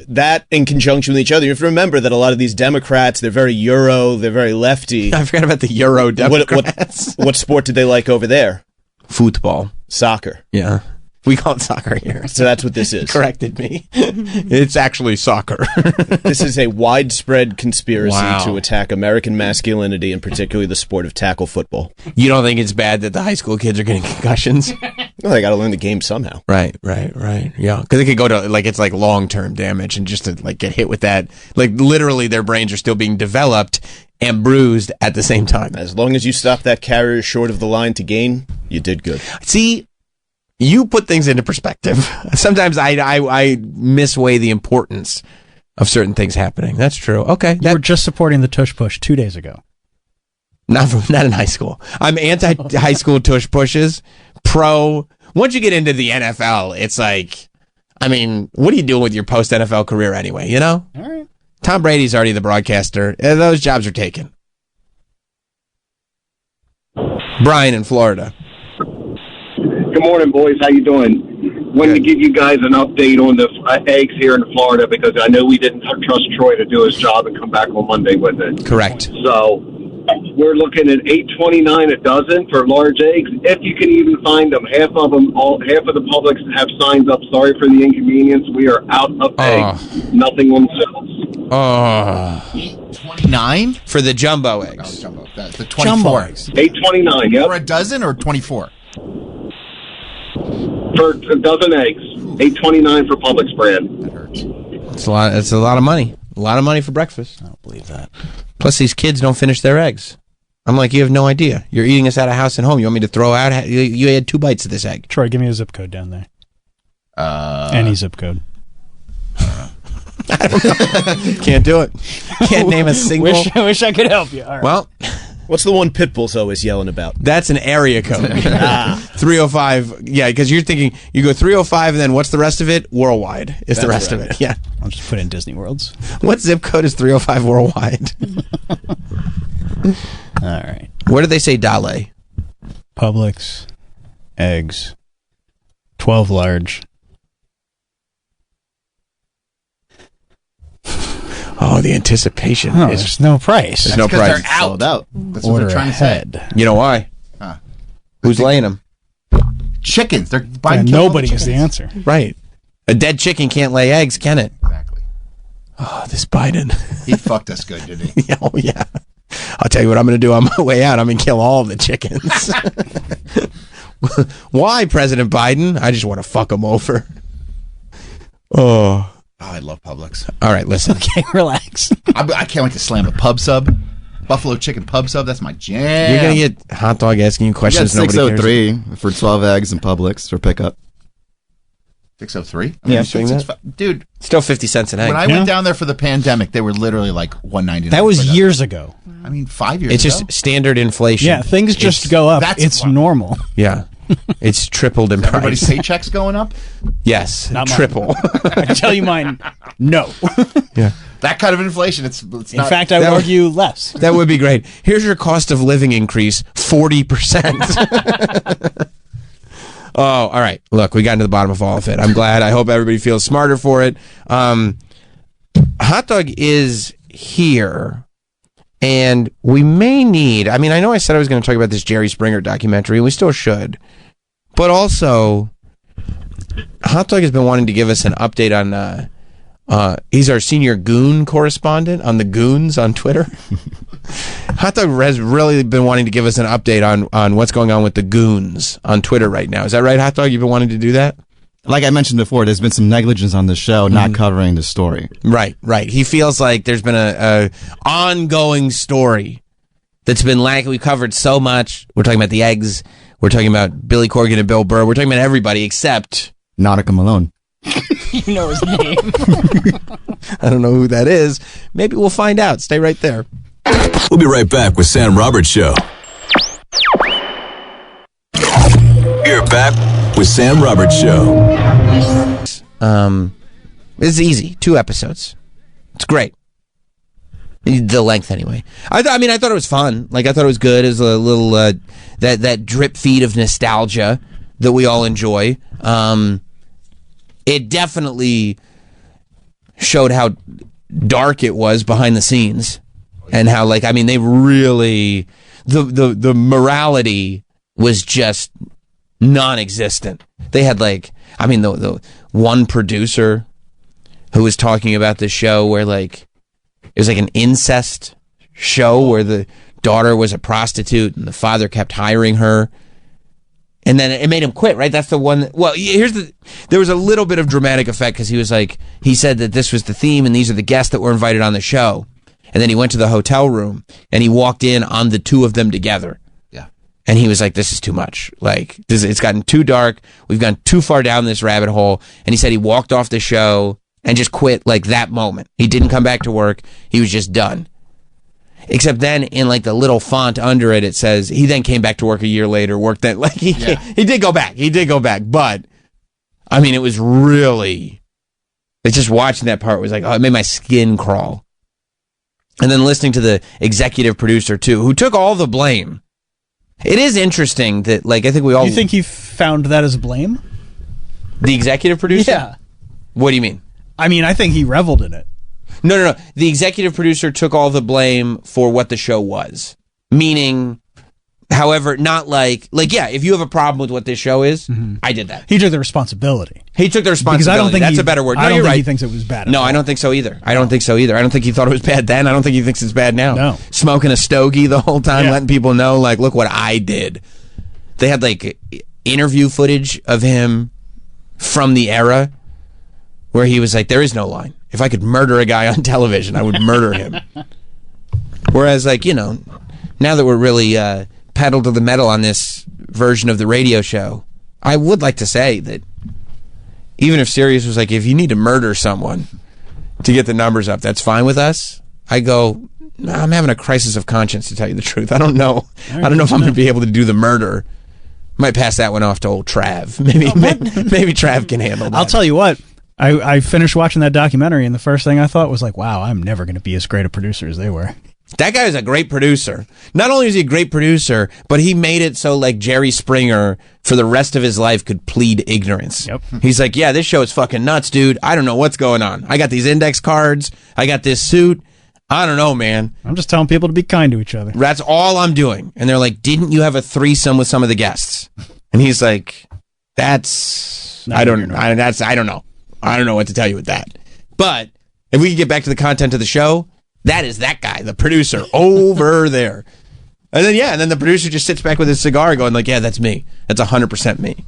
That in conjunction with each other. You have to remember that a lot of these Democrats, they're very Euro, they're very lefty. I forgot about the Euro Democrats. What sport did they like over there? Football. Soccer. Yeah. We call it soccer here. So that's what this is. Corrected me. It's actually soccer. This is a widespread conspiracy to attack American masculinity and particularly the sport of tackle football. You don't think it's bad that the high school kids are getting concussions? Well, they got to learn the game somehow. Right. Yeah, because it could go to it's like long-term damage and just to get hit with that. Like literally, their brains are still being developed and bruised at the same time. As long as you stop that carrier short of the line to gain, you did good. See, you put things into perspective. Sometimes I misweigh the importance of certain things happening. That's true. Okay. You were just supporting the tush push 2 days ago. Not in high school. I'm anti-high school tush pushes. Pro. Once you get into the NFL, it's like, I mean, what are you doing with your post-NFL career anyway, you know? All right. Tom Brady's already the broadcaster. Those jobs are taken. Brian in Florida. Good morning, boys. How you doing? Wanted to give you guys an update on the eggs here in Florida because I know we didn't trust Troy to do his job and come back on Monday with it. Correct. So we're looking at $8.29 a dozen for large eggs, if you can even find them. Half of the Publix have signs up. Sorry for the inconvenience. We are out of eggs. Nothing on sales. 29 for the jumbo eggs. No, jumbo. The 24 eggs. $8.29. Yep. For a dozen or 24. For a dozen eggs, $8.29 for Publix brand. That hurts. It's a lot of money. A lot of money for breakfast. I don't believe that. Plus, these kids don't finish their eggs. I'm like, you have no idea. You're eating this out of house and home. You want me to throw out? You had 2 bites of this egg. Troy, give me a zip code down there. Any zip code. I don't know. Can't do it. Can't name a single. Wish I could help you. All right. Well. What's the one Pitbull's always yelling about? That's an area code. 305. Yeah, because you're thinking, you go 305 and then what's the rest of it? Worldwide is the rest of it. Yeah. I'll just put in Disney Worlds. What zip code is 305 worldwide? All right. Where do they say Dale? Publix. Eggs. 12 large. Oh, the anticipation. Oh, there's no price. There's no price. They're out. Sold out. That's Order what they're trying ahead. to say. You know why? Huh. Who's laying them? Chickens. They're buying nobody is the answer. Right. A dead chicken can't lay eggs, can it? Exactly. Oh, this Biden. He fucked us good, didn't he? Oh, yeah. I'll tell you what I'm going to do on my way out. I'm going to kill all the chickens. Why, President Biden? I just want to fuck them over. Oh, I love Publix. All right, listen. Okay, relax. I can't wait to slam a pub sub. Buffalo chicken pub sub, that's my jam. You're going to get Hot Dog asking you questions You got nobody cares. 603 for 12 eggs in Publix for pickup. 603? Yeah, dude. Still 50 cents an egg. When I went down there for the pandemic, they were literally like $1.99. That was years ago. I mean, 5 years It's ago. just standard inflation. Yeah, things just go up. It's normal. Yeah. It's tripled in price. Everybody's paychecks going up? Yes, Not mine. triple. I can tell you mine, no. Yeah. That kind of inflation, it's In not... fact, I would argue less. That would be great. Here's your cost of living increase, 40%. Oh, all right. Look, we got to the bottom of all of it. I'm glad. I hope everybody feels smarter for it. Hot Dog is here, and we may need... I mean, I know I said I was going to talk about this Jerry Springer documentary, and we still should. But also, Hot Dog has been wanting to give us an update on... he's our senior goon correspondent on the Goons on Twitter. Hot Dog has really been wanting to give us an update on what's going on with the Goons on Twitter right now. Is that right, Hot Dog? You've been wanting to do that? Like I mentioned before, there's been some negligence on the show not covering the story. Right. He feels like there's been a ongoing story that's been lacking. We covered so much. We're talking about the eggs. We're talking about Billy Corgan and Bill Burr. We're talking about everybody except... Nautica Malone. You know his name. I don't know who that is. Maybe we'll find out. Stay right there. We'll be right back with Sam Roberts Show. You're back with Sam Roberts Show. It's easy. 2 episodes. It's great. The length, anyway. I thought it was fun. Like, I thought it was good. It was a little that drip feed of nostalgia that we all enjoy. It definitely showed how dark it was behind the scenes, and how, like, I mean, they really the morality was just non-existent. They had, like, I mean, the one producer who was talking about the show where, like, it was like an incest show where the daughter was a prostitute and the father kept hiring her. And then it made him quit, right? That's the one. There was a little bit of dramatic effect because he was like, he said that this was the theme and these are the guests that were invited on the show. And then he went to the hotel room and he walked in on the 2 of them together. Yeah. And he was like, this is too much. Like, it's gotten too dark. We've gone too far down this rabbit hole. And he said he walked off the show and just quit like that moment. He didn't come back to work. He was just done. Except then in, like, the little font under it, it says he then came back to work a year later, worked that, like, he did go back. He did go back. But, I mean, it was really, it's just watching that part was like, oh, it made my skin crawl. And then listening to the executive producer, too, who took all the blame. It is interesting that, like, I think we all... You think he found that as blame? The executive producer? Yeah. What do you mean? I mean, I think he reveled in it. No. The executive producer took all the blame for what the show was. Meaning, however, not like, yeah, if you have a problem with what this show is, I did that. He took the responsibility. He took the responsibility. Because I don't think that's a better word. No, I don't you're think right. he thinks it was bad. No, I don't think so either. I don't think he thought it was bad then. I don't think he thinks it's bad now. No. Smoking a stogie the whole time, letting people know, like, look what I did. They had, like, interview footage of him from the era where he was like, there is no line. If I could murder a guy on television, I would murder him. Whereas, like, you know, now that we're really pedal to the metal on this version of the radio show, I would like to say that even if Sirius was like, if you need to murder someone to get the numbers up, that's fine with us. I go, I'm having a crisis of conscience, to tell you the truth. I don't know. I don't know if I'm going to be able to do the murder. Might pass that one off to old Trav. Maybe Trav can handle that. I'll tell you what. I finished watching that documentary, and the first thing I thought was like, wow, I'm never going to be as great a producer as they were. That guy is a great producer. Not only is he a great producer, but he made it so, like, Jerry Springer, for the rest of his life, could plead ignorance. Yep. He's like, yeah, this show is fucking nuts, dude. I don't know what's going on. I got these index cards. I got this suit. I don't know, man. I'm just telling people to be kind to each other. That's all I'm doing. And they're like, didn't you have a threesome with some of the guests? And he's like, I don't know. I don't know what to tell you with that. But if we could get back to the content of the show, that is that guy, the producer over there. And then the producer just sits back with his cigar going like, yeah, that's me. That's 100% me.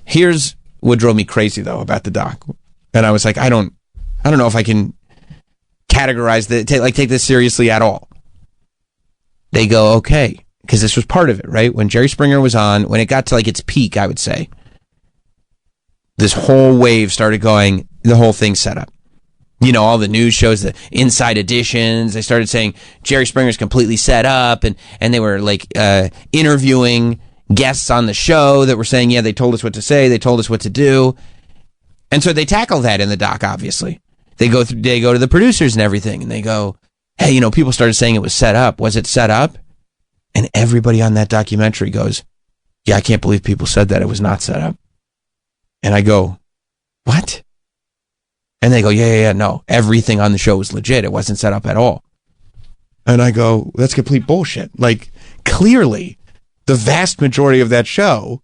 Here's what drove me crazy, though, about the doc. And I was like, I don't know if I can categorize take this seriously at all. They go, okay, because this was part of it, right? When Jerry Springer was on, when it got to like its peak, I would say, this whole wave started going, the whole thing set up. You know, all the news shows, the Inside Editions, they started saying Jerry Springer's completely set up, and they were like interviewing guests on the show that were saying, yeah, they told us what to say, they told us what to do. And so they tackle that in the doc, obviously. They go to the producers and everything, and they go, hey, you know, people started saying it was set up. Was it set up? And everybody on that documentary goes, yeah, I can't believe people said that it was not set up. And I go, what? And they go, yeah, no, everything on the show was legit. It wasn't set up at all. And I go, that's complete bullshit. Like, clearly, the vast majority of that show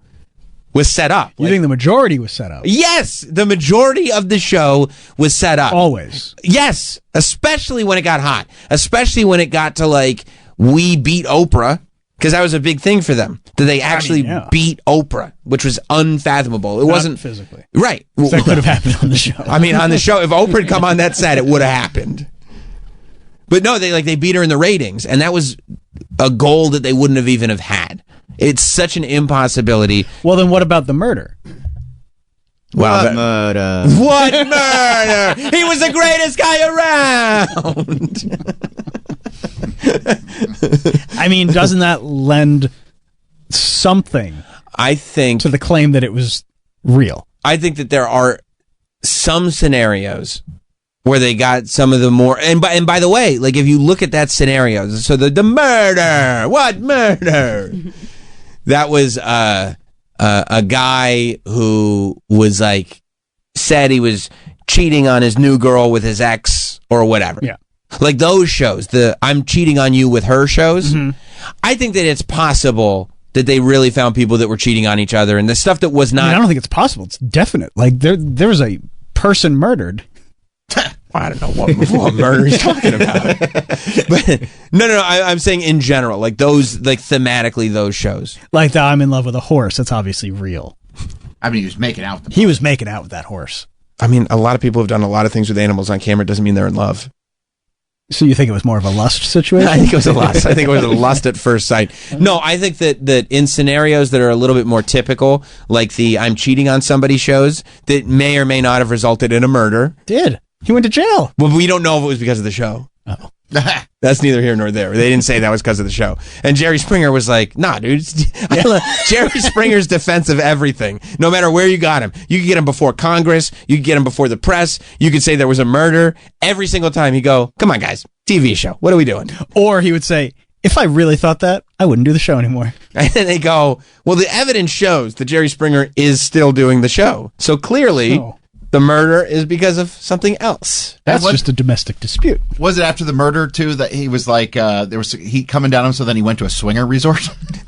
was set up. You think the majority was set up? Yes, the majority of the show was set up. Always. Yes, especially when it got hot. Especially when it got to, like, we beat Oprah. Because that was a big thing for them. That they actually beat Oprah, which was unfathomable. It wasn't physically. Right. That could have happened on the show. I mean, on the show, if Oprah had come on that set, it would have happened. But no, they beat her in the ratings, and that was a goal that they wouldn't have even have had. It's such an impossibility. Well, then what about the murder? Well, murder? What murder? He was the greatest guy around. I mean, doesn't that lend something, I think, to the claim that it was real? I think that there are some scenarios where they got some of the more, and by the way, like if you look at that scenario, so the murder, what murder? That was a guy who was like said he was cheating on his new girl with his ex or whatever. Yeah. Like those shows, the I'm cheating on you with her shows. Mm-hmm. I think that it's possible that they really found people that were cheating on each other, and the stuff that was not. I don't think it's possible. It's definite. Like there was a person murdered. I don't know what murder he's talking about. But no. I'm saying in general, like those, like thematically, those shows. Like the I'm in love with a horse. That's obviously real. I mean, he was making out with He was making out with that horse. I mean, a lot of people have done a lot of things with animals on camera. It doesn't mean they're in love. So you think it was more of a lust situation? I think it was a lust. I think it was a lust at first sight. No, I think that in scenarios that are a little bit more typical, like the I'm cheating on somebody shows, that may or may not have resulted in a murder. Did. He went to jail. Well, we don't know if it was because of the show. Oh. That's neither here nor there. They didn't say that was because of the show. And Jerry Springer was like, nah, dude. Jerry Springer's defense of everything. No matter where you got him. You could get him before Congress. You could get him before the press. You could say there was a murder. Every single time he'd go, come on, guys. TV show. What are we doing? Or he would say, if I really thought that, I wouldn't do the show anymore. And then they go, well, the evidence shows that Jerry Springer is still doing the show. So clearly... Oh. The murder is because of something else. That's just a domestic dispute. Was it after the murder too that he was like there was heat coming down him, so then he went to a swinger resort?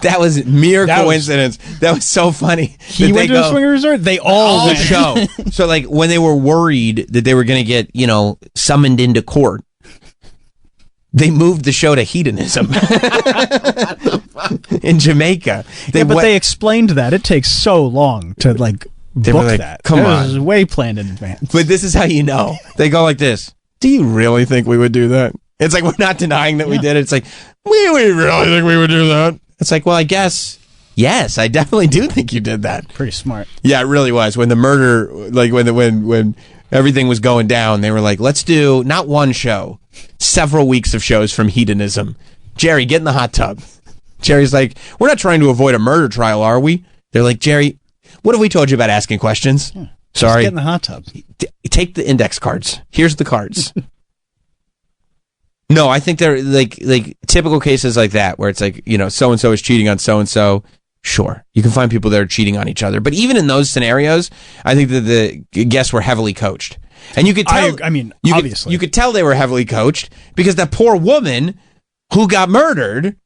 That was mere coincidence. That was so funny. He went to a swinger resort. They all went. The show. So like when they were worried that they were going to get summoned into court, they moved the show to hedonism in Jamaica. They explained that it takes so long to like. They book were like, that. Come that on. was way planned in advance. But this is how you know. They go like this. Do you really think we would do that? It's like, we're not denying that we did it. It's like, we really think we would do that? It's like, well, I guess, yes, I definitely do think you did that. Pretty smart. Yeah, it really was. When the murder, like when everything was going down, they were like, let's do not one show, several weeks of shows from hedonism. Jerry, get in the hot tub. Jerry's like, we're not trying to avoid a murder trial, are we? They're like, Jerry, what have we told you about asking questions? Yeah, sorry. Get in the hot tub. Take the index cards. Here's the cards. No, I think they're like typical cases like that where it's like, so-and-so is cheating on so-and-so. Sure. You can find people that are cheating on each other. But even in those scenarios, I think that the guests were heavily coached. And you could tell, obviously. You could tell they were heavily coached because that poor woman who got murdered,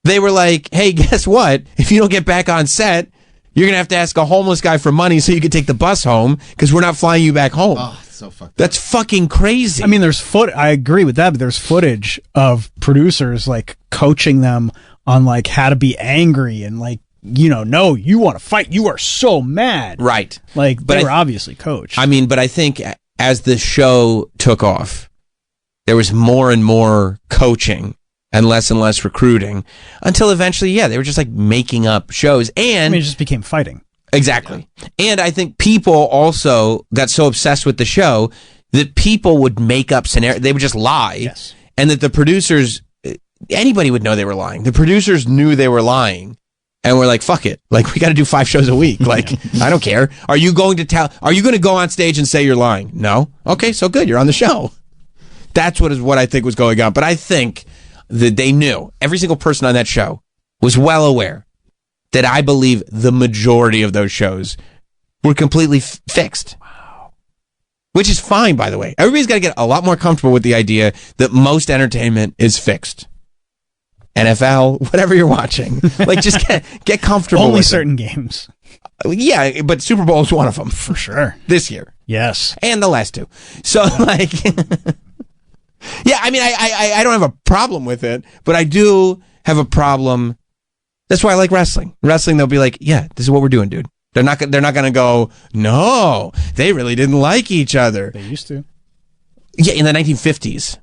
they were like, hey, guess what? If you don't get back on set, you're going to ask a homeless guy for money so you can take the bus home because we're not flying you back home. Oh, it's so fucked up. That's fucking crazy. I mean, I agree with that, but there's footage of producers like coaching them on like how to be angry and like no, you want to fight. You are so mad. Right. Like, But they I- were obviously coached. I mean, but I think as the show took off, there was more and more coaching and less recruiting until eventually, they were just like making up shows. And it just became fighting. Exactly. And I think people also got so obsessed with the show that people would make up scenarios. They would just lie. Yes. And that the producers, anybody would know they were lying. The producers knew they were lying. And we're like, fuck it. Like, we got to do 5 shows a week. Like, I don't care. Are you going to go on stage and say you're lying? No. Okay, so good. You're on the show. That's what I think was going on. But I think that they knew, every single person on that show was well aware that I believe the majority of those shows were completely fixed. Wow. Which is fine, by the way. Everybody's got to get a lot more comfortable with the idea that most entertainment is fixed. NFL, whatever you're watching. Like, just get comfortable Only with certain games. Yeah, but Super Bowl is one of them. For sure. This year. Yes. And the last 2. So, like... yeah, I mean, I don't have a problem with it, but I do have a problem. That's why I like wrestling. Wrestling, they'll be like, yeah, this is what we're doing, dude. They're not going to go, no, they really didn't like each other. They used to. Yeah, in the 1950s.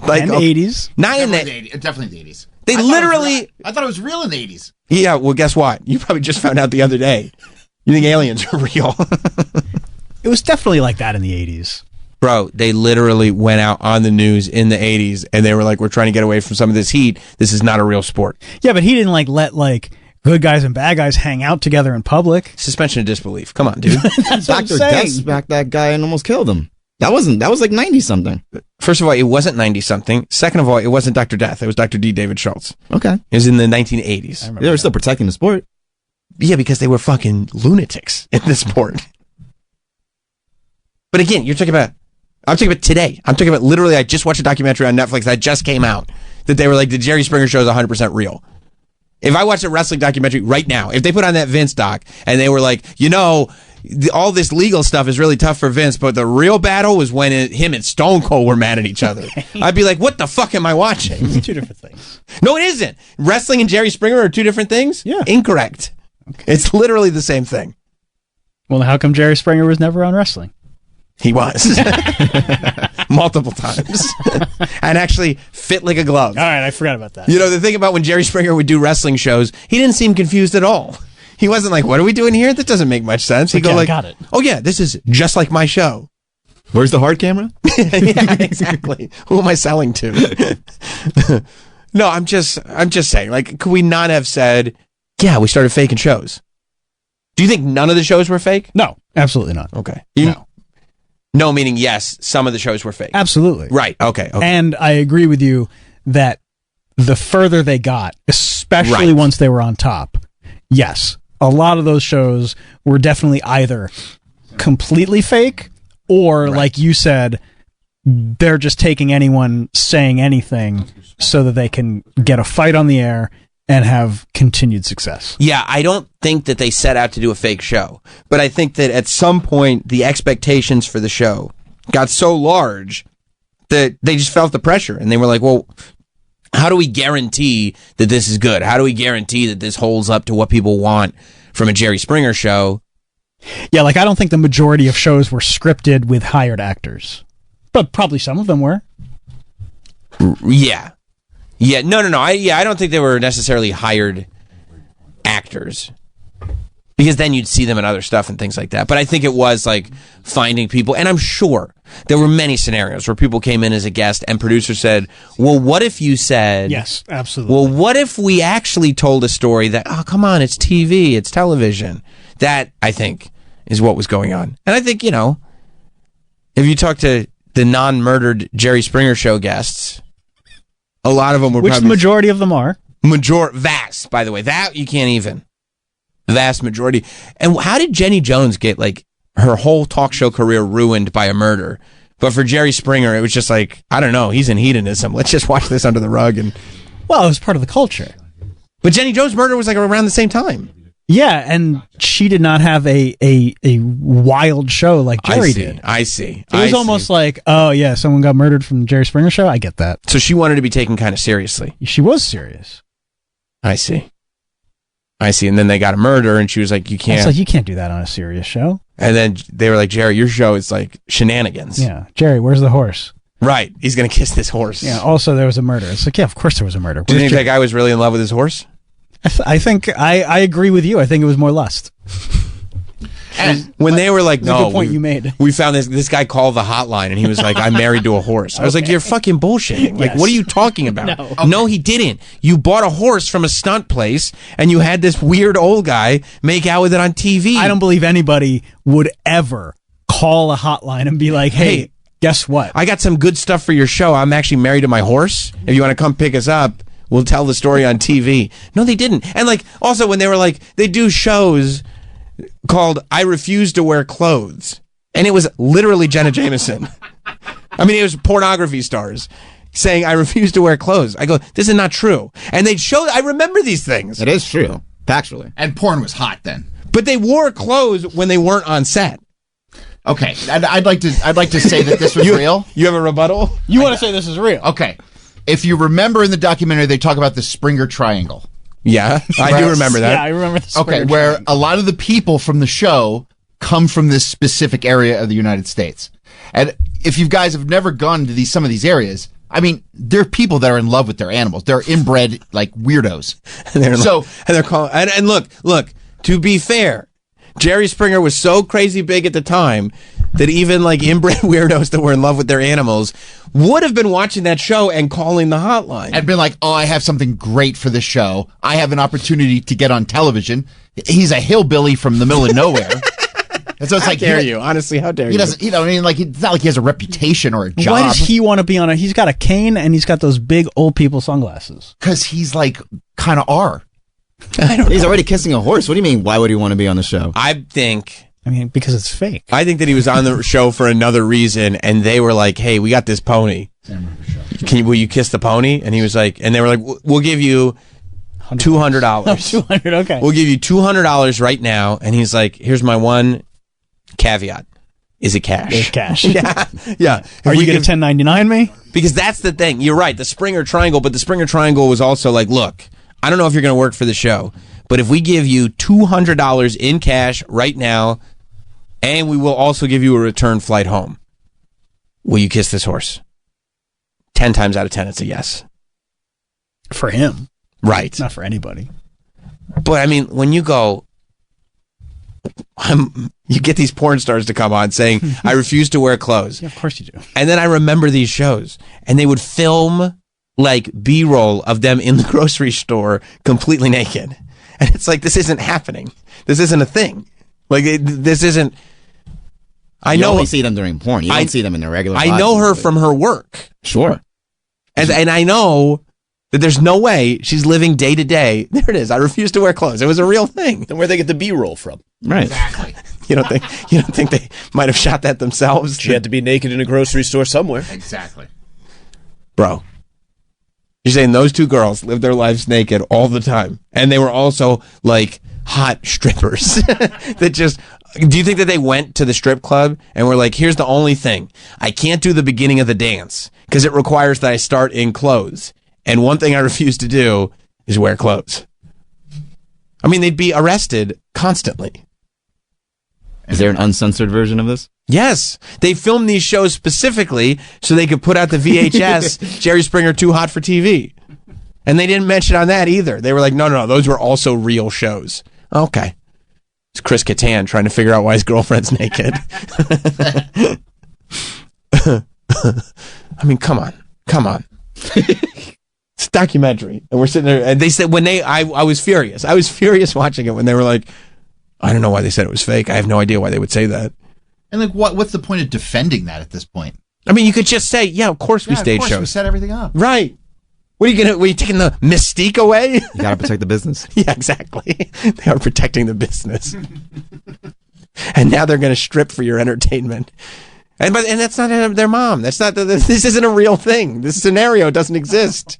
Like, and 80s. Not in the 80s. Definitely the 80s. They literally... I thought it was real in the 80s. Yeah, well, guess what? You probably just found out the other day. You think aliens are real. It was definitely like that in the 80s. Bro, they literally went out on the news in the 80s and they were like, we're trying to get away from some of this heat. This is not a real sport. Yeah, but he didn't let good guys and bad guys hang out together in public. Suspension of disbelief. Come on, dude. That's what I'm Dr. saying. Death smacked that guy and almost killed him. That was like 90 something. First of all, it wasn't 90 something. Second of all, it wasn't Dr. Death. It was Dr. D. David Schultz. Okay. It was in the 1980s. They were still protecting the sport. Yeah, because they were fucking lunatics in the sport. But again, I'm talking about today. I'm talking about literally, I just watched a documentary on Netflix that just came out that they were like, the Jerry Springer show is 100% real. If I watched a wrestling documentary right now, if they put on that Vince doc and they were like, all this legal stuff is really tough for Vince, but the real battle was when him and Stone Cold were mad at each other. I'd be like, what the fuck am I watching? It's 2 different things. No, it isn't. Wrestling and Jerry Springer are 2 different things? Yeah. Incorrect. Okay. It's literally the same thing. Well, how come Jerry Springer was never on wrestling? He was. Multiple times. And actually fit like a glove. All right, I forgot about that. The thing about when Jerry Springer would do wrestling shows, he didn't seem confused at all. He wasn't like, what are we doing here? That doesn't make much sense. He'd go like, got it. Oh yeah, this is just like my show. Where's the hard camera? Yeah, exactly. Who am I selling to? No, I'm just saying, like, could we not have said, yeah, we started faking shows? Do you think none of the shows were fake? No, absolutely not. Okay. No, meaning yes, some of the shows were fake. Absolutely. Right. Okay. And I agree with you that the further they got, especially Right. once they were on top, yes, a lot of those shows were definitely either completely fake or, like you said, they're just taking anyone saying anything so that they can get a fight on the air and have continued success. Yeah, I don't think that they set out to do a fake show, but I think that at some point the expectations for the show got so large that they just felt the pressure and they were like, well, how do we guarantee that this is good? How do we guarantee that this holds up to what people want from a Jerry Springer show? Yeah, like I don't think the majority of shows were scripted with hired actors, but probably some of them were. Yeah. Yeah, no. I don't think they were necessarily hired actors because then you'd see them in other stuff and things like that. But I think it was like finding people, and I'm sure there were many scenarios where people came in as a guest and producers said, well, what if you said... Yes, absolutely. Well, what if we actually told a story that, oh, come on, it's TV, it's television. That, I think, is what was going on. And I think, if you talk to the non-murdered Jerry Springer show guests... A lot of them were Which probably... the majority of them are. Vast, by the way. That you can't even. Vast majority. And how did Jenny Jones get, like, her whole talk show career ruined by a murder? But for Jerry Springer, it was just like, I don't know, he's in hedonism. Let's just wash this under the rug. And well, it was part of the culture. But Jenny Jones' murder was, like, around the same time. Yeah, and she did not have a wild show like Jerry did. I see. It was almost like, oh yeah, someone got murdered from the Jerry Springer show. I get that. So she wanted to be taken kind of seriously. She was serious. I see. I see. And then they got a murder, and she was like, you can't. It's like, you can't do that on a serious show. And then they were like, Jerry, your show is like shenanigans. Yeah. Jerry, where's the horse? Right. He's going to kiss this horse. Yeah. Also, there was a murder. It's like, yeah, of course there was a murder. Do you think that guy was really in love with his horse? I think I agree with you. I think it was more lust. And when they were like, That's a no, good point you made. We found this guy called the hotline, and he was like, I'm married to a horse. I was like, you're fucking bullshitting. Like, Yes. what are you talking about? No. No, he didn't. You bought a horse from a stunt place, and you had this weird old guy make out with it on TV. I don't believe anybody would ever call a hotline and be like, hey, guess what? I got some good stuff for your show. I'm actually married to my horse. If you want to come pick us up, we'll tell the story on TV. No, they didn't. And like, also when they were like, they do shows called I Refuse to Wear Clothes. And it was literally Jenna Jameson. I mean, it was pornography stars saying I refuse to wear clothes. I go, this is not true. And they'd show, I remember these things. It is true, factually. And porn was hot then. But they wore clothes when they weren't on set. Okay, I'd like to say that this was real. You have a rebuttal? You want to say this is real? Okay. If you remember in the documentary, they talk about the Springer Triangle. Yeah, I do remember that. Yeah, I remember the Springer Okay, where Triangle. a lot of the people from the show come from this specific area of the United States. And if you guys have never gone to some of these areas, I mean, there are people that are in love with their animals. They're inbred, like, weirdos. And they're calling, and look, to be fair, Jerry Springer was so crazy big at the time that even like inbred weirdos that were in love with their animals would have been watching that show and calling the hotline. And been like, oh, I have something great for this show. I have an opportunity to get on television. He's a hillbilly from the middle of nowhere. And so it's How like, dare you? Honestly, how dare you? He doesn't, I mean, like, it's not like he has a reputation or a job. Why does he want to be on he's got a cane and he's got those big old people sunglasses. Because he's like, kind of are. He's already kissing a horse. What do you mean? Why would he want to be on the show? I mean, because it's fake. I think that he was on the show for another reason, and they were like, hey, we got this pony. Will you kiss the pony? And he was like, and they were like, we'll give you $200. $200, okay. We'll give you $200 right now. And he's like, here's my one caveat. Is it cash? It's cash. Yeah. Are you going to 1099 me? Because that's the thing. You're right. The Springer Triangle, but the Springer Triangle was also like, look, I don't know if you're going to work for the show, but if we give you $200 in cash right now, and we will also give you a return flight home, will you kiss this horse? 10 times out of 10, it's a yes. For him. Right. Not for anybody. But I mean, when you go, you get these porn stars to come on saying, I refuse to wear clothes. Yeah, of course you do. And then I remember these shows, and they would film like B-roll of them in the grocery store completely naked. And it's like, this isn't happening. This isn't a thing. Like, this isn't... You only see them during porn. You don't see them in their regular lives. I know her from her work. Sure. And I know that there's no way she's living day to day. There it is. I refuse to wear clothes. It was a real thing. Then where they get the B-roll from? Right. Exactly. You don't think they might have shot that themselves? She had to be naked in a grocery store somewhere. Exactly. Bro. You're saying those two girls lived their lives naked all the time. And they were also like hot strippers that just... Do you think that they went to the strip club and were like, here's the only thing. I can't do the beginning of the dance because it requires that I start in clothes. And one thing I refuse to do is wear clothes. I mean, they'd be arrested constantly. Is there an uncensored version of this? Yes. They filmed these shows specifically so they could put out the VHS, Jerry Springer Too Hot for TV. And they didn't mention on that either. They were like, no, those were also real shows. Okay. It's Chris Kattan trying to figure out why his girlfriend's naked. I mean, come on. It's a documentary. And we're sitting there, and they said, I was furious. I was furious watching it when they were like, I don't know why they said it was fake. I have no idea why they would say that. And like, what's the point of defending that at this point? I mean, you could just say, yeah, of course we staged shows. We set everything up. Right. What are you taking the mystique away? You gotta protect the business. Yeah, exactly. They are protecting the business. And now they're going to strip for your entertainment. And that's not their mom. This isn't a real thing. This scenario doesn't exist.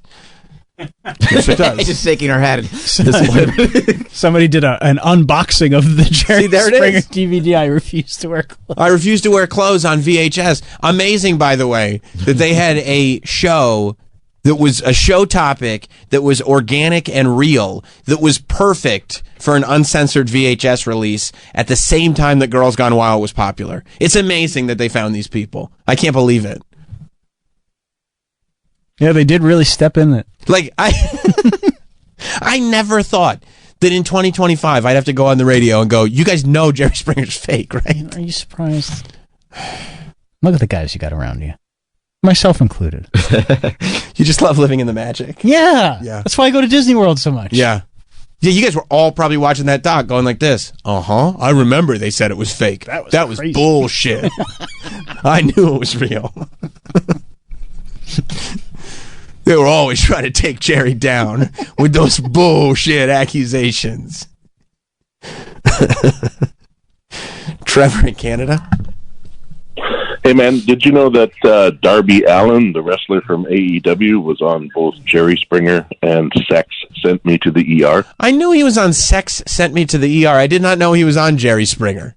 Yes, it does. Just shaking her head. Somebody did an unboxing of the Jerry Springer DVD. I refuse to wear clothes. I refuse to wear clothes on VHS. Amazing, by the way, that they had a show that was a show topic that was organic and real, that was perfect for an uncensored VHS release at the same time that Girls Gone Wild was popular. It's amazing that they found these people. I can't believe it. Yeah, they did really step in it. Like, I never thought that in 2025 I'd have to go on the radio and go, you guys know Jerry Springer's fake, right? Are you surprised? Look at the guys you got around you. Myself included. You just love living in the magic. Yeah. That's why I go to Disney World so much. Yeah. Yeah, you guys were all probably watching that doc going like this. I remember they said it was fake. That was bullshit. I knew it was real. They were always trying to take Jerry down with those bullshit accusations. Trevor in Canada. Hey, man, did you know that Darby Allin, the wrestler from AEW, was on both Jerry Springer and Sex Sent Me to the ER? I knew he was on Sex Sent Me to the ER. I did not know he was on Jerry Springer.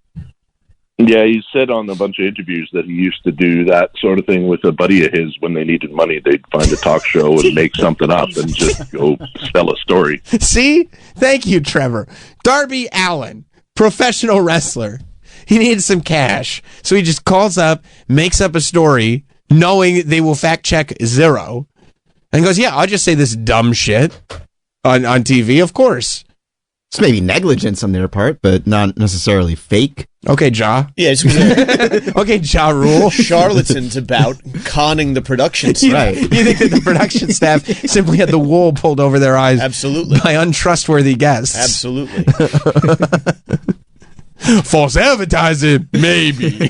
Yeah, he said on a bunch of interviews that he used to do that sort of thing with a buddy of his. When they needed money, they'd find a talk show and make something up and just go tell a story. See? Thank you, Trevor. Darby Allin, professional wrestler. He needed some cash. So he just calls up, makes up a story, knowing they will fact check zero, and goes, yeah, I'll just say this dumb shit on TV, of course. It's maybe negligence on their part, but not necessarily fake. Okay, Ja. Yeah, it's gonna okay, Ja Rule. Charlatans about conning the production staff. Right. You think that the production staff simply had the wool pulled over their eyes Absolutely. by untrustworthy guests? Absolutely. False advertising, maybe.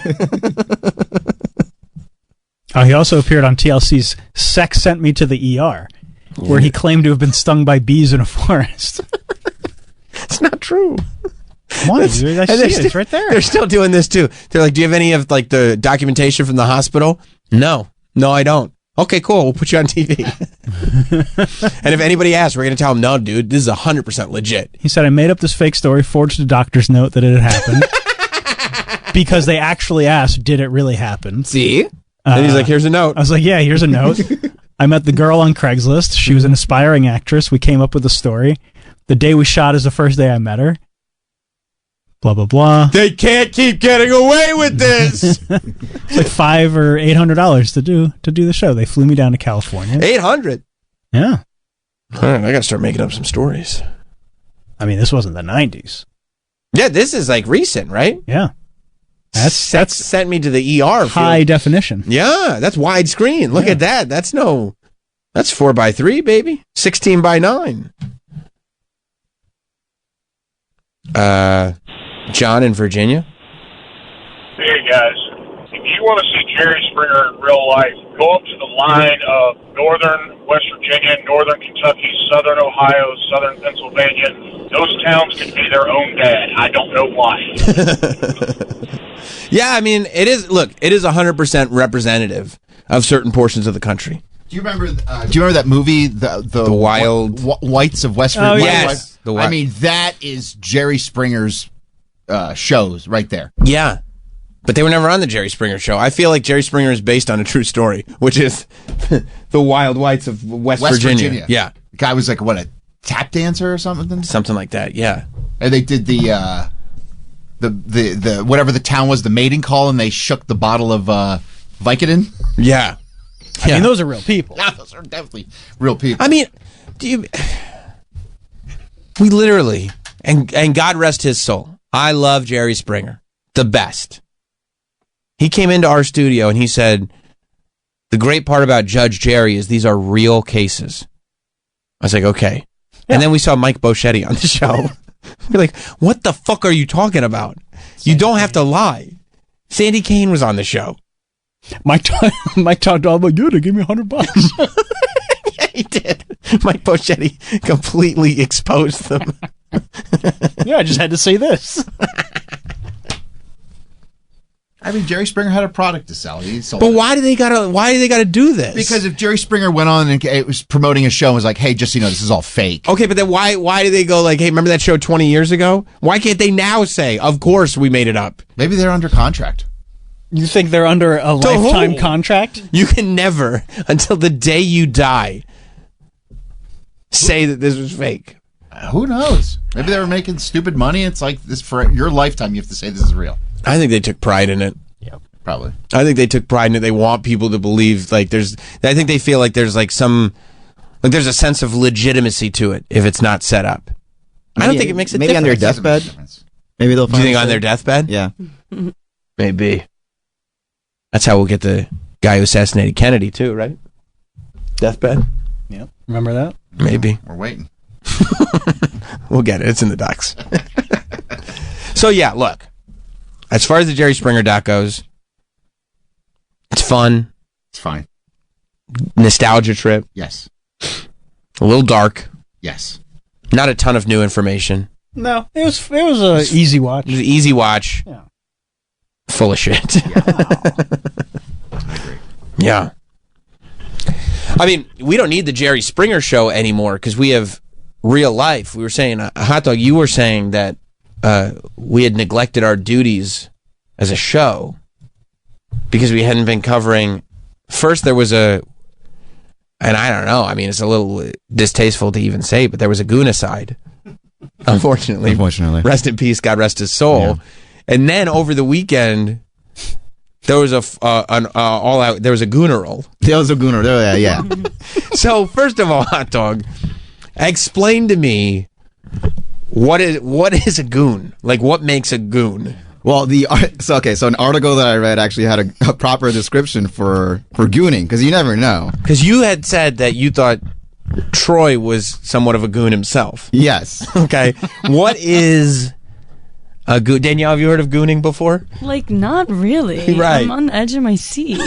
He also appeared on TLC's Sex Sent Me to the ER, where he claimed to have been stung by bees in a forest. It's not true. Why? I see it. It's right there. They're still doing this too. They're like, do you have any of like the documentation from the hospital? No, I don't. Okay, cool. We'll put you on TV. And if anybody asks, we're going to tell them, no, dude, this is 100% legit. He said, I made up this fake story, forged a doctor's note that it had happened. Because they actually asked, did it really happen? See? And he's like, here's a note. I was like, yeah, here's a note. I met the girl on Craigslist. She was an aspiring actress. We came up with a story. The day we shot is the first day I met her. Blah, blah, blah. They can't keep getting away with this. It's like $500 or $800 to do the show. They flew me down to California. $800? Yeah. All right, I got to start making up some stories. I mean, this wasn't the 90s. Yeah, this is like recent, right? Yeah. That's sent me to the ER. High definition. Yeah, that's widescreen. Look at that. That's 4:3, baby. 16:9. John in Virginia. Hey guys, if you want to see Jerry Springer in real life, go up to the line of northern West Virginia, northern Kentucky, southern Ohio, southern Pennsylvania. Those towns could be their own dad. I don't know why. Yeah, I mean, it is 100% representative of certain portions of the country. Do you remember that movie, the Wild Whites of West Virginia? Oh, yes. I mean, that is Jerry Springer's shows right there. Yeah. But they were never on the Jerry Springer show. I feel like Jerry Springer is based on a true story, which is the Wild Whites of West Virginia. Yeah. The guy was like, what, a tap dancer or something? Something like that, yeah. And they did the whatever the town was, the mating call, and they shook the bottle of Vicodin. Yeah. I mean, those are real people. Yeah, those are definitely real people. I mean, we literally, and God rest his soul, I love Jerry Springer, the best. He came into our studio and he said, the great part about Judge Jerry is these are real cases. I was like, okay. Yeah. And then we saw Mike Boschetti on the show. We're like, what the fuck are you talking about? You don't have to lie. Sandy Kane was on the show. Mike talked all about, they give me $100. Yeah, he did. Mike Boschetti completely exposed them. Yeah, I just had to say this. I mean, Jerry Springer had a product to sell. But why do they gotta do this? Because if Jerry Springer went on and it was promoting a show and was like, hey, just so you know, this is all fake. Okay, but then why do they go like, hey, remember that show 20 years ago? Why can't they now say, of course we made it up? Maybe they're under contract. You think they're under a lifetime contract? You can never, until the day you die, say that this was fake. Who knows? Maybe they were making stupid money. It's like this for your lifetime. You have to say this is real. I think they took pride in it. Yeah, probably. I think they took pride in it. They want people to believe I think they feel like there's there's a sense of legitimacy to it if it's not set up. I don't think it makes a maybe difference. on their deathbed. Maybe they'll. Do you think on their deathbed? Yeah, maybe. That's how we'll get the guy who assassinated Kennedy too, right? Deathbed. Yep. Remember that? Maybe. We're waiting. We'll get it. It's in the docs. So yeah, look. As far as the Jerry Springer doc goes, it's fun. It's fine. Nostalgia trip. Yes. A little dark. Yes. Not a ton of new information. No, it was a easy watch. It was an easy watch. Yeah. Full of shit. Yeah. I mean, we don't need the Jerry Springer show anymore because we have real life. We were saying, Hot Dog, you were saying that we had neglected our duties as a show because we hadn't been covering. First, there was and I don't know, I mean, it's a little distasteful to even say, but there was a Goonacide. Unfortunately. Rest in peace, God rest his soul. Yeah. And then over the weekend, there was an all-out. There was a Gooneral. There was a Gooner. Yeah. So first of all, Hot Dog, explain to me what is a goon? Like, what makes a goon? Well, so an article that I read actually had a proper description for gooning, because you never know. Because you had said that you thought Troy was somewhat of a goon himself. Yes. Okay. What is a goon? Danielle, have you heard of gooning before? Like, not really. Right. I'm on the edge of my seat. All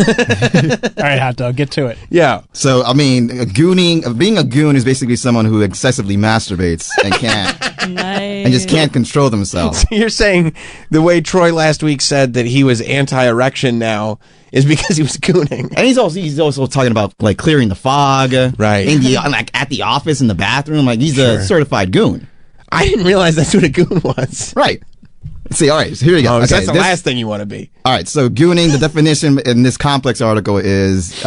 right, Hot Dog, get to it. Yeah. So, I mean, being a goon is basically someone who excessively masturbates and can't. And just can't control themselves. So you're saying the way Troy last week said that he was anti-erection now is because he was gooning. And he's also talking about like clearing the fog, right? At the office, in the bathroom. Like he's a certified goon. I didn't realize that's what a goon was. Right. See, all right, so here you go. Okay, that's the last thing you want to be. All right, so gooning, the definition in this complex article is,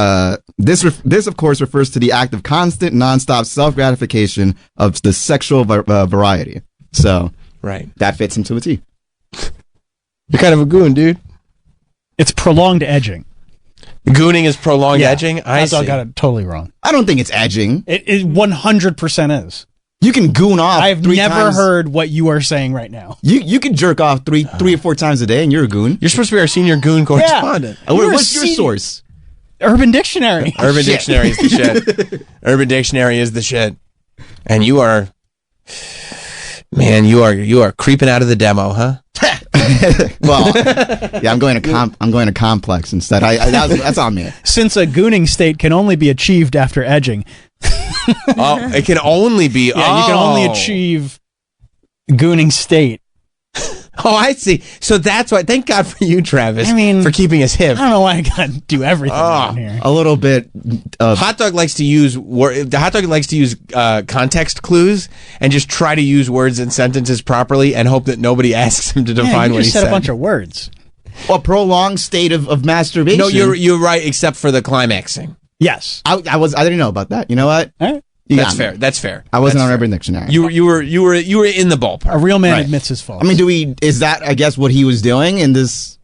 this of course refers to the act of constant, nonstop self-gratification of the sexual variety. So, right, that fits into a T. You're kind of a goon, dude. It's prolonged edging. Gooning is prolonged edging? I see. I got it totally wrong. I don't think it's edging. It 100% is. You can goon off. I've never heard what you are saying right now. You can jerk off three or four times a day, and you're a goon. You're supposed to be our senior goon correspondent. Yeah. What's your source? Urban Dictionary. Urban Dictionary is the shit. Urban Dictionary is the shit. And you are, man, you are creeping out of the demo, huh? Well, yeah, I'm going to complex instead. That's on me. Since a gooning state can only be achieved after edging. Oh, it can only be. Yeah, you can only achieve gooning state. Oh, I see. So that's why. Thank God for you, Travis. I mean, for keeping us hip. I don't know why I got to do everything around here. A little bit. Hot Dog likes to use context clues and just try to use words and sentences properly and hope that nobody asks him to define what he said. You said a bunch of words. A prolonged state of masturbation. No, you're right, except for the climaxing. Yes, I didn't know about that. You know what? That's fair. That's fair. I wasn't on Urban Dictionary. You were in the ballpark. A real man admits his fault. I mean, is that, I guess, what he was doing in this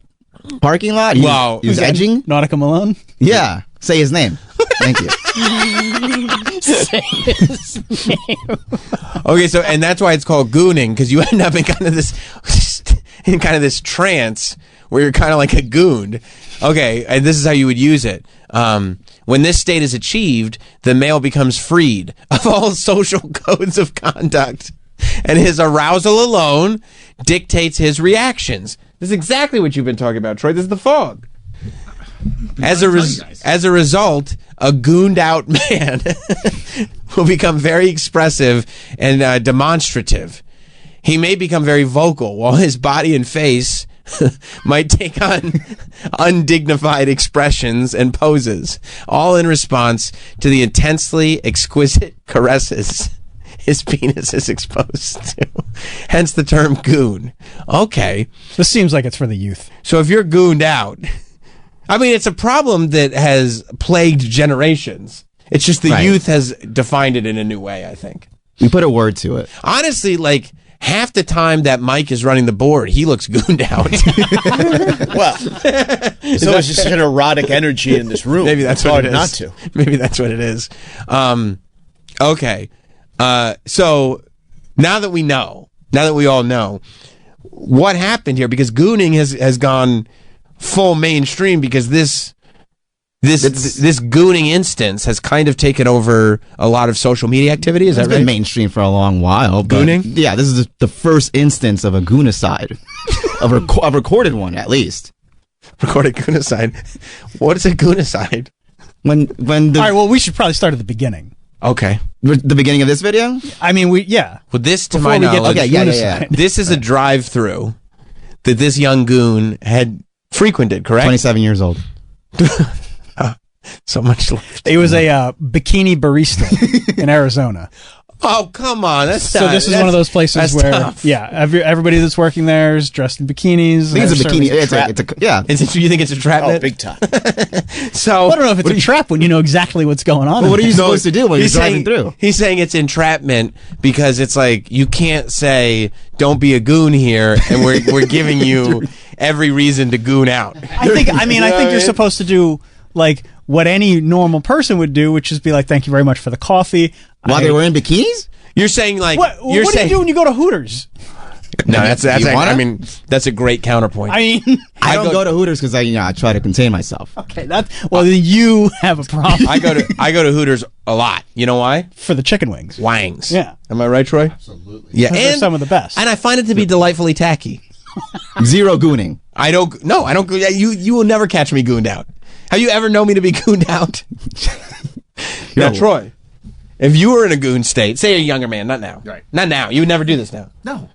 parking lot? He was edging? Nautica Malone? Yeah. Say his name. Thank you. Say his name. Okay, so, and that's why it's called gooning, because you end up in kind of this trance where you're kind of like a goon. Okay, and this is how you would use it. When this state is achieved, the male becomes freed of all social codes of conduct, and his arousal alone dictates his reactions. This is exactly what you've been talking about, Troy. This is the fog. As a result, a gooned out man will become very expressive and demonstrative. He may become very vocal, while his body and face might take on undignified expressions and poses, all in response to the intensely exquisite caresses his penis is exposed to. Hence the term goon. Okay. This seems like it's for the youth. So if you're gooned out, I mean, it's a problem that has plagued generations. It's just the youth has defined it in a new way, I think. We put a word to it. Honestly, like, half the time that Mike is running the board, he looks gooned out. Well, so there's just an erotic energy in this room. Maybe that's it's what hard it is. not to. Maybe that's what it is. Okay. So now that we all know, what happened here? Because gooning has gone full mainstream because this gooning instance has kind of taken over a lot of social media activity. Is that right? It's been mainstream for a long while. Gooning? Yeah, this is the first instance of a goonicide. a recorded one, at least. Recorded goonicide. What is a goonicide? When All right, well, we should probably start at the beginning. Okay. The beginning of this video? I mean, Well, this, to my Before we get to knowledge, goonicide. this is a drive-through that this young goon had frequented, correct? 27 years old. So much left. It was a bikini barista in Arizona. Oh, come on. This is one of those places where, everybody that's working there is dressed in bikinis. I think it's a bikini. You think it's a trap? Oh, big time. So I don't know if it's a trap when you know exactly what's going on. Well, what are you supposed to do when you're driving saying, through? He's saying it's entrapment because it's like you can't say don't be a goon here, and we're giving you every reason to goon out. I think you're supposed to do like what any normal person would do, which is be like, "Thank you very much for the coffee." While they were in bikinis? You're saying like what do you do when you go to Hooters? No, that's I mean, that's a great counterpoint. I mean, I don't go to Hooters because I try to contain myself. Okay, then you have a problem. I go to Hooters a lot. You know why? For the chicken wings. Wangs. Yeah. Am I right, Troy? Absolutely. Yeah, Those are and some of the best. And I find it to be delightfully tacky. Zero gooning. I don't. You will never catch me gooned out. Have you ever known me to be gooned out? Now, Troy, if you were in a goon state, say you're a younger man, not now. Right. Not now. You would never do this now. No.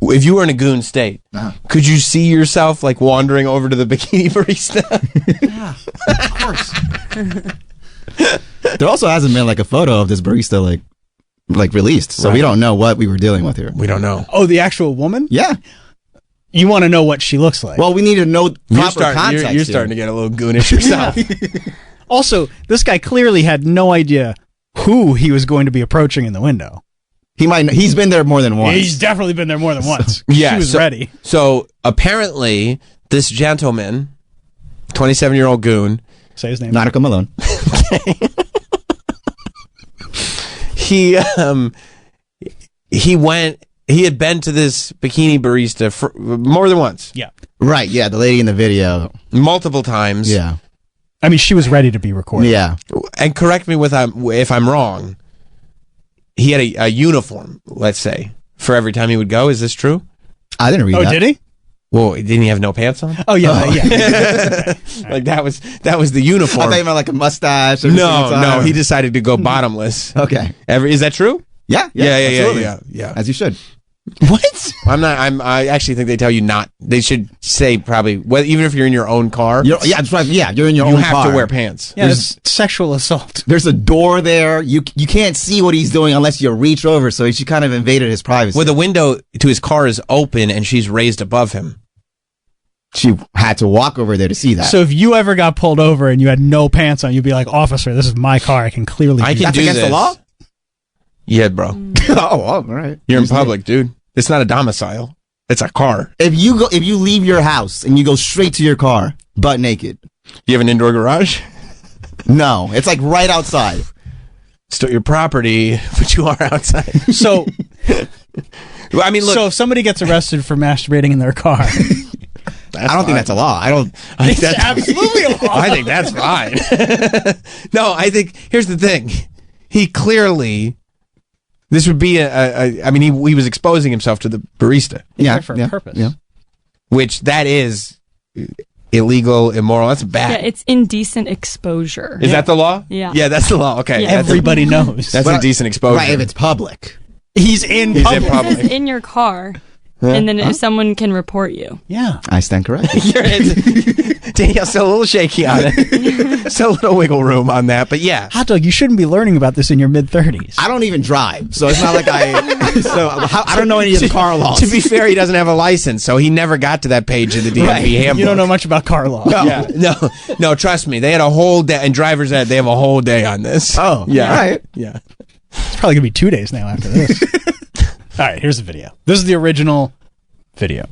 If you were in a goon state, could you see yourself like wandering over to the bikini barista? Yeah, of course. There also hasn't been like a photo of this barista like released, so we don't know what we were dealing with here. We don't know. Oh, the actual woman? Yeah. You want to know what she looks like? Well, we need to know proper context. You're starting to get a little goonish yourself. Also, this guy clearly had no idea who he was going to be approaching in the window. He's been there more than once. He's definitely been there more than once. Yeah, she was ready. So apparently, this gentleman, 27-year-old goon, say his name, Nautical Malone. He had been to this bikini barista for more than once. Yeah. Right. Yeah, the lady in the video multiple times. Yeah. I mean, she was ready to be recorded. Yeah. And correct me if I'm wrong. He had a uniform, let's say, for every time he would go. Is this true? I didn't read that. Oh, did he? Well, didn't he have no pants on? Oh, yeah. Yeah. Like that was the uniform. I thought you meant like a mustache. No, he decided to go bottomless. Okay. Is that true? Yeah. Yeah. As you should. What? I actually think they tell you not. They should say probably, even if you're in your own car. You're in your own car. You have to wear pants. Yeah, it's sexual assault. There's a door there. You can't see what he's doing unless you reach over, so she kind of invaded his privacy. Well, the window to his car is open and she's raised above him. She had to walk over there to see that. So if you ever got pulled over and you had no pants on, you'd be like, "Officer, this is my car. I can clearly I can That's do against this. the law? Yeah, bro. Oh, all right. You're in public, dude. It's not a domicile. It's a car. If you leave your house and you go straight to your car, butt naked. You have an indoor garage? No, it's like right outside. Still your property, but you are outside. So, I mean, look. So if somebody gets arrested for masturbating in their car, I don't think that's a law. I think that's absolutely a law. I think that's fine. No, I think here's the thing. He clearly. This would be I mean, he was exposing himself to the barista. Yeah, for a purpose. Yeah. Which that is illegal, immoral. That's bad. Yeah, it's indecent exposure. Is that the law? Yeah. Yeah, that's the law. Okay. Yeah. Everybody knows. That's indecent exposure. Right, if it's public. He's in public. It says in your car. and then if someone can report you. Yeah. I stand corrected. Danielle's still a little shaky on it. Still a little wiggle room on that, but yeah. Hot dog, you shouldn't be learning about this in your mid-30s. I don't even drive, so it's not like I don't know any of the car laws. To be fair, he doesn't have a license, so he never got to that page of the DMV handbook. You don't know much about car law. No, trust me. They had a whole day, and drivers ed, they have a whole day on this. Oh, yeah. All right. Yeah. It's probably going to be 2 days now after this. All right, here's the video. This is the original video.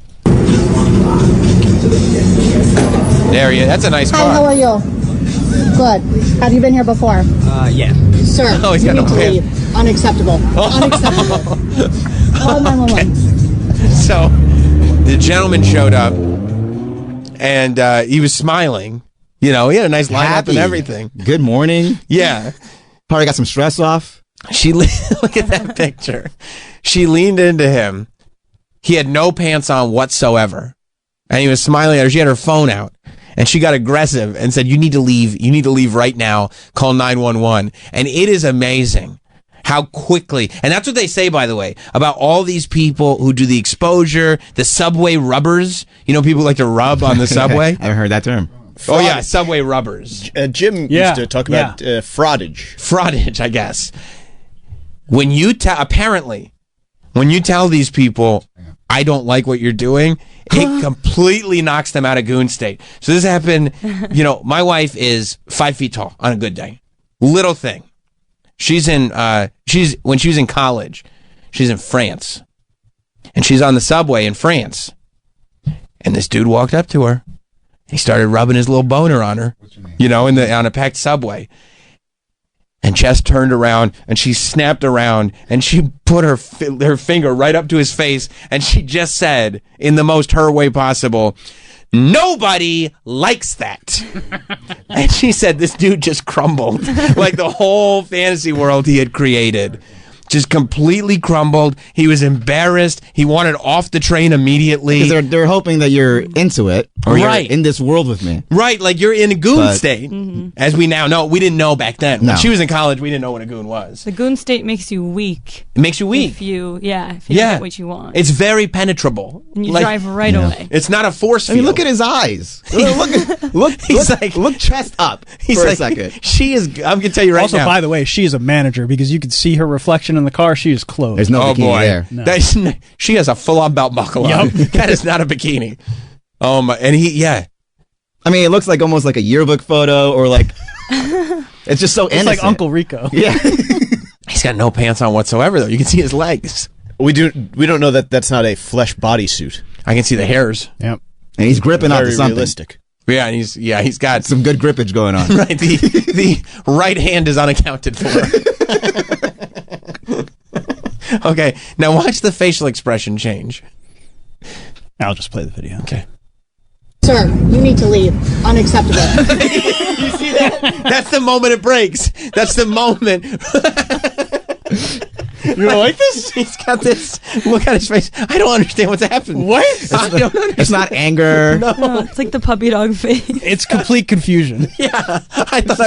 There he is. That's a nice car. Hi, how are you? Good. Have you been here before? Yeah. Sir, Oh, he's you got need no to pants. leave. Unacceptable. Unacceptable. Call 911. So the gentleman showed up, and he was smiling. You know, he had a nice lineup Happy. and everything. Good morning. Yeah. Probably got some stress off. Look at that picture. She leaned into him. He had no pants on whatsoever, and he was smiling at her. She had her phone out, and she got aggressive and said, "You need to leave. You need to leave right now. Call 911." And it is amazing how quickly, and that's what they say, by the way, about all these people who do the exposure, the subway rubbers. You know, people like to rub on the subway. I haven't heard that term. Oh yeah, subway rubbers. Jim used to talk about fraudage. Fraudage, I guess. When you apparently, when you tell these people, I don't like what you're doing, it completely knocks them out of goon state. So this happened, you know, my wife is 5 feet tall on a good day. Little thing. When she was in college, she's in France. And she's on the subway in France. And this dude walked up to her. He started rubbing his little boner on her, you know, on a packed subway. And Jess turned around and she snapped around and she put her finger right up to his face and she just said, in the most her way possible, "Nobody likes that." And she said this dude just crumbled. Like the whole fantasy world he had created just completely crumbled. He was embarrassed. He wanted off the train immediately. Because they're hoping that you're into it, or Right. you're in this world with me. Right, like you're in a goon But- state, as we now know. We didn't know back then. When No. she was in college, we didn't know what a goon was. The goon state makes you weak. It makes you weak. If you don't get what you want. It's very penetrable. And you drive right away. It's not a force I mean, field. look at his eyes. Look chest up He's for like, a second. She is, I'm going to tell you right also, now. by the way, she is a manager because you could see her reflection in the car. She is clothed. There's no Oh, bikini boy. there. No. She has a full-on belt buckle on. That is not a bikini. Oh, my. And I mean, it looks like almost like a yearbook photo or like, it's just so It's innocent. like Uncle Rico. Yeah. He's got no pants on whatsoever, though. You can see his legs. We don't know that that's not a flesh bodysuit. I can see the hairs. Yep. And he's gripping onto Very something. realistic. Yeah, and he's got some good grippage going on. Right, the right hand is unaccounted for. Okay, now watch the facial expression change. I'll just play the video. Okay. Sir, you need to leave. Unacceptable. You see that? That's the moment it breaks. That's the moment. You don't like this? He's got this look at his face. I don't understand what's happening. What? I don't understand. It's not anger. No. It's like the puppy dog face. It's complete confusion. Yeah, I thought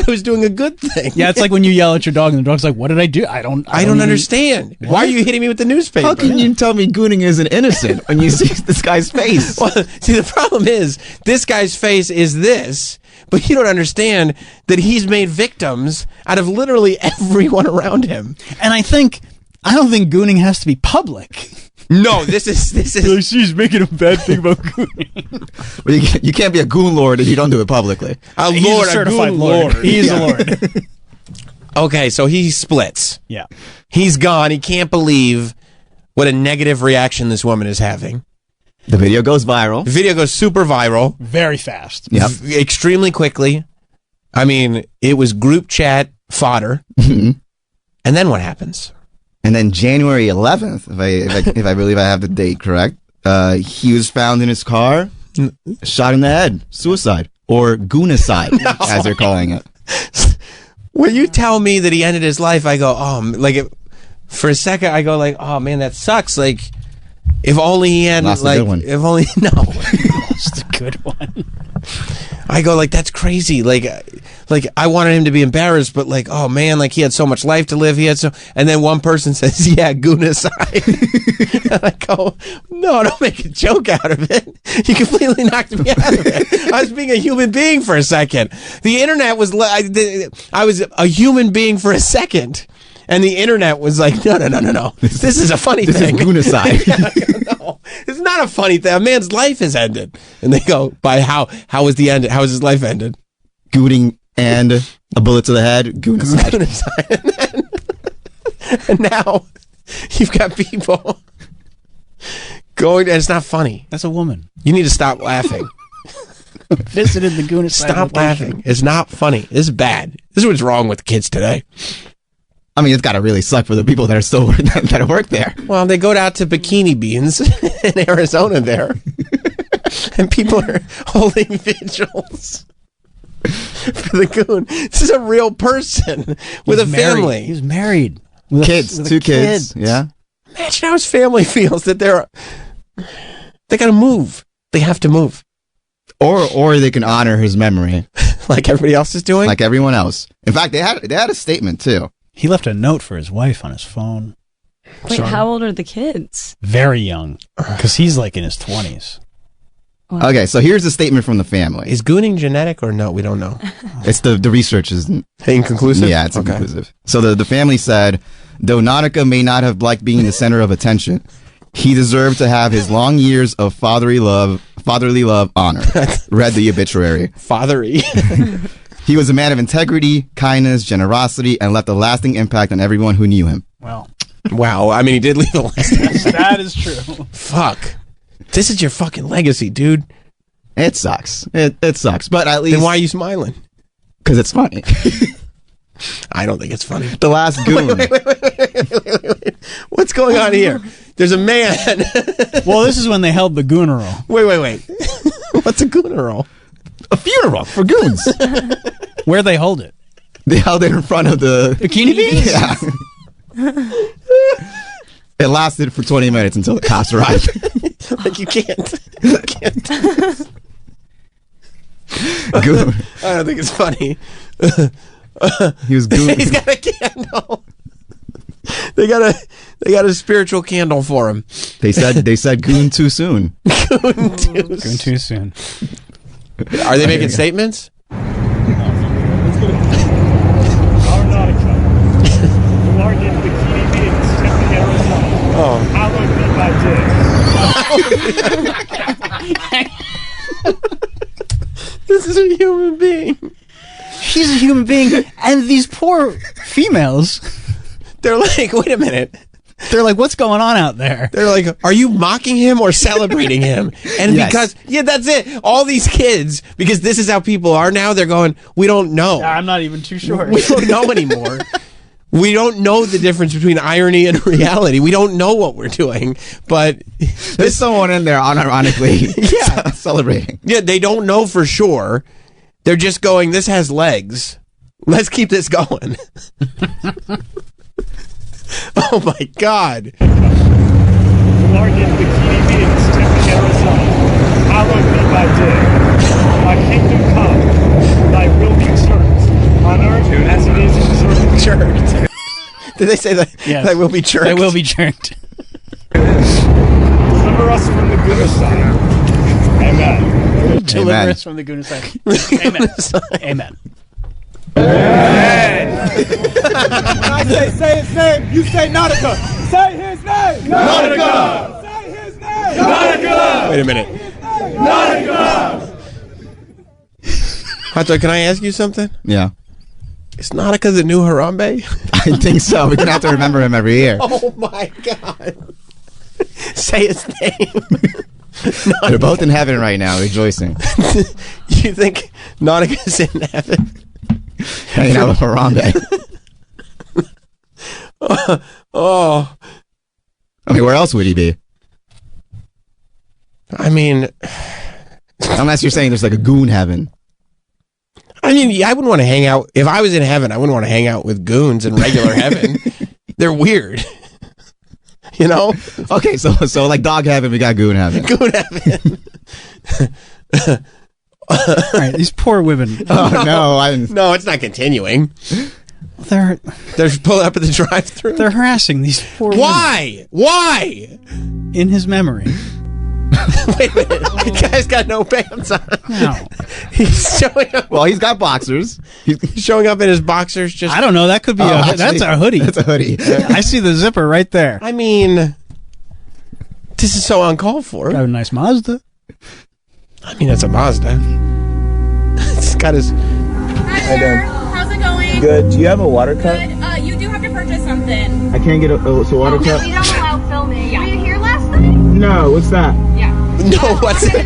I was doing a good thing. Yeah, it's like when you yell at your dog and the dog's like, "What did I do? I don't I don't understand. Why are you hitting me with the newspaper? How can you tell me gooning isn't innocent when you see this guy's face? Well, see, the problem is this guy's face is this, but you don't understand that he's made victims out of literally everyone around him. And I don't think gooning has to be public. No, this is. She's making a bad thing about gooning. Well, you can't be a goon lord if you don't do it publicly. A He's lord, a certified goon lord. He is a lord. Okay, so he splits. Yeah. He's gone. He can't believe what a negative reaction this woman is having. The video goes viral. The video goes super viral. Very fast. Yep. Extremely quickly. I mean, it was group chat fodder. Mhm. And then what happens? And then January 11th, if I believe I have the date correct, he was found in his car, shot in the head, suicide or goonicide, as they're calling it. When you tell me that he ended his life, I go, for a second, I go like, oh man, that sucks. Like, if only he had, Lost a like, good one. if only, no. That's a good one. I go like, that's crazy. Like like I wanted him to be embarrassed, but like, oh man, like he had so much life to live. And then one person says, yeah, goon aside. And I go, no, don't make a joke out of it. You completely knocked me out of it. I was being a human being for a second. The internet was, I was a human being for a second. And the internet was like, no. This is a funny thing. This is goon aside. No, it's not a funny thing. A man's life has ended. And they go, by how was the end? How was his life ended? Gooning and a bullet to the head, goon aside. And now you've got people going, and it's not funny. That's a woman. You need to stop laughing. Visited the goon aside. Stop laughing. It's not funny. This is bad. This is what's wrong with kids today. I mean, it's got to really suck for the people that are still that work there. Well, they go out to Bikini Beans in Arizona there, and people are holding vigils for the goon. This is a real person with a family. He's married. With two kids. Yeah. Imagine how his family feels that they got to move. They have to move. Or they can honor his memory. Like everybody else is doing? Like everyone else. In fact, they had a statement too. He left a note for his wife on his phone. Wait, how old are the kids? Very young. Because he's like in his 20s. Wow. Okay, so here's a statement from the family. Is gooning genetic or no? We don't know. It's the research is inconclusive? Yeah, it's inconclusive. So the family said, though Nautica may not have liked being the center of attention, he deserved to have his long years of fatherly love honored. Read the obituary. Fatherly. He was a man of integrity, kindness, generosity, and left a lasting impact on everyone who knew him. Wow. I mean, he did leave a lasting impact. That is true. Fuck. This is your fucking legacy, dude. It sucks. It sucks. But at least... Then why are you smiling? Because it's funny. I don't think it's funny. The last goon. Wait. What's going on here? There's a man. Well, this is when they held the gooneral. Wait. What's a gooneral? A funeral for goons. Where'd they hold it? They held it in front of the Bikini Beans? Yeah. It lasted for 20 minutes until the cops arrived. Like you can't. Goon. I don't think it's funny. He was goon. He's got a candle. They got a spiritual candle for him. They said goon too soon. Goon too soon. Are they making statements? This is a human being. He's a human being, and these poor females, they're like, wait a minute. They're like, what's going on out there? They're like, are you mocking him or celebrating him? And because, that's it. All these kids, because this is how people are now, they're going, we don't know. I'm not even too sure. We don't know anymore. We don't know the difference between irony and reality. We don't know what we're doing. But there's someone in there unironically celebrating. Yeah, they don't know for sure. They're just going, this has legs. Let's keep this going. Oh my God. Larkin Bikini Beans, Tempe, Arizona. Hallowed be thy day. Thy kingdom come, thy will be served. On earth as it is in church. Did they say that? Yes. That will be church? They will be church. Deliver us from the good side. Amen. Deliver us from the good side. Amen. Amen. When I say his name, you say Nautica. Say his name. Nautica. Say his name. Nautica. Wait a minute. Nautica. Hato, can I ask you something? Yeah. Is Nautica the new Harambe? I think so. We're going to have to remember him every year. Oh my God. Say his name. They're both in heaven right now, rejoicing. You think Nautica's in heaven? Hanging out with Harambe. Oh. I mean, where else would he be? I mean... Unless you're saying there's like a goon heaven. I mean, I wouldn't want to hang out... If I was in heaven, I wouldn't want to hang out with goons in regular heaven. They're weird. You know? Okay, so like dog heaven, we got goon heaven. Goon heaven. All right, these poor women. Oh no, No, it's not continuing. They're pulling up at the drive-thru. They're harassing these poor Why? Why? women in his memory. Wait a minute. The guy's got no pants on. No. He's showing up. Well, he's got boxers. He's showing up in his boxers. Just I don't know. That could be that's a hoodie. That's a hoodie. I see the zipper right there. I mean, this is so uncalled for. Got a nice Mazda. I mean, it's a Mazda. It's got his. Hi there. How's it going? Good. Do you have a water cup? Good. You do have to purchase something. I can't get a water No, cup. we don't allow filming. Were you here last night? No, what's that? Yeah. No, what's wait,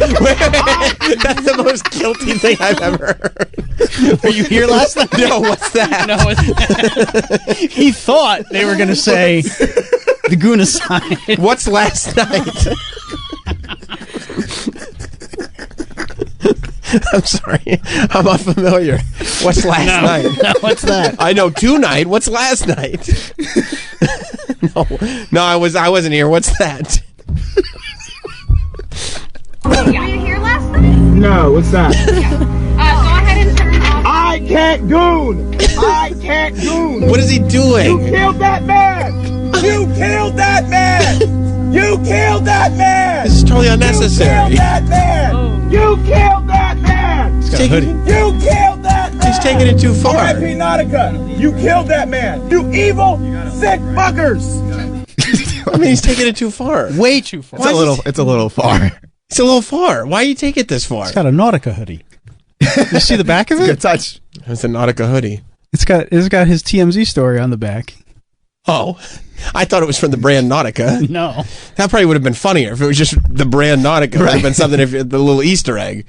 that's the most guilty thing I've ever heard. Were you here last night? No, what's that? No, he thought they were going to say the Guna sign. What's last night? I'm sorry. I'm unfamiliar. What's last night? No, what's that? I know tonight. What's last night? No, I wasn't here. What's that? Were you here last night? No, what's that? Go ahead and turn off. I can't goon. I can't goon. What is he doing? You killed that man. You killed that man. You killed that man. This is totally unnecessary. You killed that man. You killed that man. He's got a hoodie. You killed that man. He's taking it too far. R.I.P. Nautica. You killed that man. You evil, sick fuckers. I mean, he's taking it too far. Way too far. It's a little far. It's a little far. Why you take it this far? It's got a Nautica hoodie. You see the back of it? Good touch. It's a Nautica hoodie. It's got his TMZ story on the back. Oh, I thought it was from the brand Nautica. No. That probably would have been funnier if it was just the brand Nautica. It would have been something if the little Easter egg.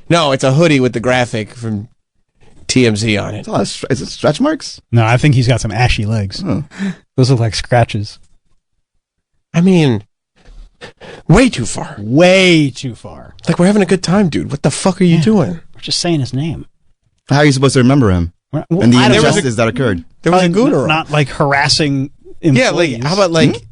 No, it's a hoodie with the graphic from TMZ on it. Is it stretch marks? No, I think he's got some ashy legs. Oh. Those look like scratches. I mean, way too far. Way too far. Like, we're having a good time, dude. What the fuck are you doing? We're just saying his name. How are you supposed to remember him? Well, And the I don't know. injustice that occurred. There was a gooner. Not like harassing employees. Yeah, like, how about, like,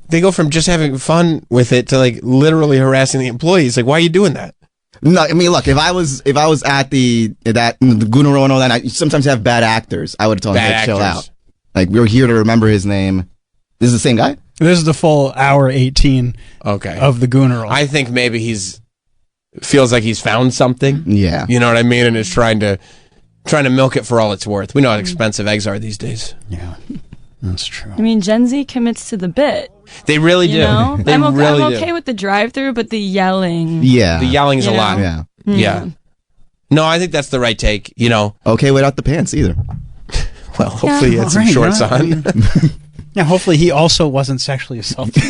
they go from just having fun with it to, like, literally harassing the employees. Like, why are you doing that? No, I mean, look, if I was at the Gunnar and all that, I sometimes have bad actors. I would have told him to chill out. Like, we're here to remember his name. This is the same guy? This is the full hour 18 of the Gooner. I think maybe feels like he's found something. Yeah. You know what I mean? And is trying to milk it for all it's worth. We know how expensive eggs are these days. Yeah. That's true. I mean, Gen Z commits to the bit. They really do. You know? They I'm really okay do. with the drive-through, but the yelling. Yeah. The yelling is a lot. Yeah. Yeah. No, I think that's the right take, you know. Okay without the pants either. Well, hopefully he had some shorts on. Yeah, hopefully he also wasn't sexually assaulted.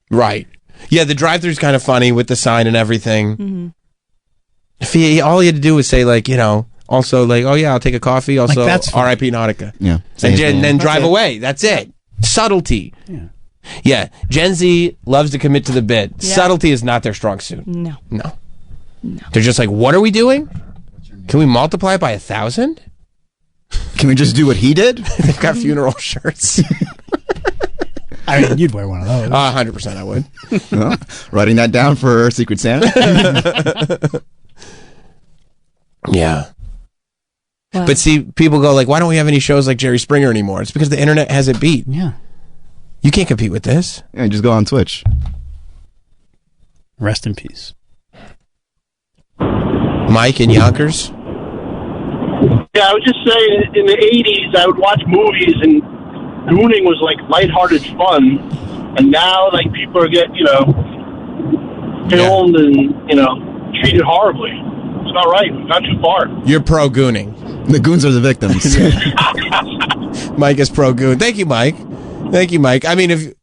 Right. Yeah, the drive-thru's kind of funny with the sign and everything. Mm-hmm. If all he had to do was say, like, you know, also, like, oh, yeah, I'll take a coffee. Also, Like, that's funny. R.I.P. Nautica. Yeah. And then drive away. That's it. Subtlety. Yeah. Gen Z loves to commit to the bit. Yeah. Subtlety is not their strong suit. No. They're just like, what are we doing? Can we multiply it by 1,000? Can we just do what he did? They've got funeral shirts. I mean, you'd wear one of those. 100% I would. Well, writing that down for Secret Santa. Yeah. Wow. But see, people go like, why don't we have any shows like Jerry Springer anymore? It's because the internet has it beat. Yeah. You can't compete with this. Yeah, just go on Twitch. Rest in peace. Mike in Yonkers. Yeah, I would just say in the 80s, I would watch movies and gooning was like lighthearted fun. And now, like, people are getting, filmed and, treated horribly. It's not right. We've gone too far. You're pro gooning. The goons are the victims. Mike is pro goon. Thank you, Mike. I mean,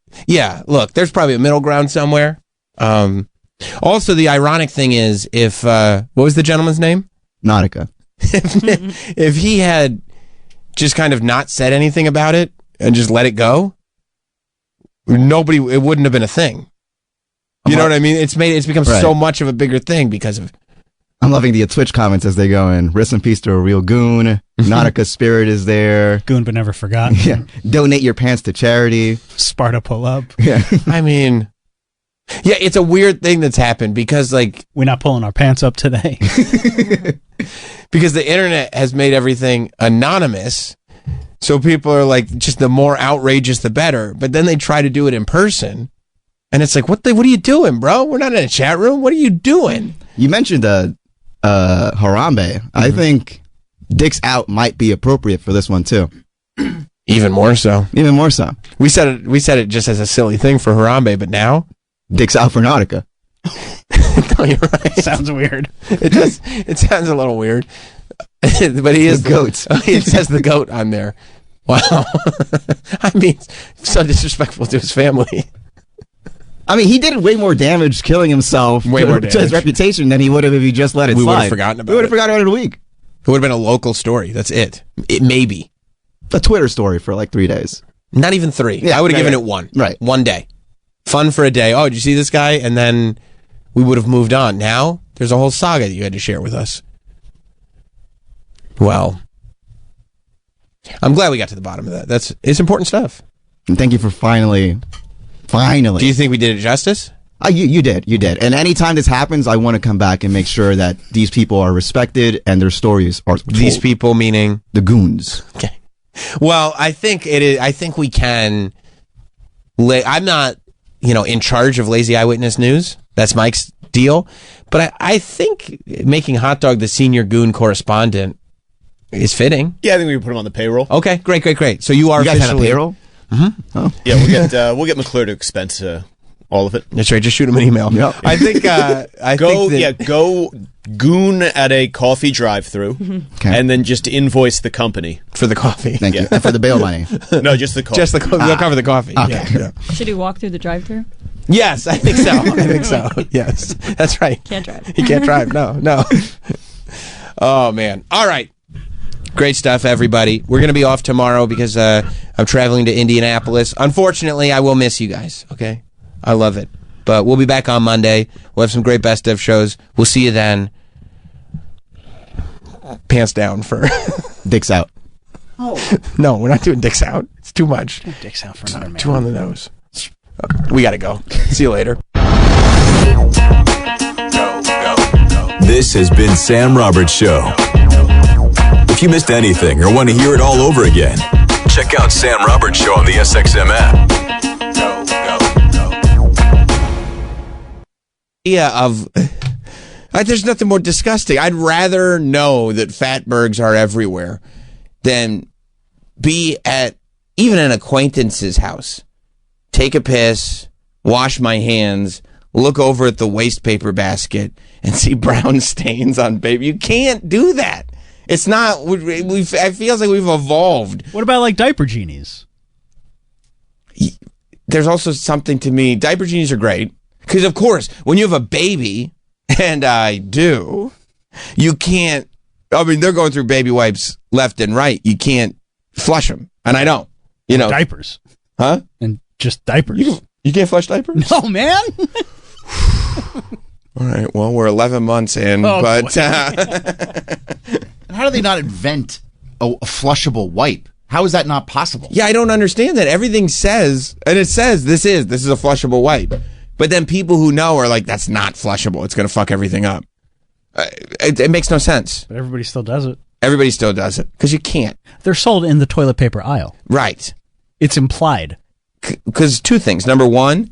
look, there's probably a middle ground somewhere. Also, the ironic thing is, if what was the gentleman's name? Nautica. If he had just kind of not said anything about it and just let it go, it wouldn't have been a thing. You know what I mean? It's become so much of a bigger thing because of. I'm loving the Twitch comments as they go in. Rest in peace to a real goon. Nautica spirit is there. Goon but never forgotten. Yeah. Donate your pants to charity. Sparta pull up. Yeah. I mean, Yeah, it's a weird thing that's happened because, like, we're not pulling our pants up today. Because the internet has made everything anonymous. So people are like, just the more outrageous, the better. But then they try to do it in person. And it's like, what are you doing, bro? We're not in a chat room. What are you doing? You mentioned Harambe. I think Dicks Out might be appropriate for this one, too. Even more so. Even more so. We said it just as a silly thing for Harambe, but now? Dicks Out for Nautica. No, you're right. Sounds weird. It sounds a little weird. But he is the goat. It says the goat on there. Wow. I mean, so disrespectful to his family. I mean, he did way more damage killing himself to his reputation than he would have if he just let it slide. We would have forgotten about it. We would have forgotten about it in a week. It would have been a local story. That's it. It maybe. A Twitter story for like 3 days. Not even 3. Yeah, I would have given it 1. Right. 1 day. Fun for a day. Oh, did you see this guy? And then we would have moved on. Now, there's a whole saga that you had to share with us. Well, I'm glad we got to the bottom of that. It's important stuff. And thank you for finally. Do you think we did it justice? You did. And anytime this happens, I want to come back and make sure that these people are respected and their stories are told. These people meaning? The goons. Okay. Well, I think it is. I think we can. I'm not, in charge of Lazy Eyewitness News. That's Mike's deal. But I think making Hot Dog the senior goon correspondent is fitting. Yeah, I think we can put him on the payroll. Okay, great. So you are guys officially on a payroll? Mm-hmm. Oh. Yeah, we'll get McClure to expense all of it. That's right. Just shoot him an email. Yep. I think. Go goon at a coffee drive-through, and then just invoice the company for the coffee. Thank you. And for the bail money. No, just the coffee. Just the coffee. They'll cover the coffee. Okay. Yeah. Should he walk through the drive-thru? Yes, I think so. Yes, that's right. Can't drive. He can't drive. No. Oh man. All right. Great stuff, everybody. We're going to be off tomorrow because I'm traveling to Indianapolis. Unfortunately, I will miss you guys, okay? I love it. But we'll be back on Monday. We'll have some great best of shows. We'll see you then. Pants down for... Dicks Out. Oh. No, we're not doing Dicks Out. It's too much. Dicks Out for another man. Too on the nose. We got to go. See you later. This has been Sam Roberts Show. If you missed anything or want to hear it all over again, check out Sam Roberts Show on the SXM app. There's nothing more disgusting. I'd rather know that fatbergs are everywhere than be at even an acquaintance's house, take a piss, wash my hands, look over at the waste paper basket, and see brown stains on baby. You can't do that. It's not. It feels like we've evolved. What about like diaper genies? There's also something to me. Diaper genies are great because, of course, when you have a baby, and I do, you can't. I mean, they're going through baby wipes left and right. You can't flush them, and I don't. Diapers, huh? And just diapers. You can't flush diapers? No, man. All right. Well, we're 11 months in, but. How do they not invent a flushable wipe? How is that not possible? Yeah, I don't understand that. Everything says, and it says this is a flushable wipe. But then people who know are like, that's not flushable. It's going to fuck everything up. It makes no sense. But everybody still does it. Everybody still does it because you can't. They're sold in the toilet paper aisle. Right. It's implied. Because two things. Number one,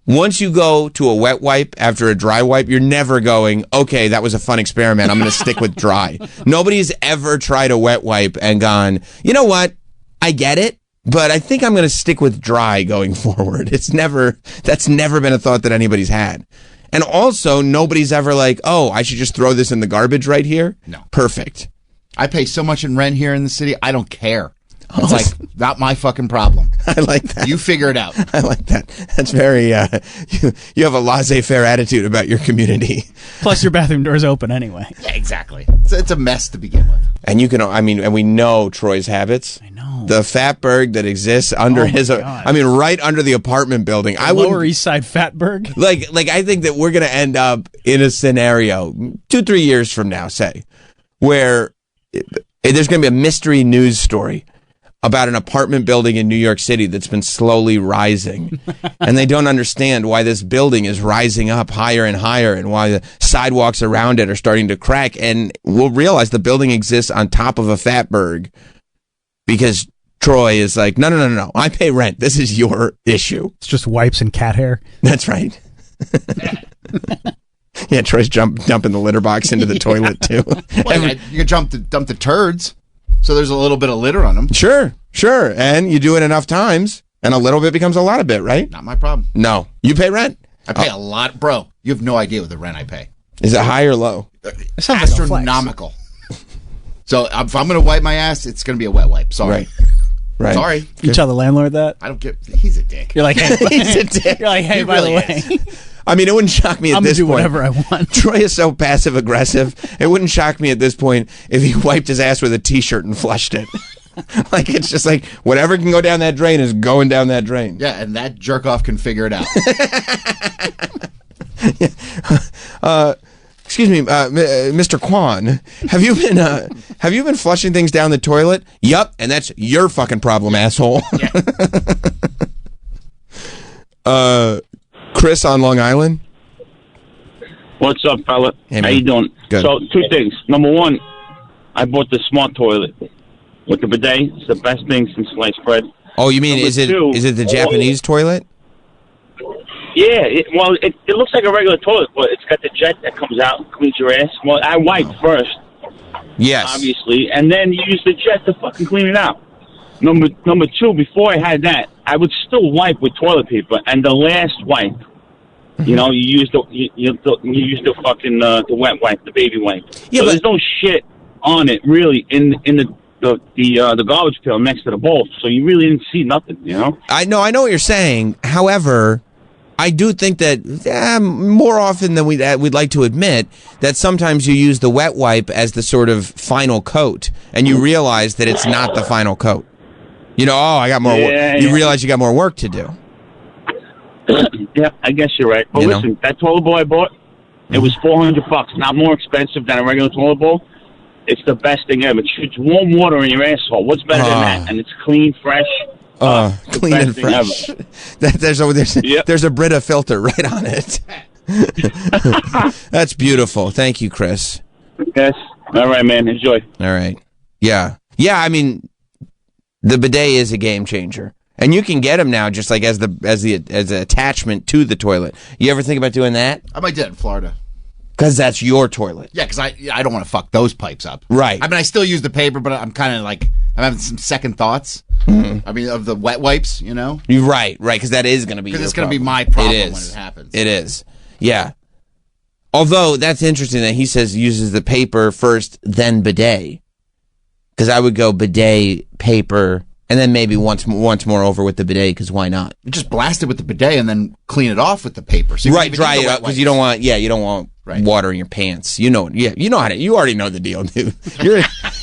once you go to a wet wipe after a dry wipe, you're never going, okay, that was a fun experiment. I'm going to stick with dry. Nobody's ever tried a wet wipe and gone, you know what? I get it, but I think I'm going to stick with dry going forward. That's never been a thought that anybody's had. And also, nobody's ever like, oh, I should just throw this in the garbage right here? No. Perfect. I pay so much in rent here in the city, I don't care. It's like, not my fucking problem. I like that. You figure it out. I like that. That's very, you have a laissez-faire attitude about your community. Plus your bathroom door's open anyway. Yeah, exactly. It's a mess to begin with. And and we know Troy's habits. I know. The fatberg that exists under right under the apartment building. Lower East Side fatberg. Like I think that we're going to end up in a scenario 2-3 years from now, say, where there's going to be a mystery news story about an apartment building in New York City that's been slowly rising. And they don't understand why this building is rising up higher and higher and why the sidewalks around it are starting to crack. And we'll realize the building exists on top of a fatberg because Troy is like, no. I pay rent. This is your issue. It's just wipes and cat hair. That's right. Yeah, Troy's dumping the litter box into the toilet, too. Well, you can dump the turds. So there's a little bit of litter on them. Sure. And you do it enough times, and a little bit becomes a lot of bit, right? Not my problem. No. You pay rent? I pay a lot. Bro, you have no idea what the rent I pay. Is it high or low? Astronomical. So if I'm going to wipe my ass, it's going to be a wet wipe. Sorry. Right. Sorry. You tell the landlord that? I don't get... He's a dick. You're like, hey, he's a dick. You're like, hey, He by really the way... I mean, it wouldn't shock me at this point. I'm going to do whatever I want. Troy is so passive-aggressive. It wouldn't shock me at this point if he wiped his ass with a T-shirt and flushed it. Like, it's just like, whatever can go down that drain is going down that drain. Yeah, and that jerk-off can figure it out. Excuse me, Mr. Kwan, have you been flushing things down the toilet? Yup, and that's your fucking problem, asshole. Chris on Long Island. What's up, fella? Hey, how you doing? Good. So, two things. Number one, I bought the smart toilet with the bidet. It's the best thing since sliced bread. Oh, you mean is it the Japanese toilet? Yeah, it looks like a regular toilet, but it's got the jet that comes out and cleans your ass. Well, I wiped first. Yes. Obviously, and then you use the jet to fucking clean it out. Number two, before I had that, I would still wipe with toilet paper, and the last wipe, you know, you use the fucking the wet wipe, the baby wipe. Yeah, so there's no shit on it really in the garbage pail next to the bowl, so you really didn't see nothing, you know. I know what you're saying. However, I do think that more often than we'd like to admit that sometimes you use the wet wipe as the sort of final coat, and you realize that it's not the final coat. You know, I got more work. You realize you got more work to do. Yeah, I guess you're right. But listen, that toilet bowl I bought, it was $400, not more expensive than a regular toilet bowl. It's the best thing ever. It shoots warm water in your asshole. What's better than that? And it's clean, fresh. Clean and fresh. There's a Brita filter right on it. That's beautiful. Thank you, Chris. Yes. All right, man. Enjoy. All right. Yeah. I mean, the bidet is a game changer, and you can get them now just like as an attachment to the toilet. You ever think about doing that? I might do it in Florida. Because that's your toilet. Yeah, because I don't want to fuck those pipes up. Right. I mean, I still use the paper, but I'm kind of like, I'm having some second thoughts. Mm-hmm. I mean, of the wet wipes, you know? You're right, because that is going to be your problem. Because it's going to be my problem when it happens. It is. Yeah. Although, that's interesting that he says uses the paper first, then bidet. Because I would go bidet, paper, and then maybe once more over with the bidet, because why not? You just blast it with the bidet and then clean it off with the paper. So right, dry it up, because you don't want water in your pants. You know, you already know the deal, dude.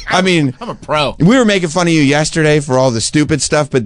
I'm a pro. We were making fun of you yesterday for all the stupid stuff, but